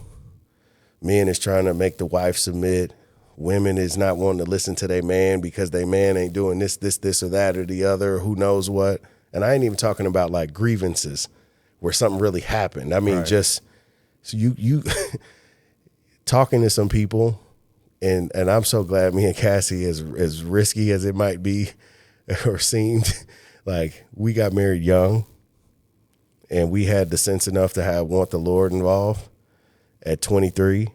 Speaker 2: Men is trying to make the wife submit. Women is not wanting to listen to their man because their man ain't doing this, or that, or the other, or who knows what. And I ain't even talking about like grievances where something really happened. I mean, just so you talking to some people. And I'm so glad me and Cassie, as risky as it might be or seemed, like we got married young and we had the sense enough to want the Lord involved at 23.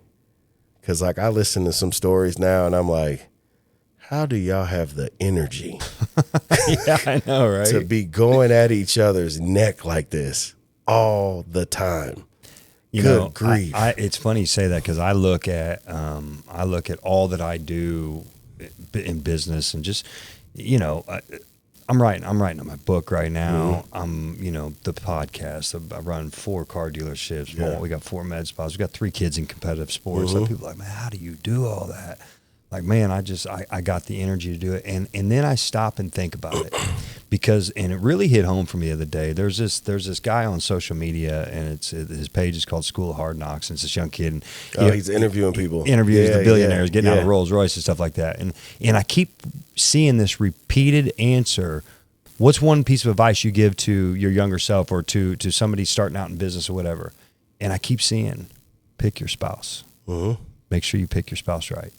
Speaker 2: Cause like I listen to some stories now and I'm like, how do y'all have the energy?
Speaker 3: Yeah, I know, right?
Speaker 2: To be going at each other's neck like this all the time. Good grief.
Speaker 3: It's funny you say that because I look at all that I do in business and just, I'm writing on my book right now. Mm-hmm. The podcast. I run 4 car dealerships. Yeah. We got 4 med spas. We got 3 kids in competitive sports. Mm-hmm. So people are like, man, how do you do all that? Like, man, I got the energy to do it. And then I stop and think about it. because, and it really hit home for me the other day. There's this guy on social media, and his page is called School of Hard Knocks, and it's this young kid. And,
Speaker 2: he's interviewing people.
Speaker 3: Interviews the billionaires, getting out of Rolls Royce and stuff like that. And I keep seeing this repeated answer. What's one piece of advice you give to your younger self or to somebody starting out in business or whatever? And I keep seeing, pick your spouse. Mm-hmm. Make sure you pick your spouse right.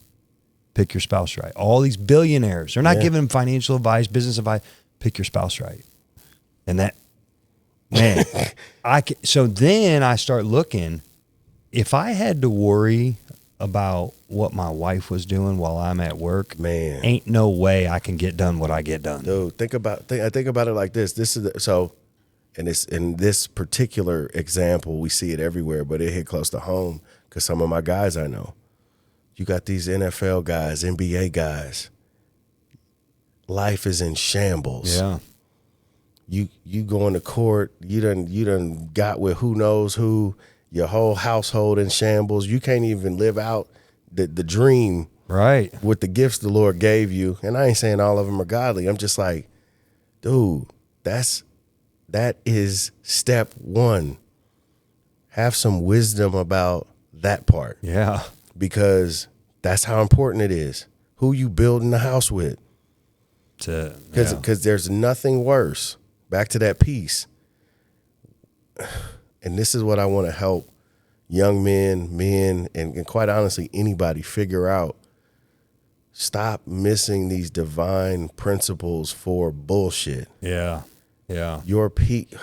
Speaker 3: Pick your spouse right. All these billionaires, they're not giving them financial advice, business advice. Pick your spouse right. And that, man, so then I start looking, if I had to worry about what my wife was doing while I'm at work, man, ain't no way I can get done what I get done.
Speaker 2: Dude, think about it like this. And it's in this particular example, we see it everywhere, but it hit close to home because some of my guys I know, you got these NFL guys, NBA guys. Life is in shambles.
Speaker 3: Yeah.
Speaker 2: You going to court, you done got with who knows who, your whole household in shambles. You can't even live out the dream
Speaker 3: right
Speaker 2: with the gifts the Lord gave you. And I ain't saying all of them are godly. I'm just like, dude, that is step one. Have some wisdom about that part.
Speaker 3: Yeah.
Speaker 2: Because that's how important it is. Who you building the house with. Because there's nothing worse. Back to that piece. And this is what I want to help young men, and quite honestly, anybody figure out. Stop missing these divine principles for bullshit.
Speaker 3: Yeah. Yeah.
Speaker 2: Your peace.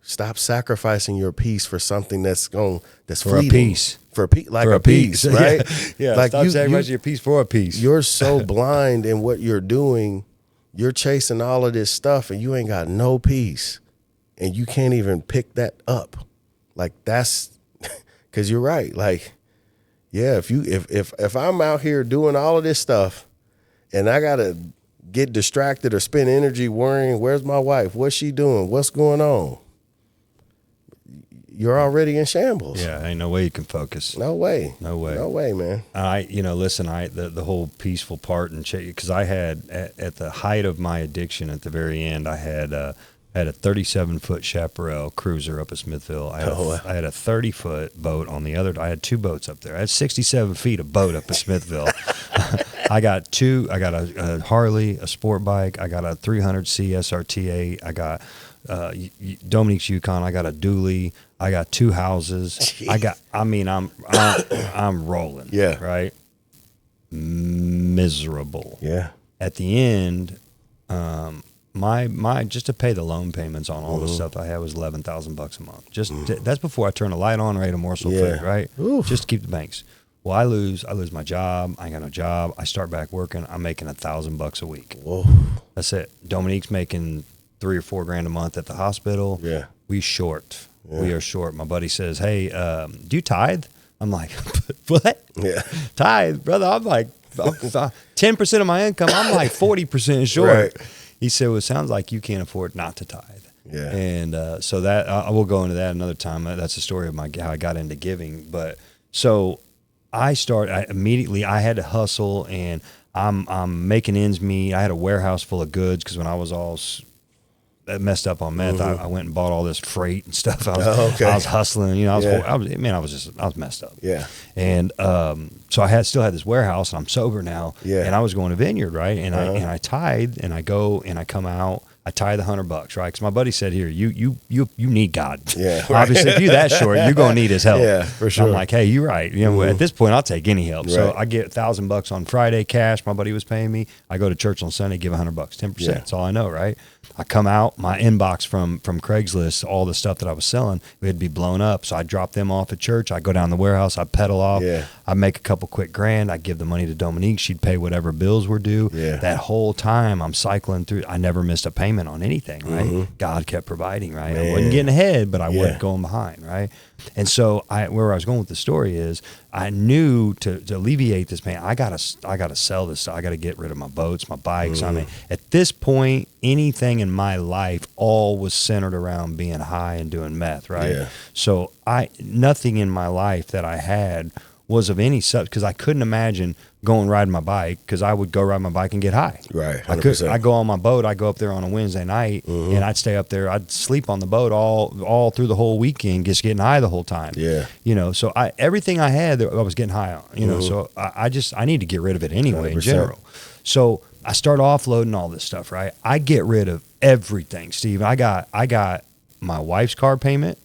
Speaker 2: Stop sacrificing your peace for something that's
Speaker 3: for
Speaker 2: fleeting.
Speaker 3: A piece.
Speaker 2: For a piece, right?
Speaker 3: Yeah.
Speaker 2: Like
Speaker 3: stop sacrificing your peace for a piece.
Speaker 2: You're so blind in what you're doing. You're chasing all of this stuff, and you ain't got no peace, and you can't even pick that up. Like that's because you're right. Like, yeah, if I'm out here doing all of this stuff, and I gotta get distracted or spend energy worrying, where's my wife? What's she doing? What's going on? You're already in shambles.
Speaker 3: Yeah, ain't no way you can focus.
Speaker 2: No way,
Speaker 3: man.
Speaker 2: Listen,
Speaker 3: the whole peaceful part, and because I had at the height of my addiction, at the very end, I had a 37-foot chaparral cruiser up at Smithville. I had a 30-foot boat on the other. I had two boats up there. I had 67 feet of boat up at Smithville. I got a Harley, a sport bike. I got a 300C SRT8. I got Dominique's Yukon. I got a dually. I got two houses.
Speaker 2: Jeez.
Speaker 3: I'm rolling.
Speaker 2: Yeah.
Speaker 3: Right. Miserable.
Speaker 2: Yeah.
Speaker 3: At the end, my just to pay the loan payments on all the stuff I had was $11,000 a month. That's before I turn the light on or ate a morsel of food, right?
Speaker 2: Oof.
Speaker 3: Just to keep the banks. Well, I lose my job. I ain't got no job. I start back working. I'm making $1,000 a week.
Speaker 2: Whoa.
Speaker 3: That's it. Dominique's making $3,000 or $4,000 a month at the hospital.
Speaker 2: Yeah.
Speaker 3: We short. Yeah. We are short. My buddy says, "Hey, do you tithe?" I'm like, "What?
Speaker 2: Yeah.
Speaker 3: Tithe, brother?" I'm like, 10% of my income. I'm like 40% short.
Speaker 2: Right.
Speaker 3: He said, "Well, it sounds like you can't afford not to tithe."
Speaker 2: Yeah.
Speaker 3: And so that I will go into that another time. That's the story of how I got into giving. But so I had to hustle, and I'm making ends meet. I had a warehouse full of goods because when I was all messed up on meth, I went and bought all this freight and stuff. I was hustling, I was messed up.
Speaker 2: Yeah.
Speaker 3: And so I still had this warehouse, and I'm sober now.
Speaker 2: Yeah.
Speaker 3: And I was going to Vineyard, right? And I tithe, and I go and I come out. I tithe $100, right? Because my buddy said, "Here, you need God."
Speaker 2: Yeah. Right.
Speaker 3: Obviously, if you're that short, you're gonna need His help.
Speaker 2: Yeah, for sure.
Speaker 3: I'm like, "Hey, you're right. At this point, I'll take any help."
Speaker 2: Right.
Speaker 3: So I get $1,000 on Friday cash. My buddy was paying me. I go to church on Sunday, give $100, 10%.
Speaker 2: Yeah.
Speaker 3: That's all I know, right? I come out, my inbox from Craigslist, all the stuff that I was selling, it would be blown up. So I drop them off at church. I go down the warehouse. I pedal off.
Speaker 2: Yeah.
Speaker 3: I make a couple quick grand. I give the money to Dominique. She'd pay whatever bills were due.
Speaker 2: Yeah.
Speaker 3: That whole time I'm cycling through. I never missed a payment on anything, right? God kept providing, right?
Speaker 2: Man.
Speaker 3: I wasn't getting ahead, but I wasn't going behind, right? And so where I was going with the story is I knew to alleviate this pain, I gotta sell this stuff. I gotta get rid of my boats, my bikes. I mean, at this point, anything in my life all was centered around being high and doing meth, right?
Speaker 2: Yeah.
Speaker 3: So nothing in my life that I had was of any substance, because I couldn't imagine going riding my bike, because I would go ride my bike and get high.
Speaker 2: Right, 100%.
Speaker 3: I go on my boat. I go up there on a Wednesday night, and I'd stay up there. I'd sleep on the boat all through the whole weekend, just getting high the whole time.
Speaker 2: Yeah.
Speaker 3: So everything I had, I was getting high on. So I need to get rid of it anyway 100%. In general. So I start offloading all this stuff, right? I get rid of everything, Steve. I got my wife's car payment,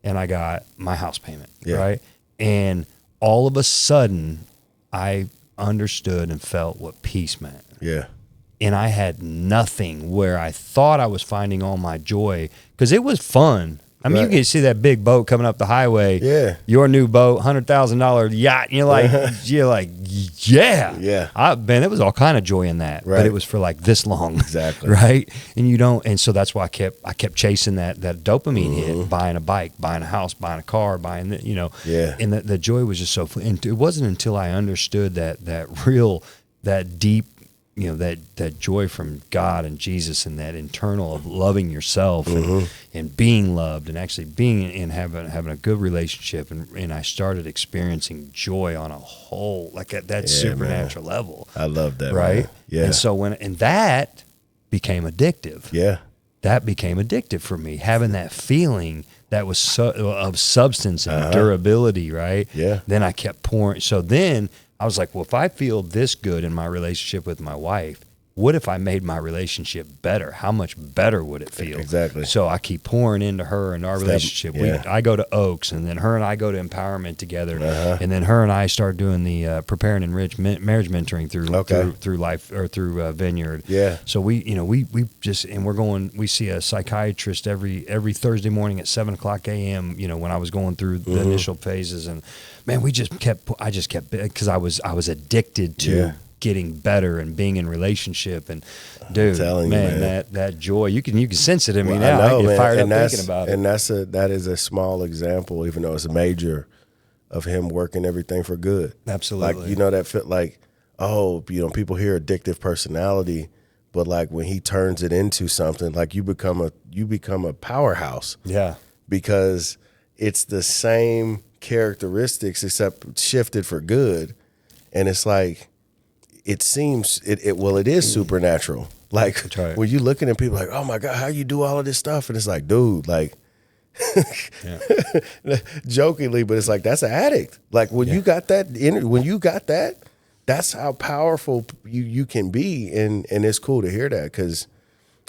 Speaker 3: and I got my house payment, right? And all of a sudden, I understood and felt what peace meant.
Speaker 2: Yeah.
Speaker 3: And I had nothing where I thought I was finding all my joy, because it was fun. I mean, you can see that big boat coming up the highway.
Speaker 2: Yeah.
Speaker 3: Your new boat, $100,000 yacht. And you're like, yeah.
Speaker 2: Yeah.
Speaker 3: Man, there was all kind of joy in that,
Speaker 2: right.
Speaker 3: But it was for like this long.
Speaker 2: Exactly.
Speaker 3: Right. And so that's why I kept chasing that dopamine hit, buying a bike, buying a house, buying a car, buying
Speaker 2: Yeah.
Speaker 3: And the joy was just so fun. And it wasn't until I understood that deep, that joy from God and Jesus, and that internal of loving yourself and being loved, and actually being and having a good relationship, and I started experiencing joy on a whole, like at that supernatural level.
Speaker 2: I love that,
Speaker 3: right?
Speaker 2: Man. Yeah.
Speaker 3: And so that became addictive.
Speaker 2: Yeah.
Speaker 3: That became addictive for me, having that feeling that was of substance and durability, right?
Speaker 2: Yeah.
Speaker 3: Then I kept pouring. So then I was like, well, if I feel this good in my relationship with my wife, what if I made my relationship better? How much better would it feel?
Speaker 2: Exactly.
Speaker 3: So I keep pouring into her and our relationship. I go to Oaks, and then her and I go to Empowerment together, and then her and I start doing the Prepare and Enrich marriage mentoring through Life, or through Vineyard.
Speaker 2: Yeah.
Speaker 3: So we just, and we see a psychiatrist every Thursday morning at 7:00 a.m. When I was going through the initial phases, and man, I just kept, because I was addicted to getting better and being in relationship, and dude, man, that joy, you can sense it in me now. I get fired up thinking about it.
Speaker 2: And that is a small example, even though it's a major, of him working everything for good.
Speaker 3: Absolutely.
Speaker 2: Like, that fit like, people hear addictive personality, but like when he turns it into something, like you become a powerhouse.
Speaker 3: Yeah.
Speaker 2: Because it's the same characteristics except shifted for good. And it's like, it seems it is supernatural. Like when you looking at people like, oh my God, how you do all of this stuff? And it's like, dude, like jokingly, but it's like, that's an addict. Like when you got that, that's how powerful you can be. And it's cool to hear that, because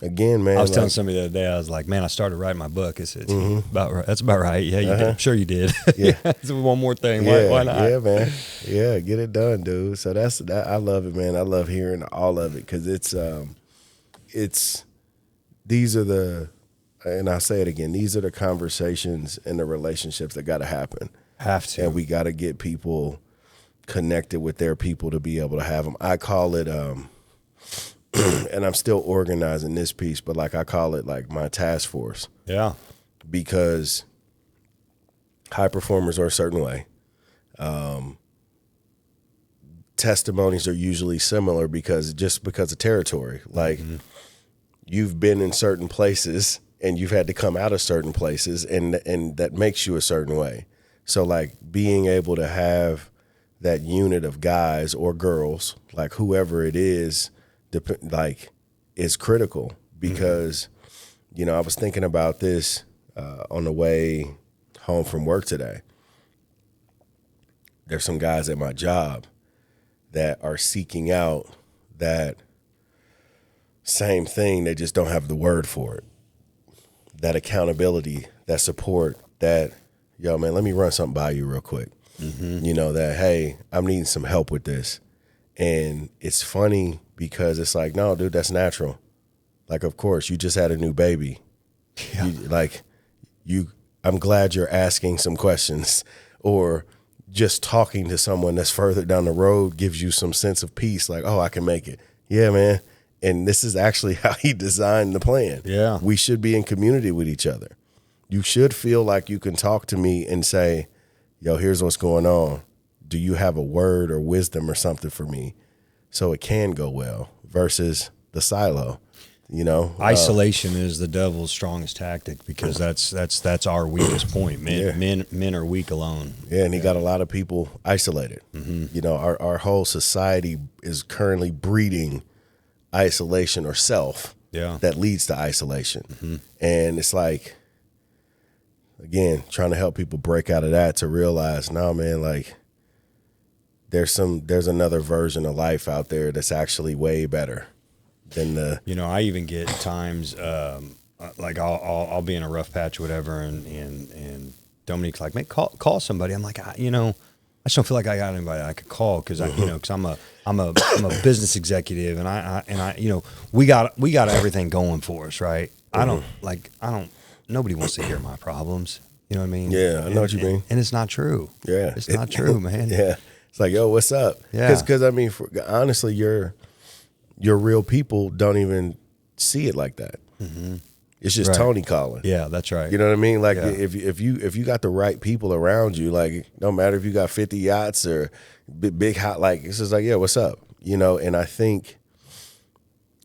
Speaker 2: again, man,
Speaker 3: I was telling somebody the other day, I was like, man, I started writing my book. It's about right. That's about right. Yeah, you did. I'm sure you did. Yeah. One more thing. Why not?
Speaker 2: Yeah, man. Yeah, get it done, dude. So that's that. I love it, man. I love hearing all of it, because these are the, and I'll say it again, these are the conversations and the relationships that got to happen.
Speaker 3: Have to.
Speaker 2: And we got to get people connected with their people to be able to have them. I call it, and I'm still organizing this piece, but like I call it like my task force.
Speaker 3: Yeah.
Speaker 2: Because high performers are a certain way. Testimonies are usually similar because of territory. Like you've been in certain places and you've had to come out of certain places, and that makes you a certain way. So like being able to have that unit of guys or girls, like whoever it is, is critical, because I was thinking about this on the way home from work today. There's some guys at my job that are seeking out that same thing. They just don't have the word for it. That accountability, that support, that, yo, man, let me run something by you real quick. That, hey, I'm needing some help with this. And it's funny because it's like, no, dude, that's natural. Like, of course, you just had a new baby. Yeah. I'm glad you're asking some questions, or just talking to someone that's further down the road gives you some sense of peace. Like, oh, I can make it. Yeah, man. And this is actually how he designed the plan.
Speaker 3: Yeah.
Speaker 2: We should be in community with each other. You should feel like you can talk to me and say, yo, here's what's going on. Do you have a word or wisdom or something for me so it can go well, versus the silo? You know,
Speaker 3: isolation is the devil's strongest tactic because that's our weakest point. Men are weak alone.
Speaker 2: Yeah, and he got a lot of people isolated. You know, our whole society is currently breeding isolation or self.
Speaker 3: Yeah,
Speaker 2: that leads to isolation, and it's like, again, trying to help people break out of that to realize, no, man, like there's another version of life out there that's actually way better.
Speaker 3: I even get times like I'll be in a rough patch or whatever, and Dominique's like, "Mate, call somebody." I'm like, I just don't feel like I got anybody I could call because because I'm a business executive, and I we got everything going for us, right? Nobody wants to hear my problems. You know what I mean?
Speaker 2: Yeah, I know what you mean.
Speaker 3: And it's not true.
Speaker 2: Yeah,
Speaker 3: it's not true, man.
Speaker 2: Yeah, it's like, yo, what's up?
Speaker 3: Yeah,
Speaker 2: because I mean, honestly, your real people don't even see it like that. It's just
Speaker 3: right.
Speaker 2: Tony calling.
Speaker 3: Yeah, that's right.
Speaker 2: You know what I mean? Like if you got the right people around you, like no matter if you got 50 yachts or big hot, like it's just like, yeah, what's up? You know, and I think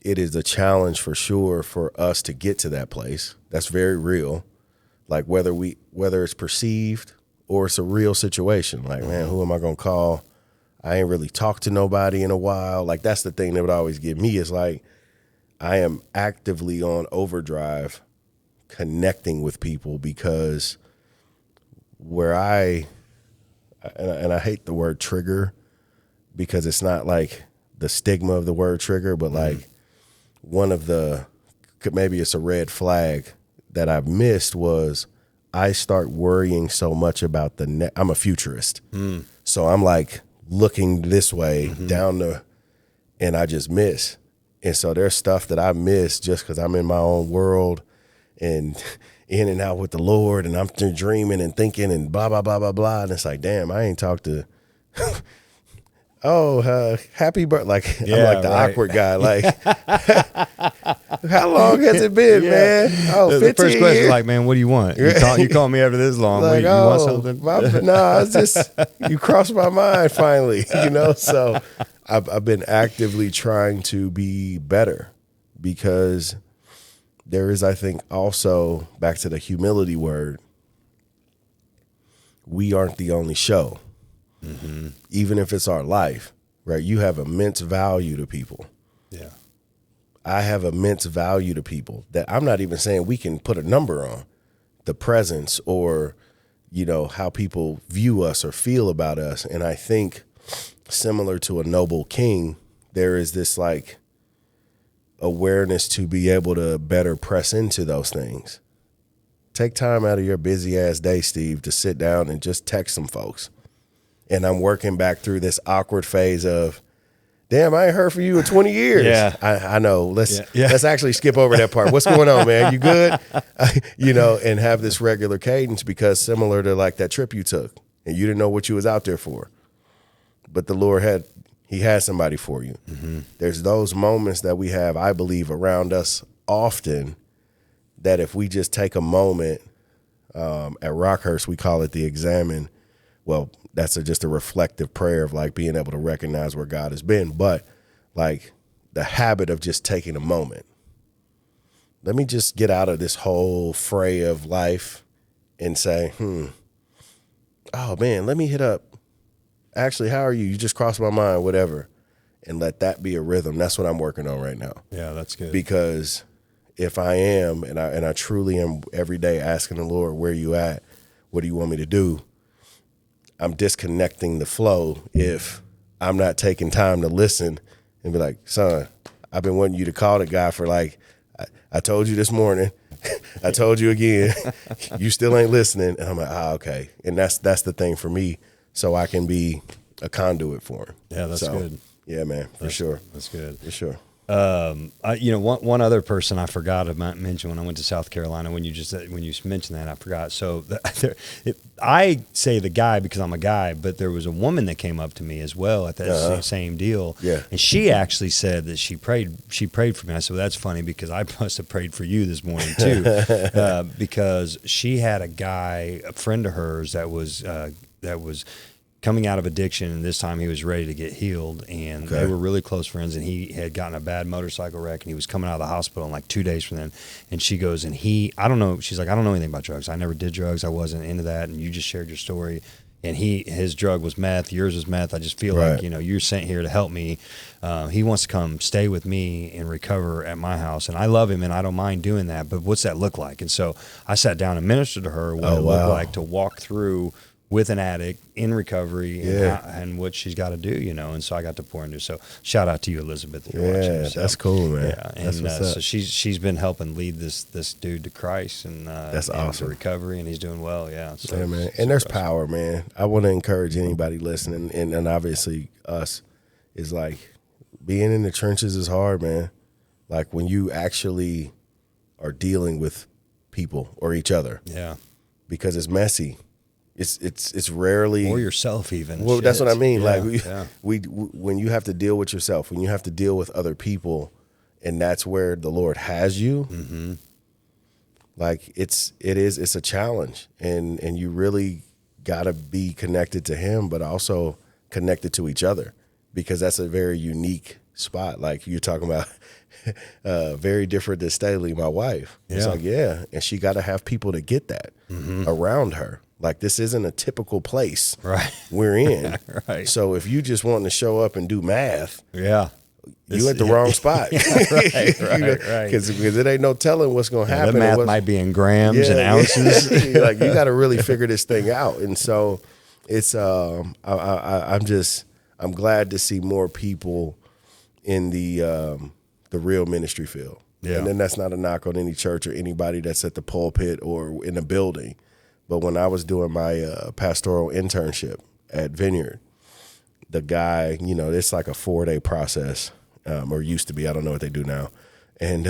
Speaker 2: it is a challenge for sure for us to get to that place. That's very real. Like whether it's perceived or it's a real situation. Like, man, who am I gonna call? I ain't really talked to nobody in a while. Like that's the thing that would always get me is like I am actively on overdrive connecting with people because where I hate the word trigger because it's not like the stigma of the word trigger, but like one of the, maybe it's a red flag that I've missed was I start worrying so much about I'm a futurist. So I'm like looking this way and I just miss. And so there's stuff that I miss just because I'm in my own world and in and out with the Lord and I'm dreaming and thinking and blah, blah, blah, blah, blah. And it's like, damn, I ain't talked to, happy birthday. Like, I'm like the awkward guy. Like, how long has it been, man? Oh, 15
Speaker 3: the first question
Speaker 2: years?
Speaker 3: is like, man, what do you want? You call me after this long.
Speaker 2: Like,
Speaker 3: you want something?
Speaker 2: No, it's just, you crossed my mind finally, So I've been actively trying to be better because there is, I think, also back to the humility word, we aren't the only show. Even if it's our life, right? You have immense value to people.
Speaker 3: Yeah.
Speaker 2: I have immense value to people that I'm not even saying we can put a number on the presence or, how people view us or feel about us. And I think similar to a noble king, there is this like awareness to be able to better press into those things. Take time out of your busy ass day, Steve, to sit down and just text some folks. And I'm working back through this awkward phase of, damn, I ain't heard from you in 20 years.
Speaker 3: Yeah.
Speaker 2: I know. Let's actually skip over that part. What's going on, man? You good? And have this regular cadence because similar to like that trip you took and you didn't know what you was out there for. But the Lord had somebody for you. There's those moments that we have, I believe, around us often that if we just take a moment, at Rockhurst, we call it the examine. Well, that's just a reflective prayer of like being able to recognize where God has been. But like the habit of just taking a moment. Let me just get out of this whole fray of life and say, oh man, let me hit up. Actually, how are you? You just crossed my mind, whatever. And let that be a rhythm. That's what I'm working on right now.
Speaker 3: Yeah, that's good.
Speaker 2: Because if I am, and I truly am every day asking the Lord, where you at? What do you want me to do? I'm disconnecting the flow if I'm not taking time to listen and be like, son, I've been wanting you to call the guy for like, I told you this morning, I told you again, you still ain't listening. And I'm like, okay. And that's the thing for me, so I can be a conduit for him.
Speaker 3: Yeah, that's good.
Speaker 2: Yeah, man, for sure.
Speaker 3: That's good.
Speaker 2: For sure.
Speaker 3: One other person I forgot to mention when I went to South Carolina, when you mentioned that, I forgot. So I say the guy because I'm a guy, but there was a woman that came up to me as well at that same deal.
Speaker 2: Yeah.
Speaker 3: And she actually said that she prayed for me. I said, well, that's funny because I must have prayed for you this morning too, because she had a friend of hers that was coming out of addiction, and this time he was ready to get healed, and they were really close friends, and he had gotten a bad motorcycle wreck, and he was coming out of the hospital in like 2 days from then, and she goes, and I don't know, she's like, I don't know anything about drugs. I never did drugs. I wasn't into that, and you just shared your story, and his drug was meth, yours was meth. I just feel like, you're sent here to help me. He wants to come stay with me and recover at my house, and I love him, and I don't mind doing that, but what's that look like? And so I sat down and ministered to her what it looked like to walk through with an addict in recovery and what she's got to do, and so I got to pour into. So shout out to you, Elizabeth, if you're watching. So,
Speaker 2: that's cool, man.
Speaker 3: Yeah, and so she's been helping lead this dude to Christ, and
Speaker 2: that's awesome.
Speaker 3: To recovery, and he's doing well. Yeah, so,
Speaker 2: man. And there's power, man. I want to encourage anybody listening, and obviously us, is like being in the trenches is hard, man. Like when you actually are dealing with people or each other, because it's messy. It's rarely,
Speaker 3: or yourself even.
Speaker 2: Well, that's what I mean. When you have to deal with yourself, when you have to deal with other people, and that's where the Lord has you. Mm-hmm. Like it's a challenge, and you really got to be connected to Him, but also connected to each other, because that's a very unique spot. Like you're talking about, very different than Staley, my wife. It's like and she got to have people to get that around her. Like this isn't a typical place we're in. So if you just want to show up and do math, you at the wrong spot. Because it ain't no telling what's going to happen.
Speaker 3: The math might be in grams and ounces.
Speaker 2: Like you got to really figure this thing out. And so it's I'm glad to see more people in the real ministry field. Yeah. And then that's not a knock on any church or anybody that's at the pulpit or in a building. But when I was doing my pastoral internship at Vineyard, the guy, it's like a 4-day process, or used to be. I don't know what they do now. And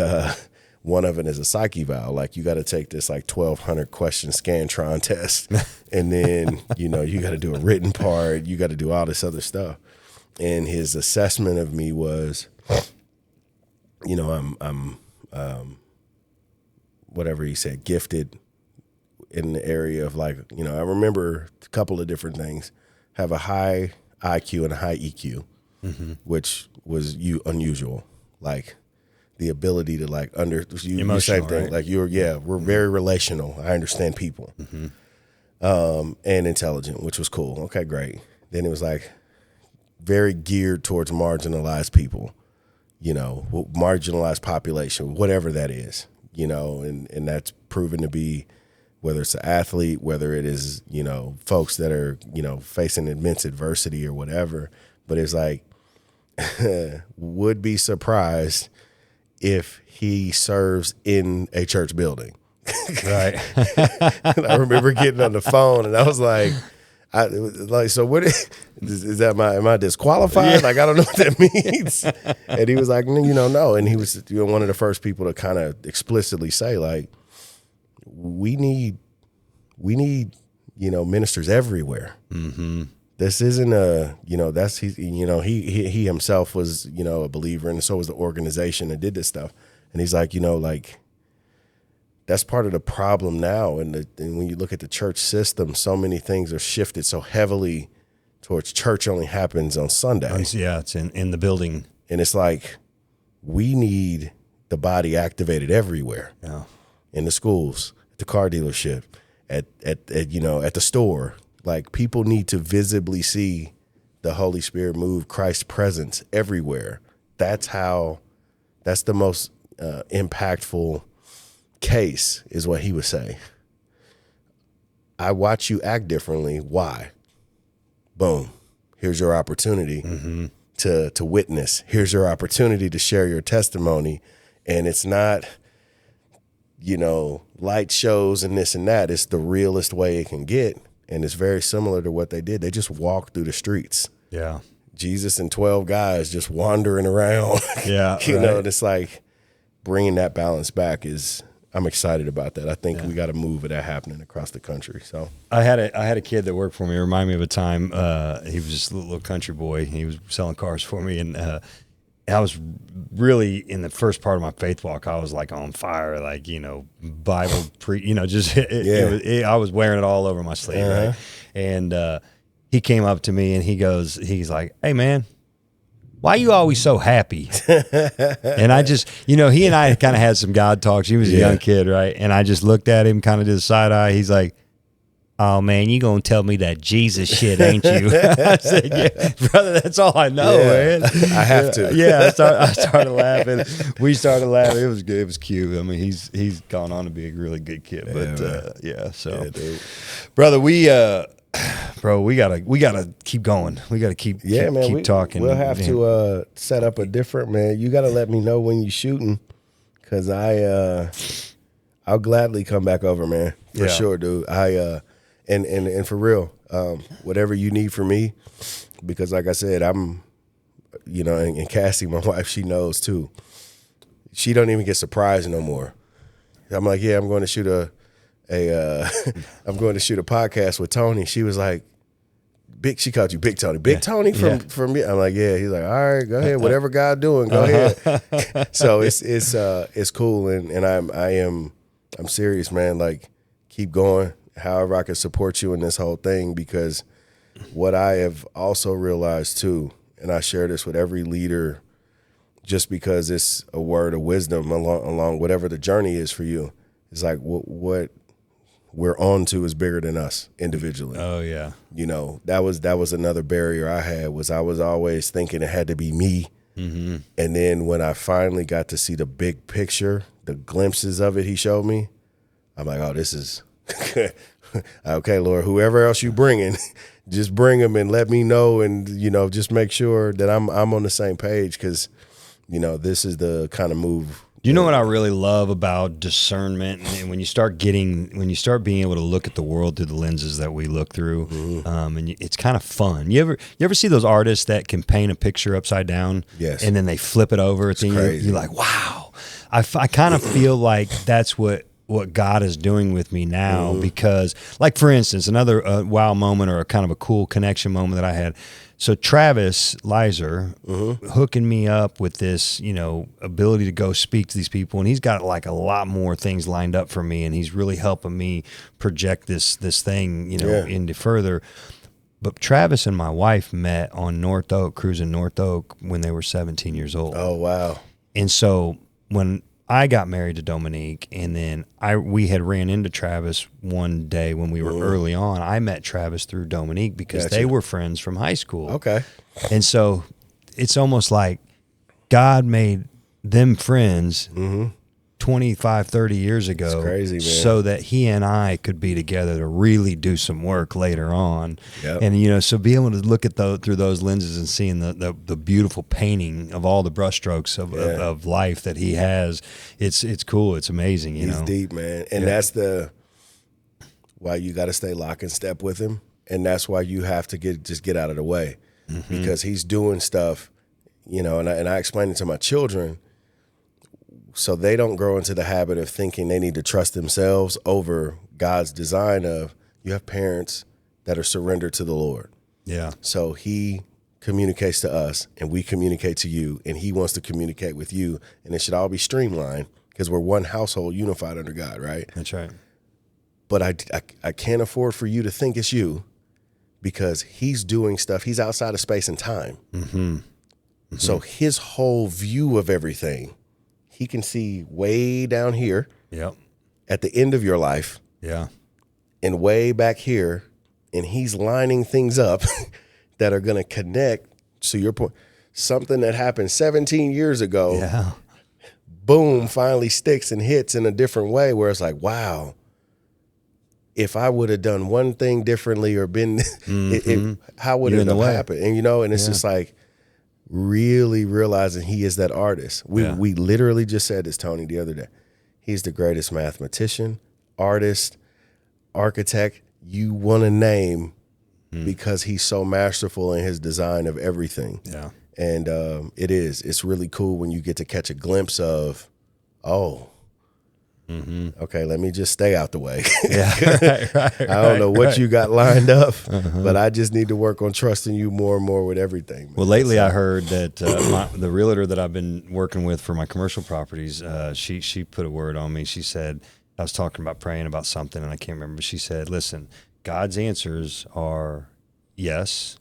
Speaker 2: one of it is a psych eval. Like you got to take this like 1,200 question Scantron test, and then you got to do a written part. You got to do all this other stuff. And his assessment of me was, I'm whatever he said, gifted in the area of like, I remember a couple of different things. Have a high IQ and a high EQ, which was unusual. Like the ability to like emotional, same thing. Right? Like we're very relational. I understand people, and intelligent, which was cool. Okay, great. Then it was like very geared towards marginalized people, marginalized population, whatever that is, and that's proven to be, whether it's an athlete, whether it is, folks that are, facing immense adversity or whatever. But it's like, would be surprised if he serves in a church building.
Speaker 3: Right.
Speaker 2: And I remember getting on the phone and I was like, so what is that? Am I disqualified? Yeah. Like, I don't know what that means. And he was like, no. And he was one of the first people to kind of explicitly say, like, we need ministers everywhere. Mm-hmm. This isn't he himself was a believer, and so was the organization that did this stuff. And he's like, that's part of the problem now. And when you look at the church system, so many things are shifted so heavily towards church only happens on Sunday.
Speaker 3: Yeah, it's in the building,
Speaker 2: and it's like we need the body activated everywhere. Yeah. In the schools, at the car dealership, at the store. Like people need to visibly see the Holy Spirit move, Christ's presence everywhere. That's the most impactful case, is what he would say. I watch you act differently. Why? Boom. Here's your opportunity to witness. Here's your opportunity to share your testimony. And it's not, light shows and this and that. It's the realest way it can get. And it's very similar to what they did. They just walked through the streets. Yeah. Jesus and 12 guys just wandering around. Yeah. And it's like bringing that balance back I'm excited about that. I think we got a move of that happening across the country. So
Speaker 3: I had a kid that worked for me. It reminded me of a time. He was just a little country boy. He was selling cars for me, and I was really in the first part of my faith walk. I was like on fire, like Bible I was wearing it all over my sleeve, right? And he came up to me and he's like, "Hey man, why are you always so happy?" And I just, he and I kind of had some God talks. He was a young kid, right? And I just looked at him, kind of did a side eye. He's like, "Oh man, you gonna tell me that Jesus shit, ain't you?" I said, "Yeah, brother, that's all I know, man.
Speaker 2: I have to."
Speaker 3: Yeah, I started laughing. We started laughing. It was good. It was cute. I mean, he's gone on to be a really good kid. But so, brother, we gotta keep going. We gotta keep talking.
Speaker 2: We'll have to set up a different, man. You gotta let me know when you're shooting, because I'll gladly come back over, man, for sure, dude. And for real, whatever you need from me, because like I said, I'm, and Cassie, my wife, she knows too. She don't even get surprised no more. I'm like, yeah, I'm going to shoot I'm going to shoot a podcast with Tony. She was like, she called you Big Tony. Tony from me. I'm like, yeah. He's like, all right, go ahead. Whatever God doing, go ahead. So it's cool, and I'm serious, man. Like, keep going. However I can support you in this whole thing, because what I have also realized too, and I share this with every leader, just because it's a word of wisdom along whatever the journey is for you, it's like what we're on to is bigger than us individually.
Speaker 3: Oh yeah.
Speaker 2: That was another barrier I had, was I was always thinking it had to be me. Mm-hmm. And then when I finally got to see the big picture, the glimpses of it he showed me, I'm like, oh, this is okay, Lord, whoever else you bringing, just bring them and let me know, and just make sure that I'm on the same page, because this is the kind of move.
Speaker 3: You know what I really love about discernment, and when you start being able to look at the world through the lenses that we look through, and it's kind of fun. You ever see those artists that can paint a picture upside down,
Speaker 2: yes,
Speaker 3: and then they flip it over at the end? You're like, wow. I kind of feel like that's what God is doing with me now, because, like, for instance, another wow moment, or a kind of a cool connection moment that I had. So Travis Leiser hooking me up with this, ability to go speak to these people, and he's got like a lot more things lined up for me, and he's really helping me project this thing, into further. But Travis and my wife met on North Oak, cruising North Oak, when they were 17 years old.
Speaker 2: Oh wow!
Speaker 3: And so when I got married to Dominique, and then we had ran into Travis one day when we were early on. I met Travis through Dominique, because they were friends from high school.
Speaker 2: Okay.
Speaker 3: And so it's almost like God made them friends 25, 30 years ago.
Speaker 2: It's crazy, man.
Speaker 3: So that he and I could be together to really do some work later on.
Speaker 2: Yep.
Speaker 3: And, so be able to look at through those lenses and seeing the beautiful painting of all the brushstrokes of life that he has, it's cool. It's amazing,
Speaker 2: He's deep, man. And that's why you got to stay lock and step with him. And that's why you have to get out of the way, because he's doing stuff, and I explain it to my children, so they don't grow into the habit of thinking they need to trust themselves over God's design of, you have parents that are surrendered to the Lord.
Speaker 3: Yeah.
Speaker 2: So he communicates to us, and we communicate to you, and he wants to communicate with you, and it should all be streamlined, because we're one household unified under God, right?
Speaker 3: That's right.
Speaker 2: But I can't afford for you to think it's you, because he's doing stuff. He's outside of space and time. So his whole view of everything, he can see way down here, at the end of your life, and way back here, and he's lining things up that are going to connect to your point. Something that happened 17 years ago, boom, finally sticks and hits in a different way, where it's like, wow, if I would have done one thing differently or been, how would it have happened? And, and it's just like, really realizing he is that artist. We literally just said this, Tony, the other day. He's the greatest mathematician, artist, architect you want to name, because he's so masterful in his design of everything. Yeah. And it's really cool when you get to catch a glimpse of, okay, let me just stay out the way. I don't know what you got lined up, but I just need to work on trusting you more and more with everything. Man.
Speaker 3: Well, lately I heard that the realtor that I've been working with for my commercial properties, she put a word on me. She said, I was talking about praying about something, and I can't remember. She said, listen, God's answers are yes,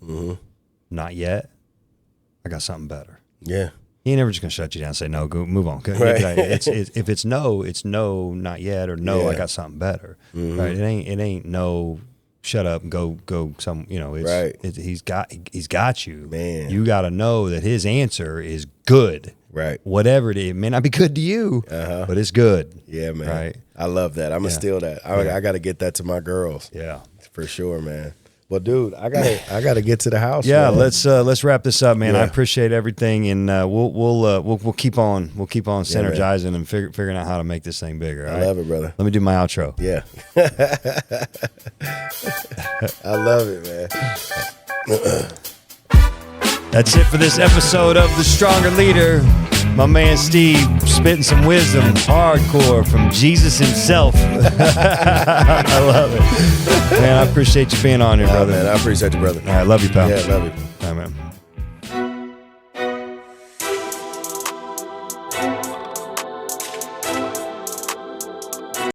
Speaker 3: not yet, I got something better.
Speaker 2: Yeah.
Speaker 3: He ain't never just gonna shut you down and say no, go move on.
Speaker 2: Right.
Speaker 3: If it's no, not yet, or no, I got something better. Right? It ain't no, shut up and go some. It's he's got you.
Speaker 2: Man,
Speaker 3: you got to know that his answer is good.
Speaker 2: Right.
Speaker 3: Whatever it is, it may not be good to you, but it's good.
Speaker 2: Yeah, man.
Speaker 3: Right.
Speaker 2: I love that. I'm gonna steal that. I got to get that to my girls.
Speaker 3: Yeah,
Speaker 2: for sure, man. Well, dude, I gotta get to the house.
Speaker 3: Yeah,
Speaker 2: man.
Speaker 3: let's wrap this up, man. I appreciate everything, and we'll keep on synergizing and figuring out how to make this thing bigger.
Speaker 2: I love it, brother.
Speaker 3: Let me do my outro.
Speaker 2: Yeah, I love it, man.
Speaker 3: That's it for this episode of The Stronger Leader. My man Steve spitting some wisdom, hardcore from Jesus himself. I love it. Man, I appreciate you being on here, brother.
Speaker 2: Man, I appreciate you, brother.
Speaker 3: All right, love you, pal.
Speaker 2: Yeah, love you.